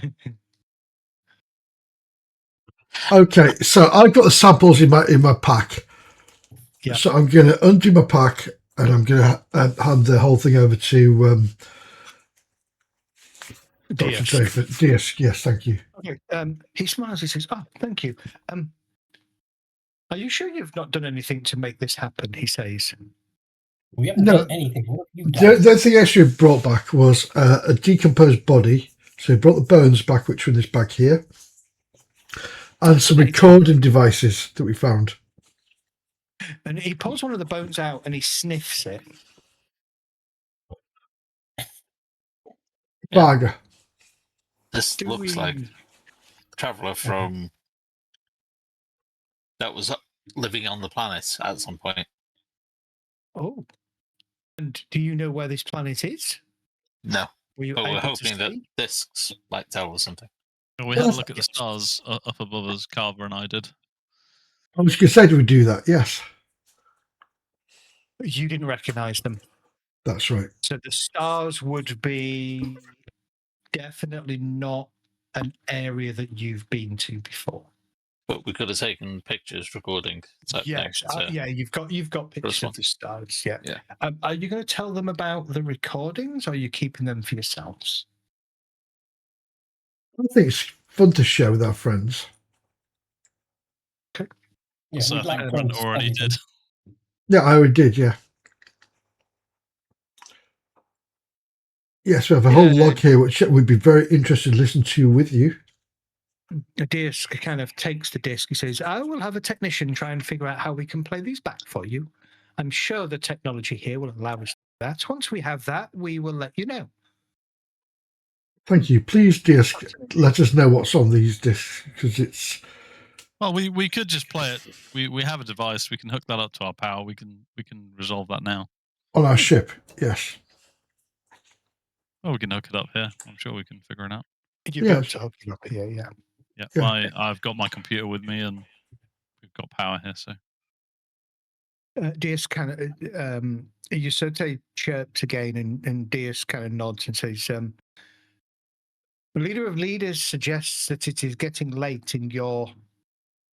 Speaker 1: Okay, so I've got the samples in my pack.
Speaker 2: Yeah.
Speaker 1: So I'm going to undo my pack, and I'm going to hand the whole thing over to Dr.
Speaker 2: Diask.
Speaker 1: David. Diask, yes, thank you.
Speaker 2: Okay. He smiles. He says, "Oh, thank you. Are you sure you've not done anything to make this happen?" He says.
Speaker 3: We haven't
Speaker 1: No.
Speaker 3: done anything. What have you done?
Speaker 1: The thing actually brought back was a decomposed body. So he brought the bones back, which were in this bag here, and some recording devices that we found.
Speaker 2: And he pulls one of the bones out and he sniffs it.
Speaker 1: Bag.
Speaker 5: This looks like Traveller from that was living on the planet at some point.
Speaker 2: Oh. And do you know where this planet is?
Speaker 5: No,
Speaker 2: Were you
Speaker 5: but we're
Speaker 2: able to
Speaker 5: hoping that
Speaker 2: see?
Speaker 5: discs might tell us something.
Speaker 4: We had a look at the stars up above us, Carver and I did.
Speaker 1: I was going to say, do we do that? Yes,
Speaker 2: You didn't recognize them.
Speaker 1: that's right.
Speaker 2: So the stars would be definitely not an area that you've been to before.
Speaker 5: But we could have taken pictures, recording.
Speaker 2: Yes, yeah, you've got pictures
Speaker 5: one.
Speaker 2: of the stars. Yeah.
Speaker 5: Yeah.
Speaker 2: Are you going to tell them about the recordings, or are you keeping them for yourselves?
Speaker 1: I think it's fun to share with our friends.
Speaker 2: Okay.
Speaker 3: Yeah,
Speaker 4: So
Speaker 3: we'd
Speaker 4: I
Speaker 3: like
Speaker 4: think
Speaker 3: to
Speaker 4: Brent already
Speaker 3: understand
Speaker 4: did.
Speaker 1: Yeah, I already did, yeah. Yes, we have a whole log here, which we'd be very interested to listen to with you.
Speaker 2: The disc kind of takes the disc. He says, "I will have a technician try and figure out how we can play these back for you. I'm sure the technology here will allow us to do that. Once we have that, we will let you know."
Speaker 1: Thank you. Please, Disk, let us know what's on these discs, because it's...
Speaker 4: Well, we could just play it. We have a device. We can hook that up to our power. We can resolve that now.
Speaker 1: On our ship, yes.
Speaker 4: Oh, we can hook it up here. I'm sure we can figure it out.
Speaker 2: You've been able to hook it up here, yeah.
Speaker 4: Yeah. I've got my computer with me, and we've got power here. So.
Speaker 2: Diaz kind of, Yusote chirps again, and Diaz kind of nods and says, "The leader of leaders suggests that it is getting late in your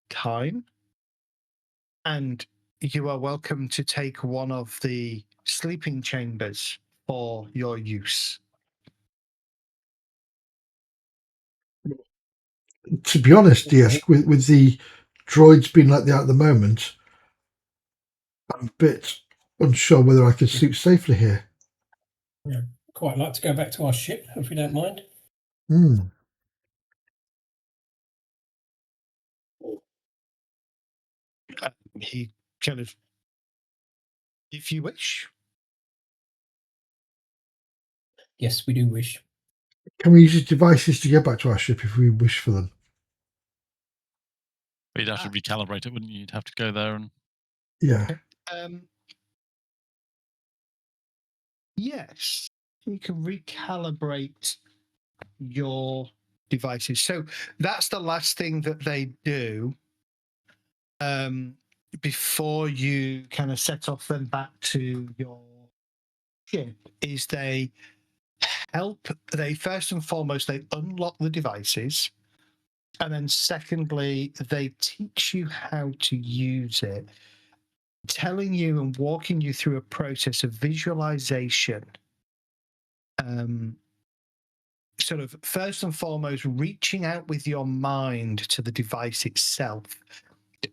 Speaker 2: time, and you are welcome to take one of the sleeping chambers for your use."
Speaker 1: To be honest, Disk, with the droids being like they are at the moment, I'm a bit unsure whether I could sleep safely here.
Speaker 3: Yeah, quite like to go back to our ship, if you don't mind.
Speaker 2: He kind of, "If you wish."
Speaker 3: Yes, we do wish.
Speaker 1: Can we use these devices to get back to our ship if we wish for them?
Speaker 4: But you'd have to recalibrate it, wouldn't you? You'd have to go there and...
Speaker 1: Yeah.
Speaker 2: Yes, you can recalibrate your devices. So that's the last thing that they do before you kind of set off them back to your ship. Is they first and foremost they unlock the devices, and then secondly they teach you how to use it, telling you and walking you through a process of visualization. Sort of first and foremost reaching out with your mind to the device itself,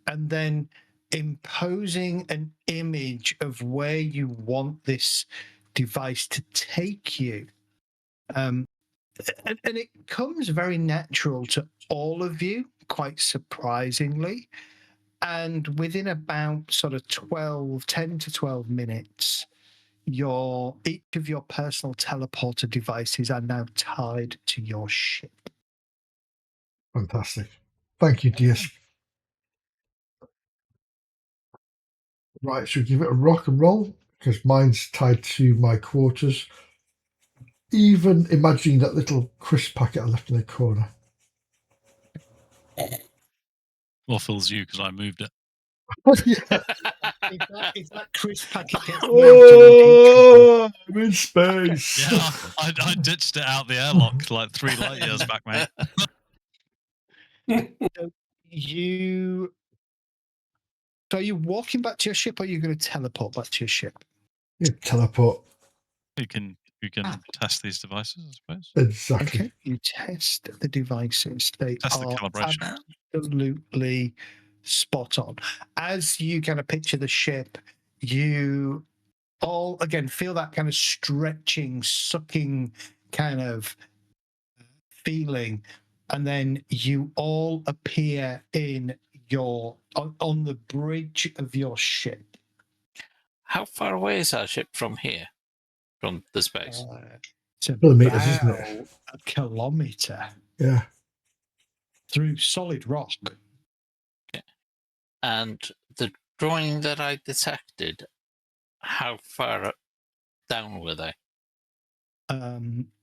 Speaker 2: and then imposing an image of where you want this device to take you. And it comes very natural to all of you, quite surprisingly. And within about sort of 10 to 12 minutes, each of your personal teleporter devices are now tied to your ship.
Speaker 1: Fantastic. Thank you, DS. Right, should we give it a rock and roll? Because mine's tied to my quarters. Even imagining that little crisp packet I left in the corner.
Speaker 4: Waffles you because I moved it.
Speaker 1: Yeah.
Speaker 2: If that crisp packet gets melted on
Speaker 1: Oh, I'm in space.
Speaker 4: Yeah, I ditched it out the airlock like 3 light years back, mate.
Speaker 2: So are you walking back to your ship, or are you going to teleport back to your ship?
Speaker 1: Yeah, teleport.
Speaker 4: You can test these devices, I suppose.
Speaker 1: Exactly.
Speaker 2: Okay, you test the devices. They
Speaker 4: Test the
Speaker 2: are
Speaker 4: calibration.
Speaker 2: absolutely spot on. As you kind of picture the ship, you all again feel that kind of stretching, sucking kind of feeling, and then you all appear on the bridge of your ship.
Speaker 5: How far away is our ship from here, from the space?
Speaker 2: It's about
Speaker 1: Kilometers, isn't it?
Speaker 2: a kilometer
Speaker 1: Yeah.
Speaker 2: through solid rock.
Speaker 5: Okay. And the drawing that I detected, how far down were they?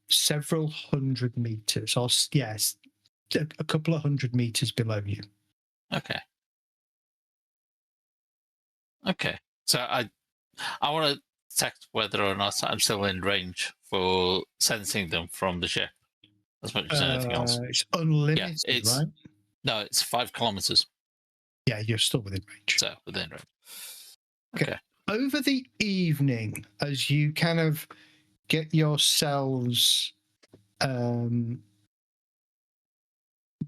Speaker 2: Several hundred meters, or yes, a couple of 100 meters below you.
Speaker 5: Okay. Okay. So I want to detect whether or not I'm still in range for sensing them from the ship, as much as anything else.
Speaker 2: It's unlimited, right?
Speaker 5: No, it's 5 kilometers.
Speaker 2: Yeah, you're still within range.
Speaker 5: So within range.
Speaker 2: Okay. Over the evening, as you kind of get yourselves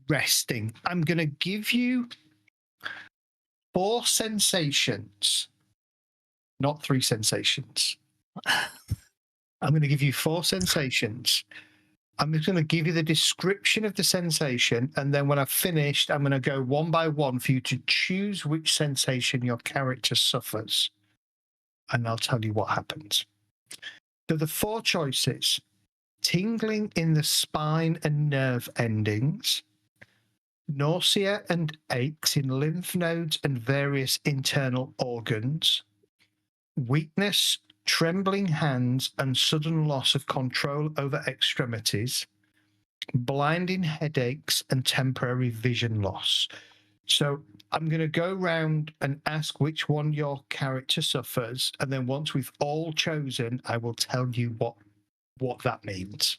Speaker 2: resting, I'm going to give you 4 sensations, not 3 sensations. I'm going to give you 4 sensations. I'm just going to give you the description of the sensation, and then when I've finished, I'm going to go one by one for you to choose which sensation your character suffers, and I'll tell you what happens. So the 4 choices: tingling in the spine and nerve endings, nausea and aches in lymph nodes and various internal organs, weakness, trembling hands and sudden loss of control over extremities, blinding headaches and temporary vision loss. So I'm going to go round and ask which one your character suffers, and then once we've all chosen, I will tell you what that means.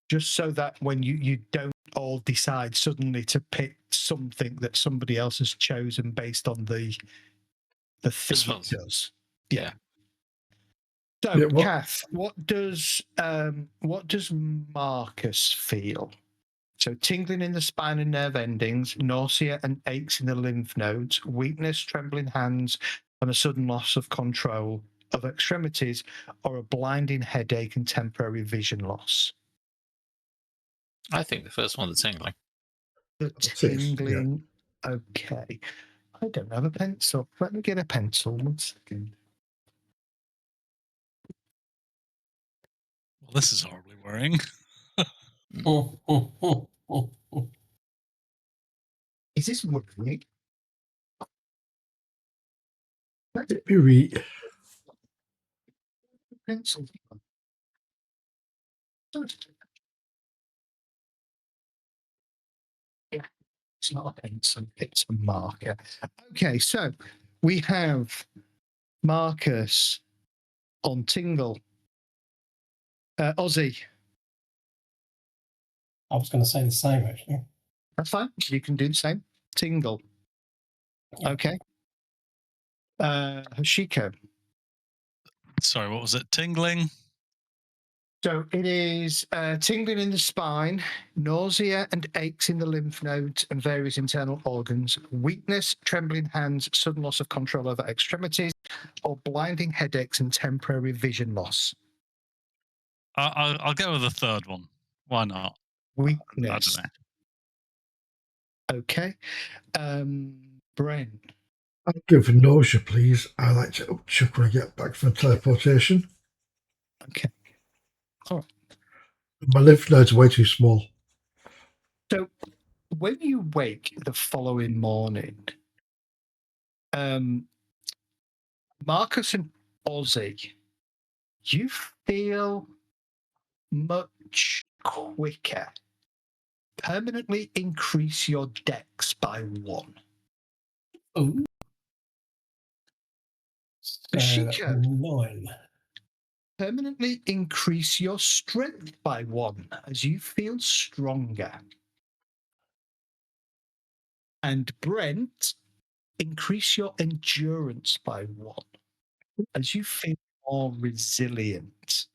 Speaker 2: Just so that when you don't all decide suddenly to pick something that somebody else has chosen based on the thing it does. Yeah. So,
Speaker 1: Yeah,
Speaker 2: Kath, what does Marcus feel? So, tingling in the spine and nerve endings, nausea and aches in the lymph nodes, weakness, trembling hands, and a sudden loss of control of extremities, or a blinding headache and temporary vision loss.
Speaker 5: I think the first one, the tingling.
Speaker 2: The tingling. Yeah. Okay. I don't have a pencil. Let me get a pencil. 1 second.
Speaker 4: Well, this is horribly worrying.
Speaker 2: Is this working?
Speaker 1: Let me read.
Speaker 2: Pencil. It's not a pencil, it's a marker. Okay, so we have Marcus on Tingle. Ozzy,
Speaker 3: I was going to say the same, actually.
Speaker 2: that's fine. You can do the same. Tingle.
Speaker 3: Yeah.
Speaker 2: Okay. Hashiko.
Speaker 4: Sorry, what was it? Tingling?
Speaker 2: So it is tingling in the spine, nausea and aches in the lymph nodes and various internal organs, weakness, trembling hands, sudden loss of control over extremities, or blinding headaches and temporary vision loss.
Speaker 4: I'll go with the third one. Why not?
Speaker 2: Weakness.
Speaker 4: I don't know.
Speaker 2: Okay. Bren.
Speaker 1: I'd go for nausea, please. I like to upchuck when I get back from teleportation.
Speaker 2: Okay.
Speaker 1: My lymph nodes are way too small.
Speaker 2: So when you wake the following morning, Marcus and Ozzy, you feel much quicker. Permanently increase your dex by 1.
Speaker 3: Oh. So that's
Speaker 2: Hashiko.
Speaker 3: 9.
Speaker 2: Permanently increase your strength by 1 as you feel stronger. And Brent, increase your endurance by 1 as you feel more resilient.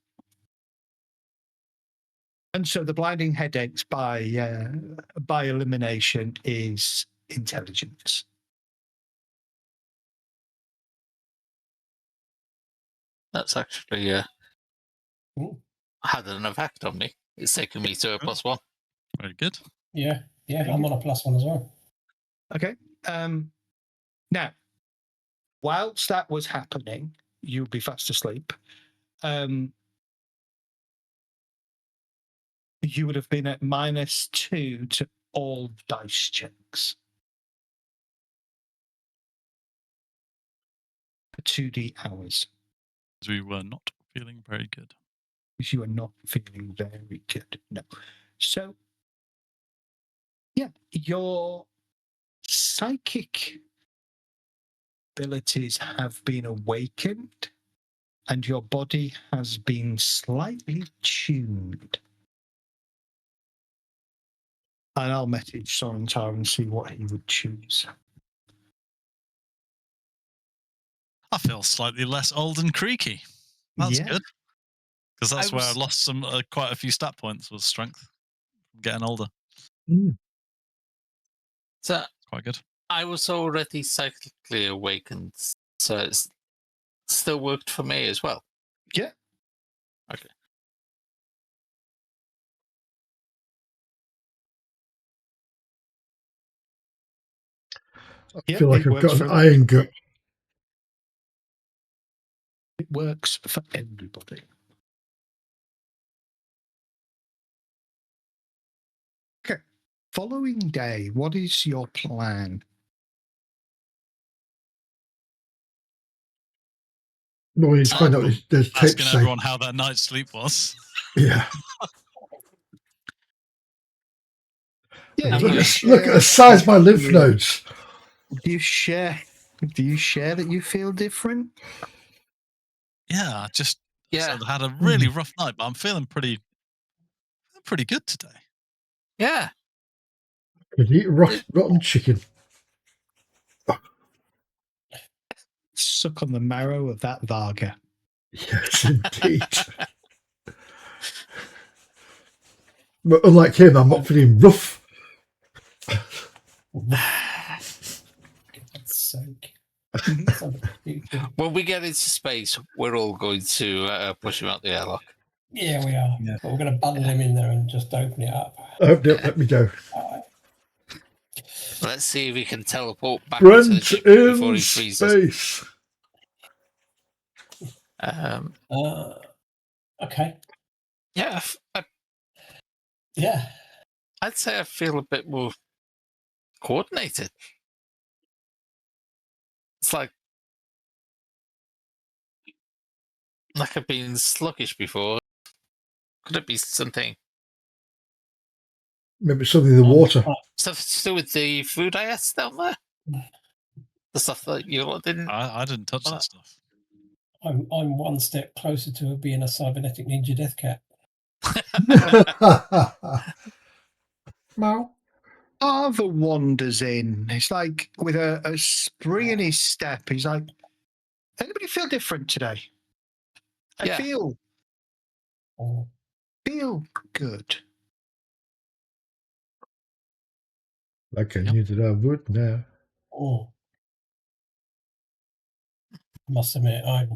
Speaker 2: And so the blinding headaches by elimination is intelligence.
Speaker 5: That's actually had an effect on me. It's taken me to a +1.
Speaker 4: Very good.
Speaker 3: Yeah, I'm on a +1 as well.
Speaker 2: Okay. Now, whilst that was happening, you'd be fast asleep. You would have been at -2 to all dice checks. For 2D hours.
Speaker 4: We were not feeling very good.
Speaker 2: Because you are not feeling very good. No. So, yeah, your psychic abilities have been awakened and your body has been slightly tuned. And I'll message Sorentar and see what he would choose.
Speaker 4: I feel slightly less old and creaky. That's good. Because that's where I lost some quite a few stat points was strength from getting older.
Speaker 5: So
Speaker 4: quite good.
Speaker 5: I was already psychically awakened, so it still worked for me as well.
Speaker 2: Yeah.
Speaker 5: Okay.
Speaker 1: I feel like I've got an iron gut.
Speaker 2: It works for everybody. Okay. Following day, what is your plan?
Speaker 1: No, we need to find out there's tapes.
Speaker 4: Asking everyone how their night's sleep was.
Speaker 1: Yeah.
Speaker 2: Yeah,
Speaker 1: look at the size of my lymph nodes.
Speaker 2: Do you share that you feel different?
Speaker 4: Yeah, I just
Speaker 5: Yeah.
Speaker 4: had a really rough night, but I'm feeling pretty good today.
Speaker 5: Yeah.
Speaker 1: Could eat rotten chicken.
Speaker 2: Suck on the marrow of that Varga.
Speaker 1: Yes, indeed. But unlike him, I'm not feeling rough.
Speaker 5: When we get into space, we're all going to push him out the airlock.
Speaker 3: Yeah, we are. Yeah. But we're going to bundle him in there and just open it up.
Speaker 1: Let me go.
Speaker 5: Let's see if we can teleport back
Speaker 1: Brent
Speaker 5: into the ship before he
Speaker 1: space.
Speaker 5: freezes.
Speaker 3: Okay.
Speaker 5: Yeah.
Speaker 3: Yeah.
Speaker 5: I'd say I feel a bit more coordinated. It's like I've been sluggish before. Could it be something
Speaker 1: Maybe it's something in the water.
Speaker 5: Stuff to do with the food I ate down there. The stuff that you lot didn't.
Speaker 4: I didn't touch that stuff.
Speaker 3: I'm one step closer to being a cybernetic ninja death cat.
Speaker 1: Meow.
Speaker 2: Arthur wanders in. It's like with a spring in his step. He's like, anybody feel different today? I
Speaker 5: Yeah.
Speaker 2: feel
Speaker 3: Oh,
Speaker 2: good.
Speaker 1: Like I knew that I would now.
Speaker 3: oh. I must admit, I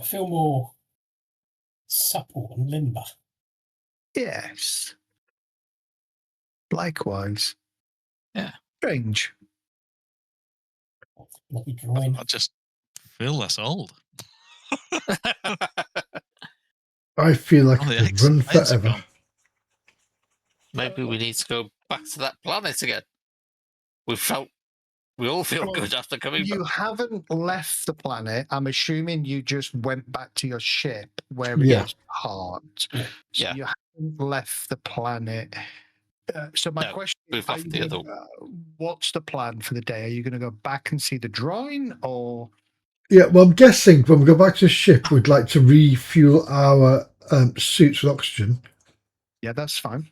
Speaker 3: feel more supple and limber.
Speaker 2: Yes. Likewise.
Speaker 5: Yeah.
Speaker 2: Strange.
Speaker 3: Bloody groin.
Speaker 4: I just feel less old.
Speaker 1: I feel like
Speaker 4: Oh,
Speaker 1: I
Speaker 4: the
Speaker 1: could
Speaker 4: eggs-
Speaker 1: run
Speaker 4: eggs are
Speaker 1: forever.
Speaker 4: gone.
Speaker 5: Maybe we need to go back to that planet again. We all feel
Speaker 2: Well,
Speaker 5: good after coming
Speaker 2: You
Speaker 5: back.
Speaker 2: haven't left the planet. I'm assuming you just went back to your ship where
Speaker 1: Yeah.
Speaker 2: it's parked.
Speaker 3: Yeah.
Speaker 2: So
Speaker 5: Yeah.
Speaker 2: you haven't left the planet. So my
Speaker 5: No,
Speaker 2: question
Speaker 5: we've
Speaker 2: is, are
Speaker 5: left
Speaker 2: you
Speaker 5: the
Speaker 2: gonna- what's the plan for the day? Are you going to go back and see the drawing, or
Speaker 1: Yeah, well, I'm guessing when we go back to the ship, we'd like to refuel our suits with oxygen.
Speaker 2: yeah, that's fine.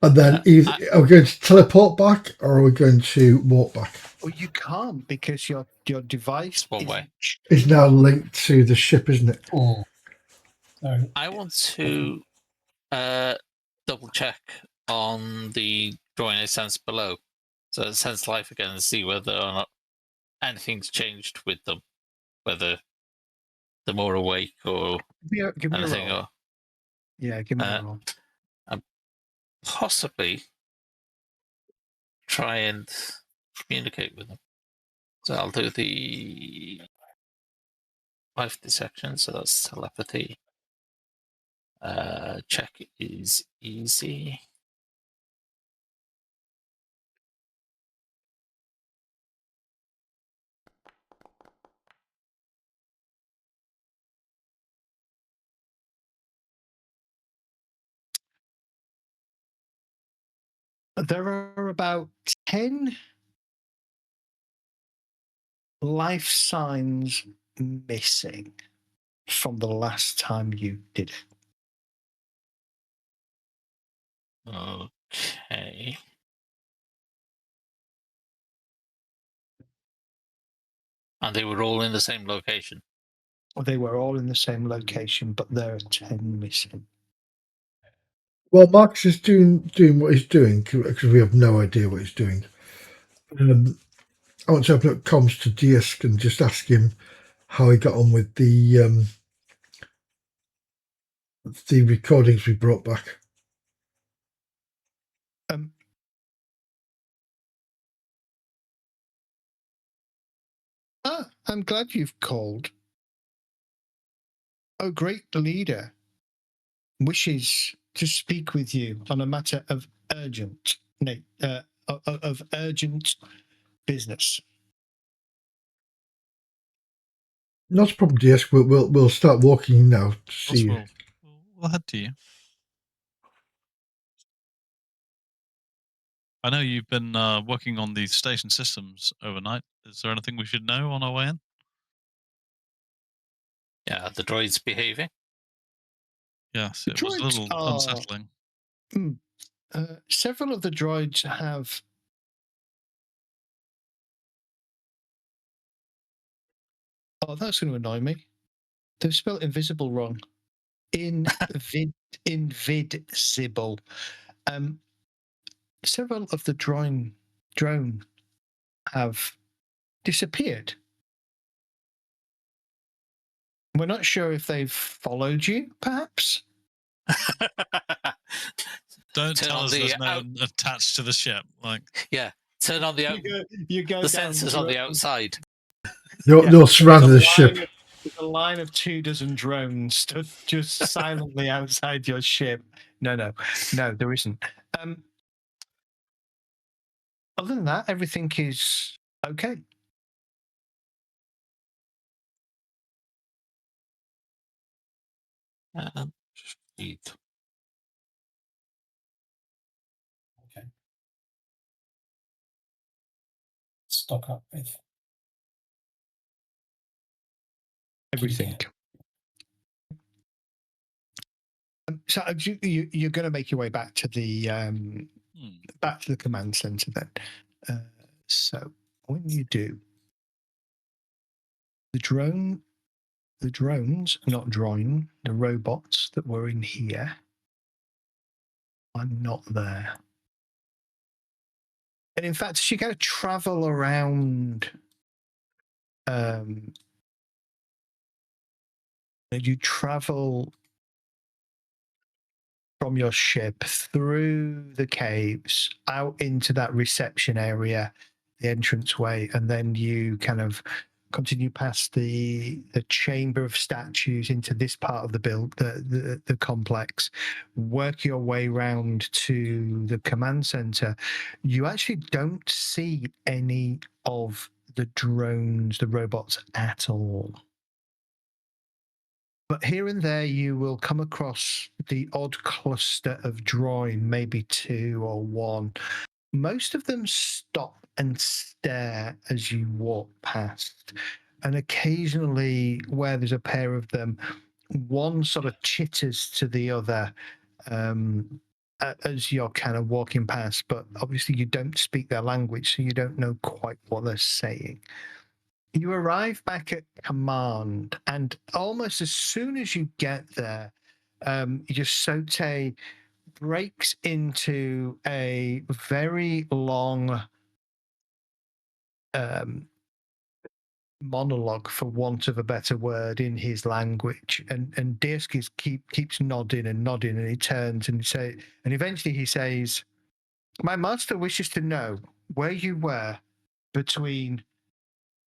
Speaker 1: And then either are we going to teleport back or are we going to walk back?
Speaker 2: Well, you can't because your device
Speaker 5: It's one way.
Speaker 1: It's now linked to the ship, isn't it?
Speaker 3: Oh. So
Speaker 5: I want to double check on the drawing I sent below. So it sends life again and see whether or not anything's changed with them. Whether they're more awake or
Speaker 2: give me a
Speaker 5: anything,
Speaker 2: roll.
Speaker 5: or
Speaker 2: Yeah, give me a roll.
Speaker 5: possibly try and communicate with them. So I'll do the life deception, so that's telepathy. Check is easy.
Speaker 2: There are about 10 life signs missing from the last time you did it.
Speaker 5: Okay. And they were all in the same location.
Speaker 2: They were all in the same location, but there are 10 missing.
Speaker 1: Well, Marcus is doing what he's doing because we have no idea what he's doing. I want to open up comms to Diask and just ask him how he got on with the recordings we brought back.
Speaker 2: I'm glad you've called. Oh, great leader wishes to speak with you on a matter of urgent business.
Speaker 1: Not a problem, Diask. We'll start walking now to see you.
Speaker 4: We'll head to you. I know you've been working on these station systems overnight. Is there anything we should know on our way in?
Speaker 5: Yeah, are the droids behaving?
Speaker 4: Yes,
Speaker 2: The
Speaker 4: it was a
Speaker 2: droids
Speaker 4: little
Speaker 2: are-
Speaker 4: unsettling.
Speaker 2: Several of the droids have. Oh, that's going to annoy me. They've spelled invisible wrong. Invisible. Several of the drone have disappeared. We're not sure if they've followed you, perhaps.
Speaker 4: Don't
Speaker 5: Turn
Speaker 4: tell
Speaker 5: on
Speaker 4: us
Speaker 5: the
Speaker 4: there's no attached to the ship. Like,
Speaker 5: Yeah, turn on the
Speaker 2: You go
Speaker 5: the
Speaker 2: down
Speaker 5: sensors
Speaker 2: to
Speaker 5: on the
Speaker 2: a-
Speaker 5: outside.
Speaker 1: They'll surround
Speaker 2: there's
Speaker 1: the
Speaker 2: a
Speaker 1: ship.
Speaker 2: there's a line of 24 drones stood just silently outside your ship. No, there isn't. Other than that, everything is okay.
Speaker 5: Just read
Speaker 3: stock up with?
Speaker 2: Everything. So you're going to make your way back to the command center then. So when you do, the drones, not droid, the robots that were in here are not there. And in fact, as you go travel around, you travel from your ship through the caves out into that reception area, the entranceway, and then you kind of continue past the chamber of statues into this part of the the complex, work your way round to the command center. You actually don't see any of the drones, the robots at all. But here and there, you will come across the odd cluster of droid, maybe 2 or 1. Most of them stop and stare as you walk past. And occasionally, where there's a pair of them, one sort of chitters to the other as you're kind of walking past. But obviously, you don't speak their language, so you don't know quite what they're saying. You arrive back at command, and almost as soon as you get there, your Sote breaks into a very long monologue, for want of a better word, in his language. And Dirskis keeps nodding and nodding, and he turns and and eventually he says, "My master wishes to know where you were between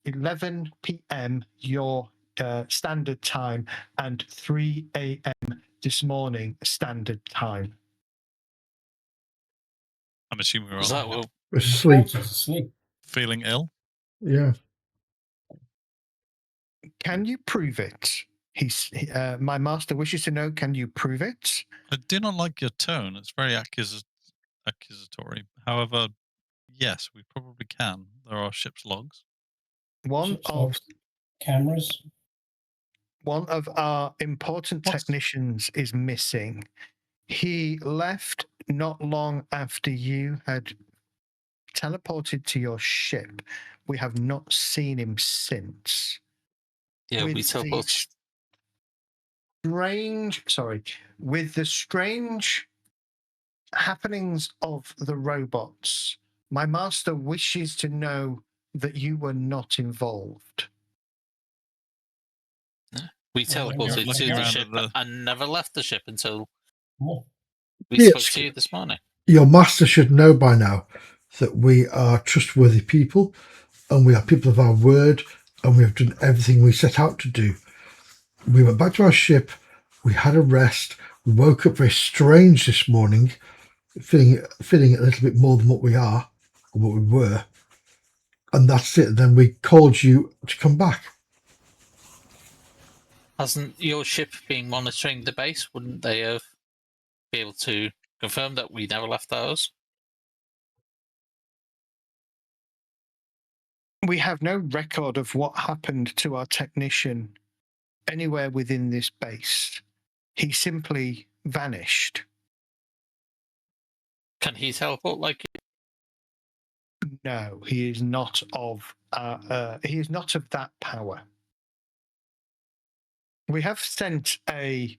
Speaker 2: 11 p.m. your standard time and 3 a.m. this morning standard time."
Speaker 4: I'm assuming we're
Speaker 5: Was
Speaker 4: on
Speaker 5: that well?
Speaker 1: Asleep.
Speaker 3: Asleep.
Speaker 4: feeling ill.
Speaker 1: Yeah.
Speaker 2: Can you prove it? My master wishes to know, can you prove it?
Speaker 4: I do not like your tone. It's very accusatory. However, yes, we probably can. There are ship's logs.
Speaker 2: One of
Speaker 3: cameras.
Speaker 2: One of our important technicians is missing. He left not long after you had teleported to your ship. We have not seen him since.
Speaker 5: Yeah, we
Speaker 2: With
Speaker 5: teleported.
Speaker 2: with the strange happenings of the robots, my master wishes to know that you were not involved.
Speaker 5: We teleported to the
Speaker 4: around
Speaker 5: ship and never left the ship until we
Speaker 1: Yes.
Speaker 5: spoke to you this morning.
Speaker 1: Your master should know by now that we are trustworthy people, and we are people of our word, and we have done everything we set out to do. We went back to our ship, we had a rest, we woke up very strange this morning, feeling a little bit more than what we are, or what we were, and that's it. Then we called you to come back.
Speaker 5: Hasn't your ship been monitoring the base? Wouldn't they have be able to confirm that we never left ours?
Speaker 2: We have no record of what happened to our technician anywhere within this base. He simply vanished.
Speaker 5: Can he teleport like you?
Speaker 2: No, he is not of that power. We have sent a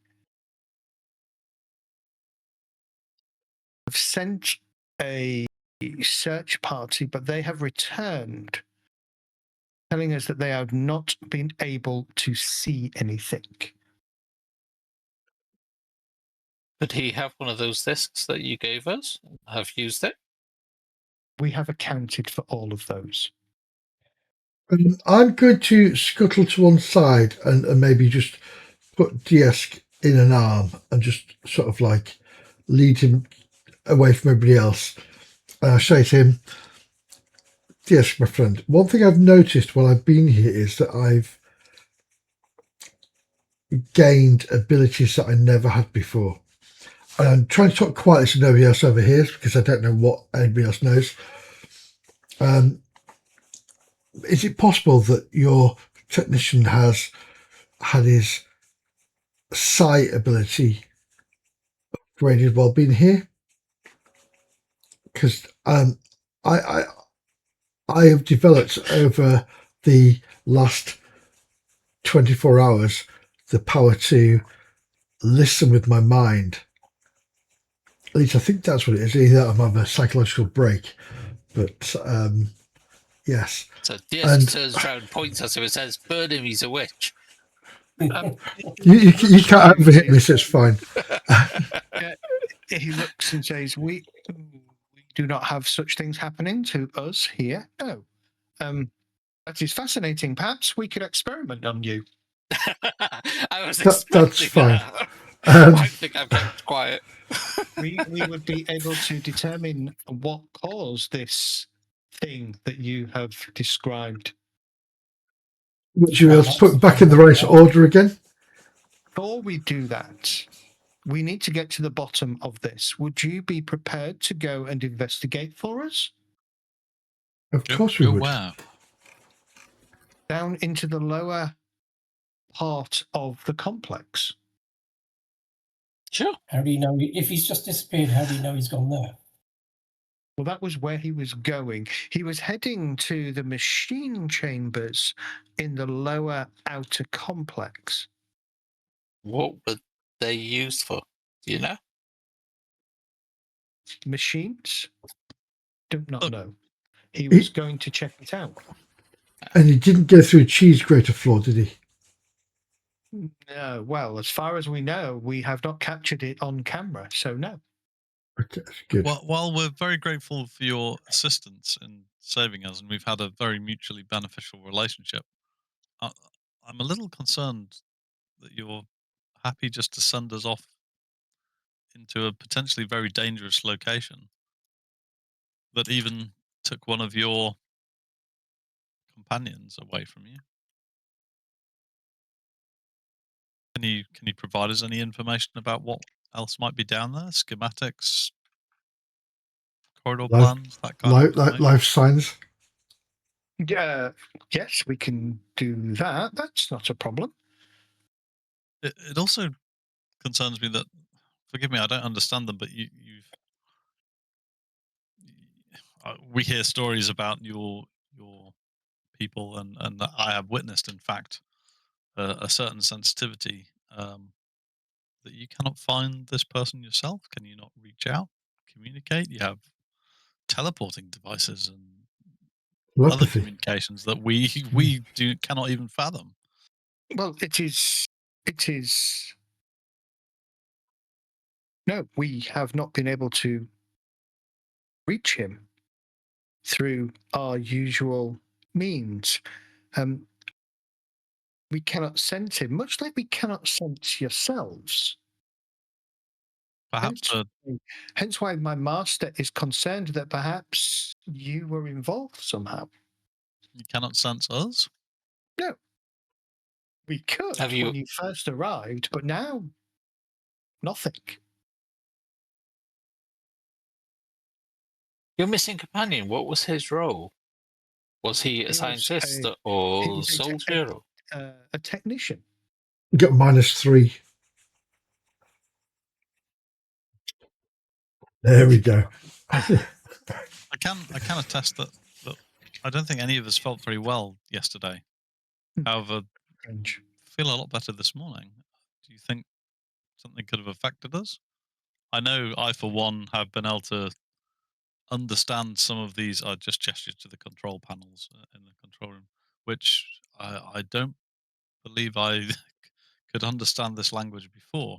Speaker 2: search party, but they have returned, telling us that they have not been able to see anything.
Speaker 5: Could he have one of those discs that you gave us? Have used it?
Speaker 2: We have accounted for all of those.
Speaker 1: I'm going to scuttle to one side and maybe just put Diesk in an arm and just sort of like lead him away from everybody else. And I'll say to him, "Diesk, my friend, one thing I've noticed while I've been here is that I've gained abilities that I never had before. And I'm trying to talk quietly so nobody else overhears, because I don't know what anybody else knows. is it possible that your technician has had his psi ability upgraded while being here? Because I have developed over the last 24 hours the power to listen with my mind. At least I think that's what it is. Either I'm having a psychological break, but yes.
Speaker 5: So Diaz
Speaker 1: And
Speaker 5: turns around, points at him, and says, "Burn him! He's a witch."
Speaker 1: you can't overhit me, so it's fine.
Speaker 2: He looks and says, "We do not have such things happening to us here. Oh, that is fascinating. Perhaps we could experiment on you."
Speaker 5: I was
Speaker 1: That's
Speaker 5: expecting
Speaker 1: fine.
Speaker 5: that.
Speaker 1: Um,
Speaker 5: I think I've kept quiet.
Speaker 2: We would be able to determine what caused this thing that you have described.
Speaker 1: would you be able to put back in the right order again?
Speaker 2: Before we do that, we need to get to the bottom of this. Would you be prepared to go and investigate for us?
Speaker 1: Of course we
Speaker 4: Go
Speaker 1: would.
Speaker 4: where?
Speaker 2: Down into the lower part of the complex.
Speaker 5: Sure.
Speaker 3: How do you know if he's just disappeared? How do you know he's gone there?
Speaker 2: Well, that was where he was going. He was heading to the machine chambers in the lower outer complex.
Speaker 5: What were they used for? Do you know?
Speaker 2: Machines? Do not
Speaker 4: Look.
Speaker 2: know. He was going to check it out.
Speaker 1: And he didn't go through cheese grater floor, did he?
Speaker 2: No, well, as far as we know, we have not captured it on camera, so no.
Speaker 1: Okay, that's good.
Speaker 4: Well, while we're very grateful for your assistance in saving us, and we've had a very mutually beneficial relationship, I'm a little concerned that you're happy just to send us off into a potentially very dangerous location that even took one of your companions away from you. Can you provide us any information about what else might be down there? Schematics, corridor plans, that kind of information?
Speaker 1: Life signs.
Speaker 2: Yes, we can do that. That's not a problem.
Speaker 4: It also concerns me that, forgive me, I don't understand them, but we hear stories about your people, and that I have witnessed, in fact, a certain sensitivity that you cannot find this person yourself. Can you not reach out, communicate? You have teleporting devices and other
Speaker 1: Telepathy.
Speaker 4: communications that we cannot even fathom.
Speaker 2: Well, it is. No, we have not been able to reach him through our usual means. We cannot sense him, much like we cannot sense yourselves.
Speaker 4: Perhaps
Speaker 2: Hence why my master is concerned that perhaps you were involved somehow.
Speaker 4: you cannot sense us.
Speaker 2: No. We could
Speaker 5: Have you-
Speaker 2: when you first arrived, but now nothing.
Speaker 5: Your missing companion, what was his role? Was he a
Speaker 2: was
Speaker 5: scientist
Speaker 2: he
Speaker 5: or
Speaker 2: was
Speaker 5: soldier?
Speaker 2: a technician.
Speaker 1: You got -3. There we go.
Speaker 4: I can attest that I don't think any of us felt very well yesterday. However,
Speaker 2: Strange.
Speaker 4: feel a lot better this morning. Do you think something could have affected us? I know I, for one, have been able to understand some of these. I just gestured to the control panels in the control room, which I don't believe I could understand this language before.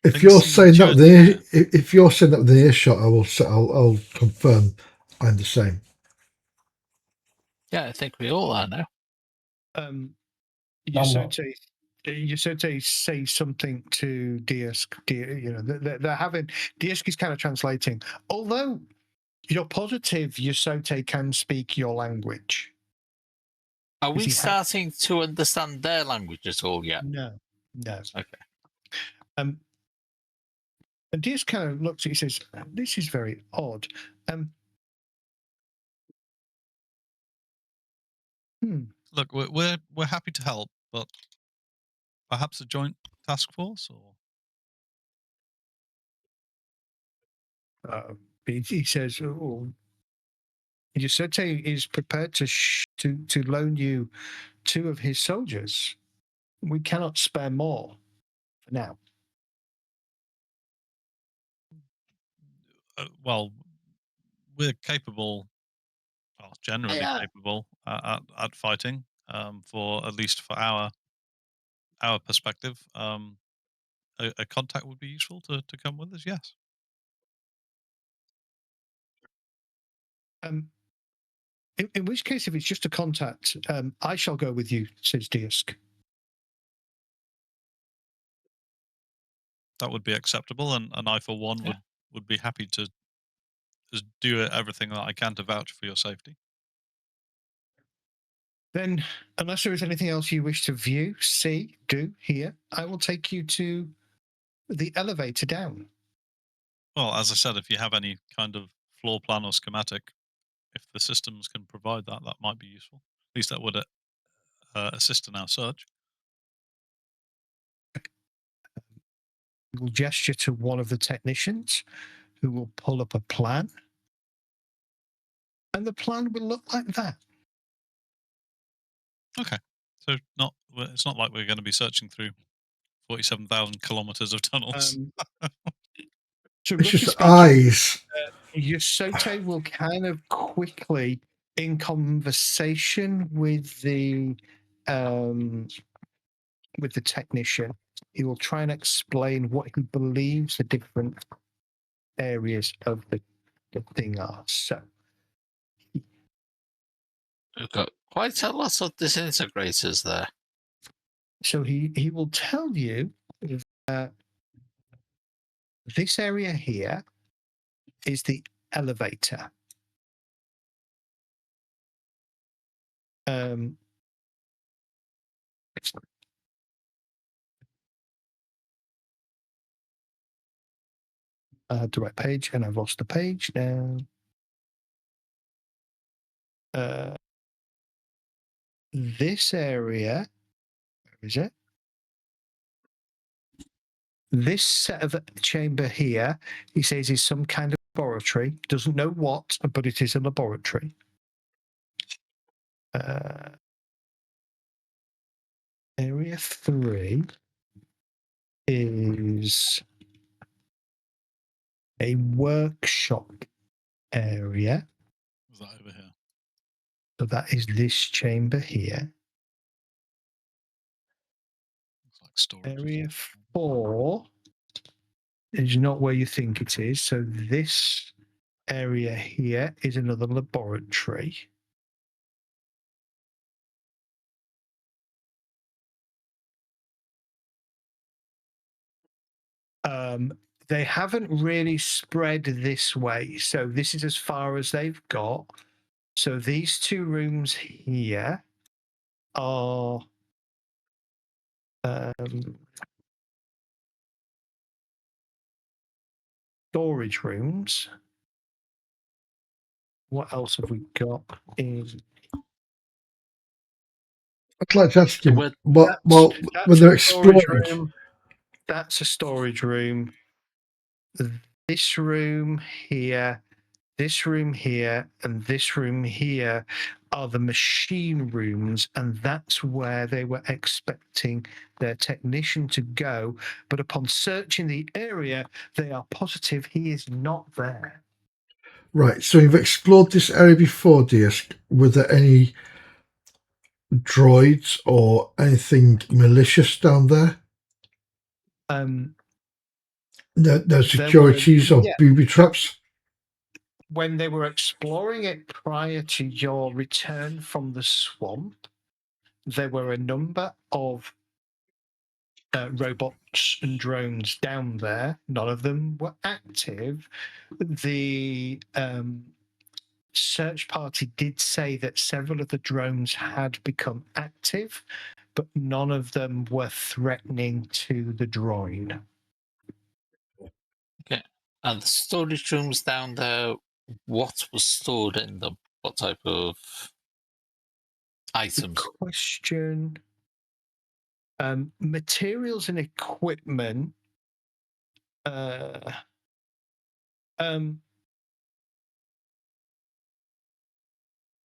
Speaker 1: If
Speaker 4: Things
Speaker 1: you're
Speaker 4: seem
Speaker 1: saying that
Speaker 4: intuitive
Speaker 1: with the if you're saying that with the earshot, I'll confirm I'm the same.
Speaker 5: Yeah, I think we all are now.
Speaker 2: Yosote say something to Diask. They're having Diask is kind of translating. Although you're positive Yosote can speak your language.
Speaker 5: Are we
Speaker 2: he
Speaker 5: starting to understand their language at all yet?
Speaker 2: No.
Speaker 5: Okay.
Speaker 2: And Diaz kind of looks at you and says, "This is very odd.
Speaker 4: Look, we're happy to help, but perhaps a joint task force, or
Speaker 2: He says, "Oh, Giuseppe is prepared to loan you 2 of his soldiers. We cannot spare more for now."
Speaker 4: well, we're capable, well, generally capable at fighting. For at least for our perspective, a contact would be useful to come with us. Yes.
Speaker 2: In which case, if it's just a contact, I shall go with you, says Diask.
Speaker 4: That would be acceptable, and I, for one, would be happy to just do everything that I can to vouch for your safety.
Speaker 2: Then, unless there is anything else you wish to view, see, do, hear, I will take you to the elevator down.
Speaker 4: Well, as I said, if you have any kind of floor plan or schematic, if the systems can provide that, that might be useful. At least that would assist in our search.
Speaker 2: You will gesture to one of the technicians who will pull up a plan. And the plan will look like that.
Speaker 4: Okay. So it's not like we're going to be searching through 47,000 kilometers of tunnels.
Speaker 2: So
Speaker 1: It's
Speaker 2: roughly
Speaker 1: just
Speaker 2: speaking,
Speaker 1: eyes.
Speaker 2: Yosote will kind of quickly, in conversation with the technician, he will try and explain what he believes the different areas of the thing are. So
Speaker 5: We've got quite a lot of disintegrators there.
Speaker 2: So he will tell you that this area here is the elevator. I had the right page and I've lost the page now. This area, where is it? This set of chamber here, he says, is some kind of laboratory. Doesn't know what, but it is a laboratory. Area 3 is a workshop area.
Speaker 4: Is that over here?
Speaker 2: So that is this chamber here.
Speaker 4: Looks like storage.
Speaker 2: Area 4 is not where you think it is. So this area here is another laboratory. They haven't really spread this way. So this is as far as they've got. So these 2 rooms here are storage rooms. What else have we got in?
Speaker 1: I'd like to ask him,
Speaker 5: Well,
Speaker 1: when they're exploring.
Speaker 2: That's a storage room. This room here, this room here, and this room here are the machine rooms, and that's where they were expecting their technician to go. But upon searching the area, they are positive he is not there.
Speaker 1: Right, so you've explored this area before, Diask. Were there any droids or anything malicious down there? No securities or booby traps?
Speaker 2: When they were exploring it prior to your return from the swamp, there were a number of robots and drones down there. None of them were active. The search party did say that several of the drones had become active, but none of them were threatening to the droid.
Speaker 5: Okay. And the storage rooms down there, what was stored in them? What type of items.
Speaker 2: Question. Materials and equipment.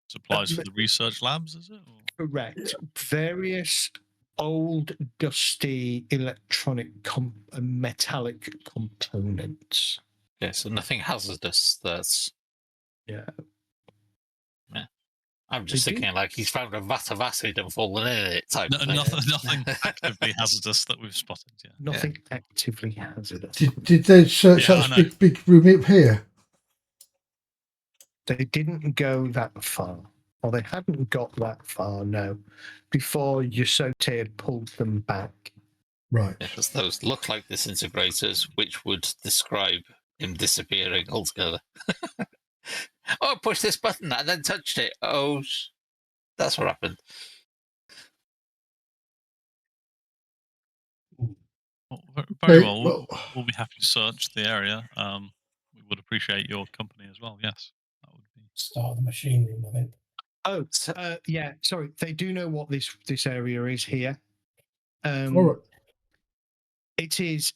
Speaker 4: Supplies for the research labs, is it? Or?
Speaker 2: Correct. Various old, dusty electronic metallic components.
Speaker 5: Okay, so nothing hazardous. That's
Speaker 2: Yeah.
Speaker 5: I'm just
Speaker 2: They do-
Speaker 5: thinking like he's found a vat of acid and fallen in it type thing.
Speaker 4: Nothing actively hazardous that we've spotted. Yeah.
Speaker 2: Nothing actively hazardous.
Speaker 1: Did they search
Speaker 4: Yeah,
Speaker 1: that big room up here?
Speaker 2: They didn't go that far. Or they hadn't got that far, no. Before Yosote had pulled them back.
Speaker 1: Right.
Speaker 5: Because those look like disintegrators, which would describe him disappearing altogether. Oh, push this button and then touched it. Oh, that's what happened.
Speaker 4: Well, very
Speaker 1: Okay,
Speaker 4: well.
Speaker 1: well-
Speaker 4: We'll be happy to search the area. We would appreciate your company as well. Yes, that would be.
Speaker 3: Start the machine room, I think.
Speaker 2: Oh, yeah. Sorry, they do know what this area is here.
Speaker 1: All right.
Speaker 2: It is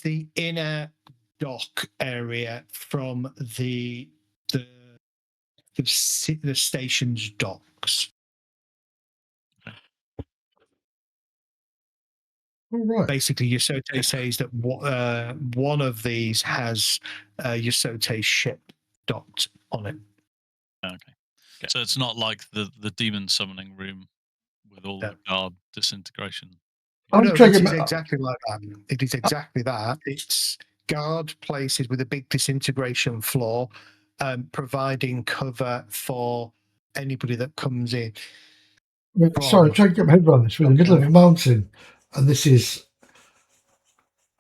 Speaker 2: the inner dock area from the station's docks.
Speaker 1: All right.
Speaker 2: Basically, Yosote says that one of these has Yosote's ship docked on it.
Speaker 4: Okay. So it's not like the demon summoning room with all the guard disintegration.
Speaker 2: Oh, no,
Speaker 1: trying
Speaker 2: it
Speaker 1: to
Speaker 2: is
Speaker 1: get-
Speaker 2: exactly like that. It is exactly that. It's guard places with a big disintegration floor, providing cover for anybody that comes in.
Speaker 1: Sorry, I'm trying to get my head around this. We're in the middle of a mountain, and this is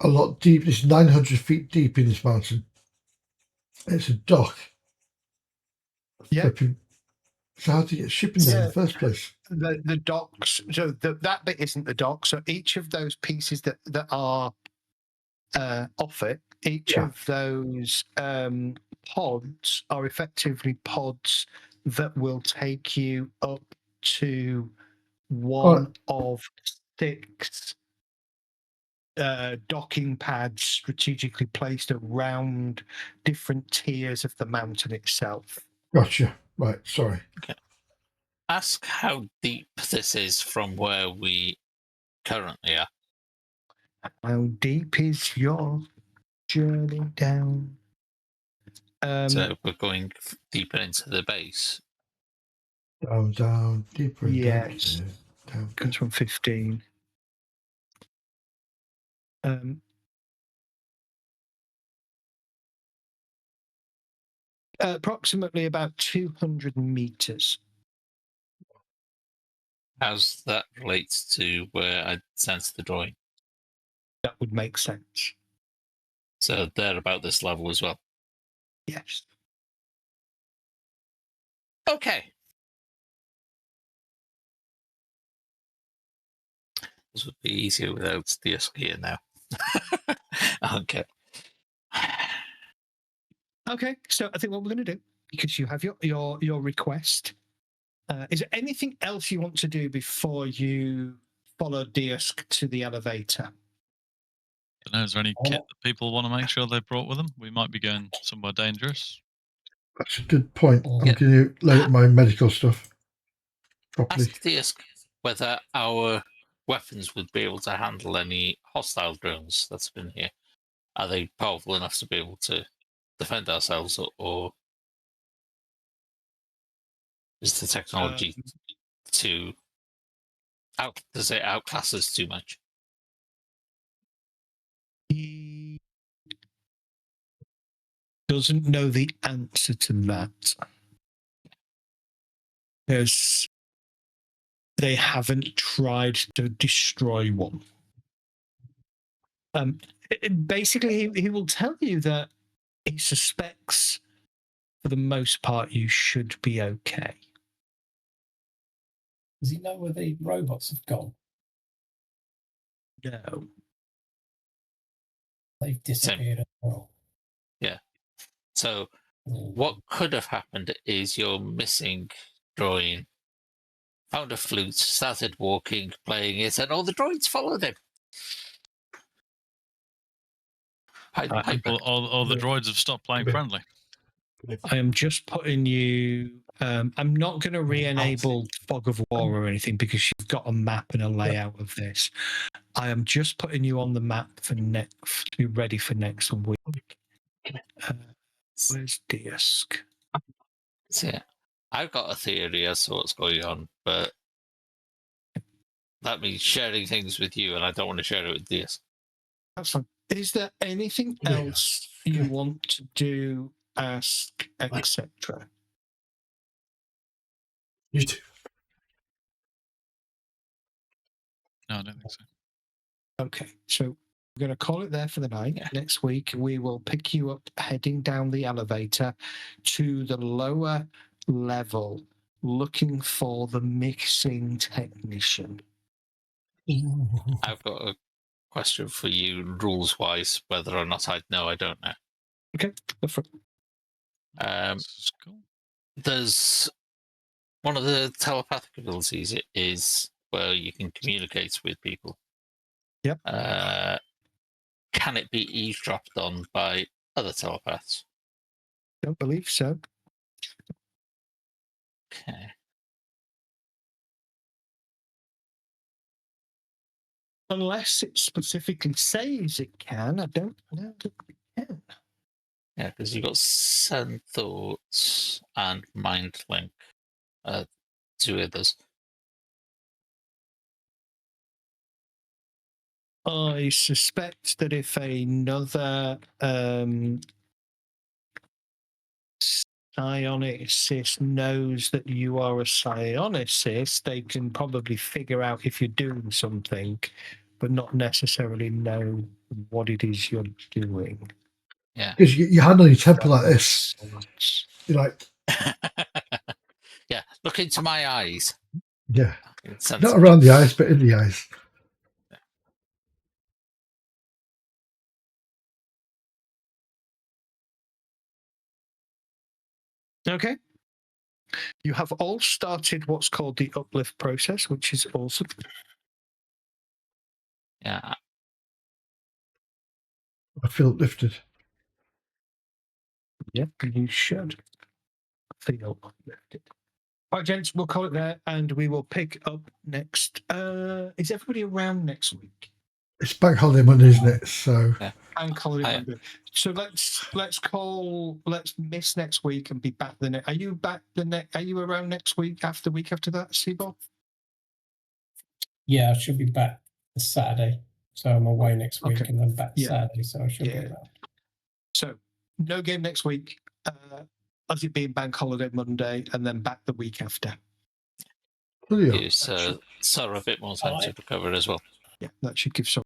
Speaker 1: a lot deep. It's 900 feet deep in this mountain. It's a dock.
Speaker 2: Yeah.
Speaker 1: Flipping. So how do you get shipping there in the first place?
Speaker 2: The docks. So that bit isn't the dock. So each of those pieces that are off it, each of those pods are effectively pods that will take you up to one of 6 docking pads strategically placed around different tiers of the mountain itself.
Speaker 1: Gotcha. Right, sorry.
Speaker 5: Okay. Ask how deep this is from where we currently are.
Speaker 2: How deep is your journey down?
Speaker 5: So we're going deeper into the base.
Speaker 1: Down, deeper.
Speaker 2: Yes.
Speaker 1: Down.
Speaker 2: Comes from 15. Approximately about 200 meters.
Speaker 5: How's that relates to where I sensed the drawing?
Speaker 2: That would make sense.
Speaker 5: So they're about this level as well.
Speaker 2: Yes.
Speaker 5: Okay. This would be easier without the here now. Okay.
Speaker 2: Okay, so I think what we're going to do, because you have your request, is there anything else you want to do before you follow Diosk to the elevator?
Speaker 4: I don't know, is there any kit that people want to make sure they brought with them? We might be going somewhere dangerous.
Speaker 1: That's a good point. I'm
Speaker 5: Yeah.
Speaker 1: going to lay up my medical stuff properly.
Speaker 5: Ask Diosk whether our weapons would be able to handle any hostile drones that's been here. Are they powerful enough to be able to defend ourselves, or is the technology too does it outclass us too much?
Speaker 2: He doesn't know the answer to that, because they haven't tried to destroy one. Basically, he will tell you that he suspects, for the most part, you should be okay.
Speaker 3: Does he know where the robots have gone?
Speaker 2: No.
Speaker 3: They've disappeared as well.
Speaker 5: Yeah. So what could have happened is your missing drawing found a flute, started walking, playing it, and all the droids followed him. Piper.
Speaker 4: All the droids have stopped playing friendly.
Speaker 2: I am just putting you. I'm not going to re-enable Fog of War or anything because you've got a map and a layout of this. I am just putting you on the map for next. To be ready for next week. Where's Diask?
Speaker 5: Yeah, I've got a theory as to what's going on, but that means sharing things with you, and I don't want to share it with Diask.
Speaker 2: That's fine. Is there anything else you want to do, ask, etc.?
Speaker 1: You too.
Speaker 4: No, I don't think so.
Speaker 2: Okay, so we're going to call it there for the night.
Speaker 5: Yeah.
Speaker 2: Next week, we will pick you up heading down the elevator to the lower level, looking for the mixing technician.
Speaker 5: I've got a question for you, rules-wise, whether or not I'd know, I don't know.
Speaker 2: Okay, go for it.
Speaker 4: This is cool.
Speaker 5: There's one of the telepathic abilities is where you can communicate with people.
Speaker 2: Yep.
Speaker 5: Can it be eavesdropped on by other telepaths?
Speaker 2: Don't believe so.
Speaker 5: Okay.
Speaker 2: Unless it specifically says it can, I don't know that it can.
Speaker 5: Yeah, because you've got Send Thoughts and Mind Link, two others.
Speaker 2: I suspect that if another psionicist knows that you are a psionicist, they can probably figure out if you're doing something, but not necessarily know what it is you're doing.
Speaker 5: Yeah.
Speaker 1: Because you handle your temper like this. You're like,
Speaker 5: Yeah, look into my eyes.
Speaker 1: yeah.
Speaker 5: It's
Speaker 1: Not
Speaker 5: sensitive.
Speaker 1: around the eyes, but in the eyes.
Speaker 2: Okay. You have all started what's called the uplift process, which is awesome.
Speaker 5: Yeah.
Speaker 1: I feel uplifted.
Speaker 2: Yeah, you should feel uplifted. All right, gents, we'll call it there, and we will pick up next. Is everybody around next week?
Speaker 1: It's Bank Holiday Monday, isn't it? So
Speaker 2: And holiday Monday. So let's miss next week and be back the next. Are you back the next? Are you around next week? After week after that, Seabold?
Speaker 3: Yeah, I should be back this Saturday. So I'm away next week
Speaker 2: Okay.
Speaker 3: and then back
Speaker 2: Yeah.
Speaker 3: Saturday. So I should be
Speaker 2: Yeah.
Speaker 3: around.
Speaker 2: So no game next week. As it being Bank Holiday Monday, and then back the week after.
Speaker 1: brilliant.
Speaker 5: Gives Sarah a bit more time to recover as well.
Speaker 2: Yeah, that should give some.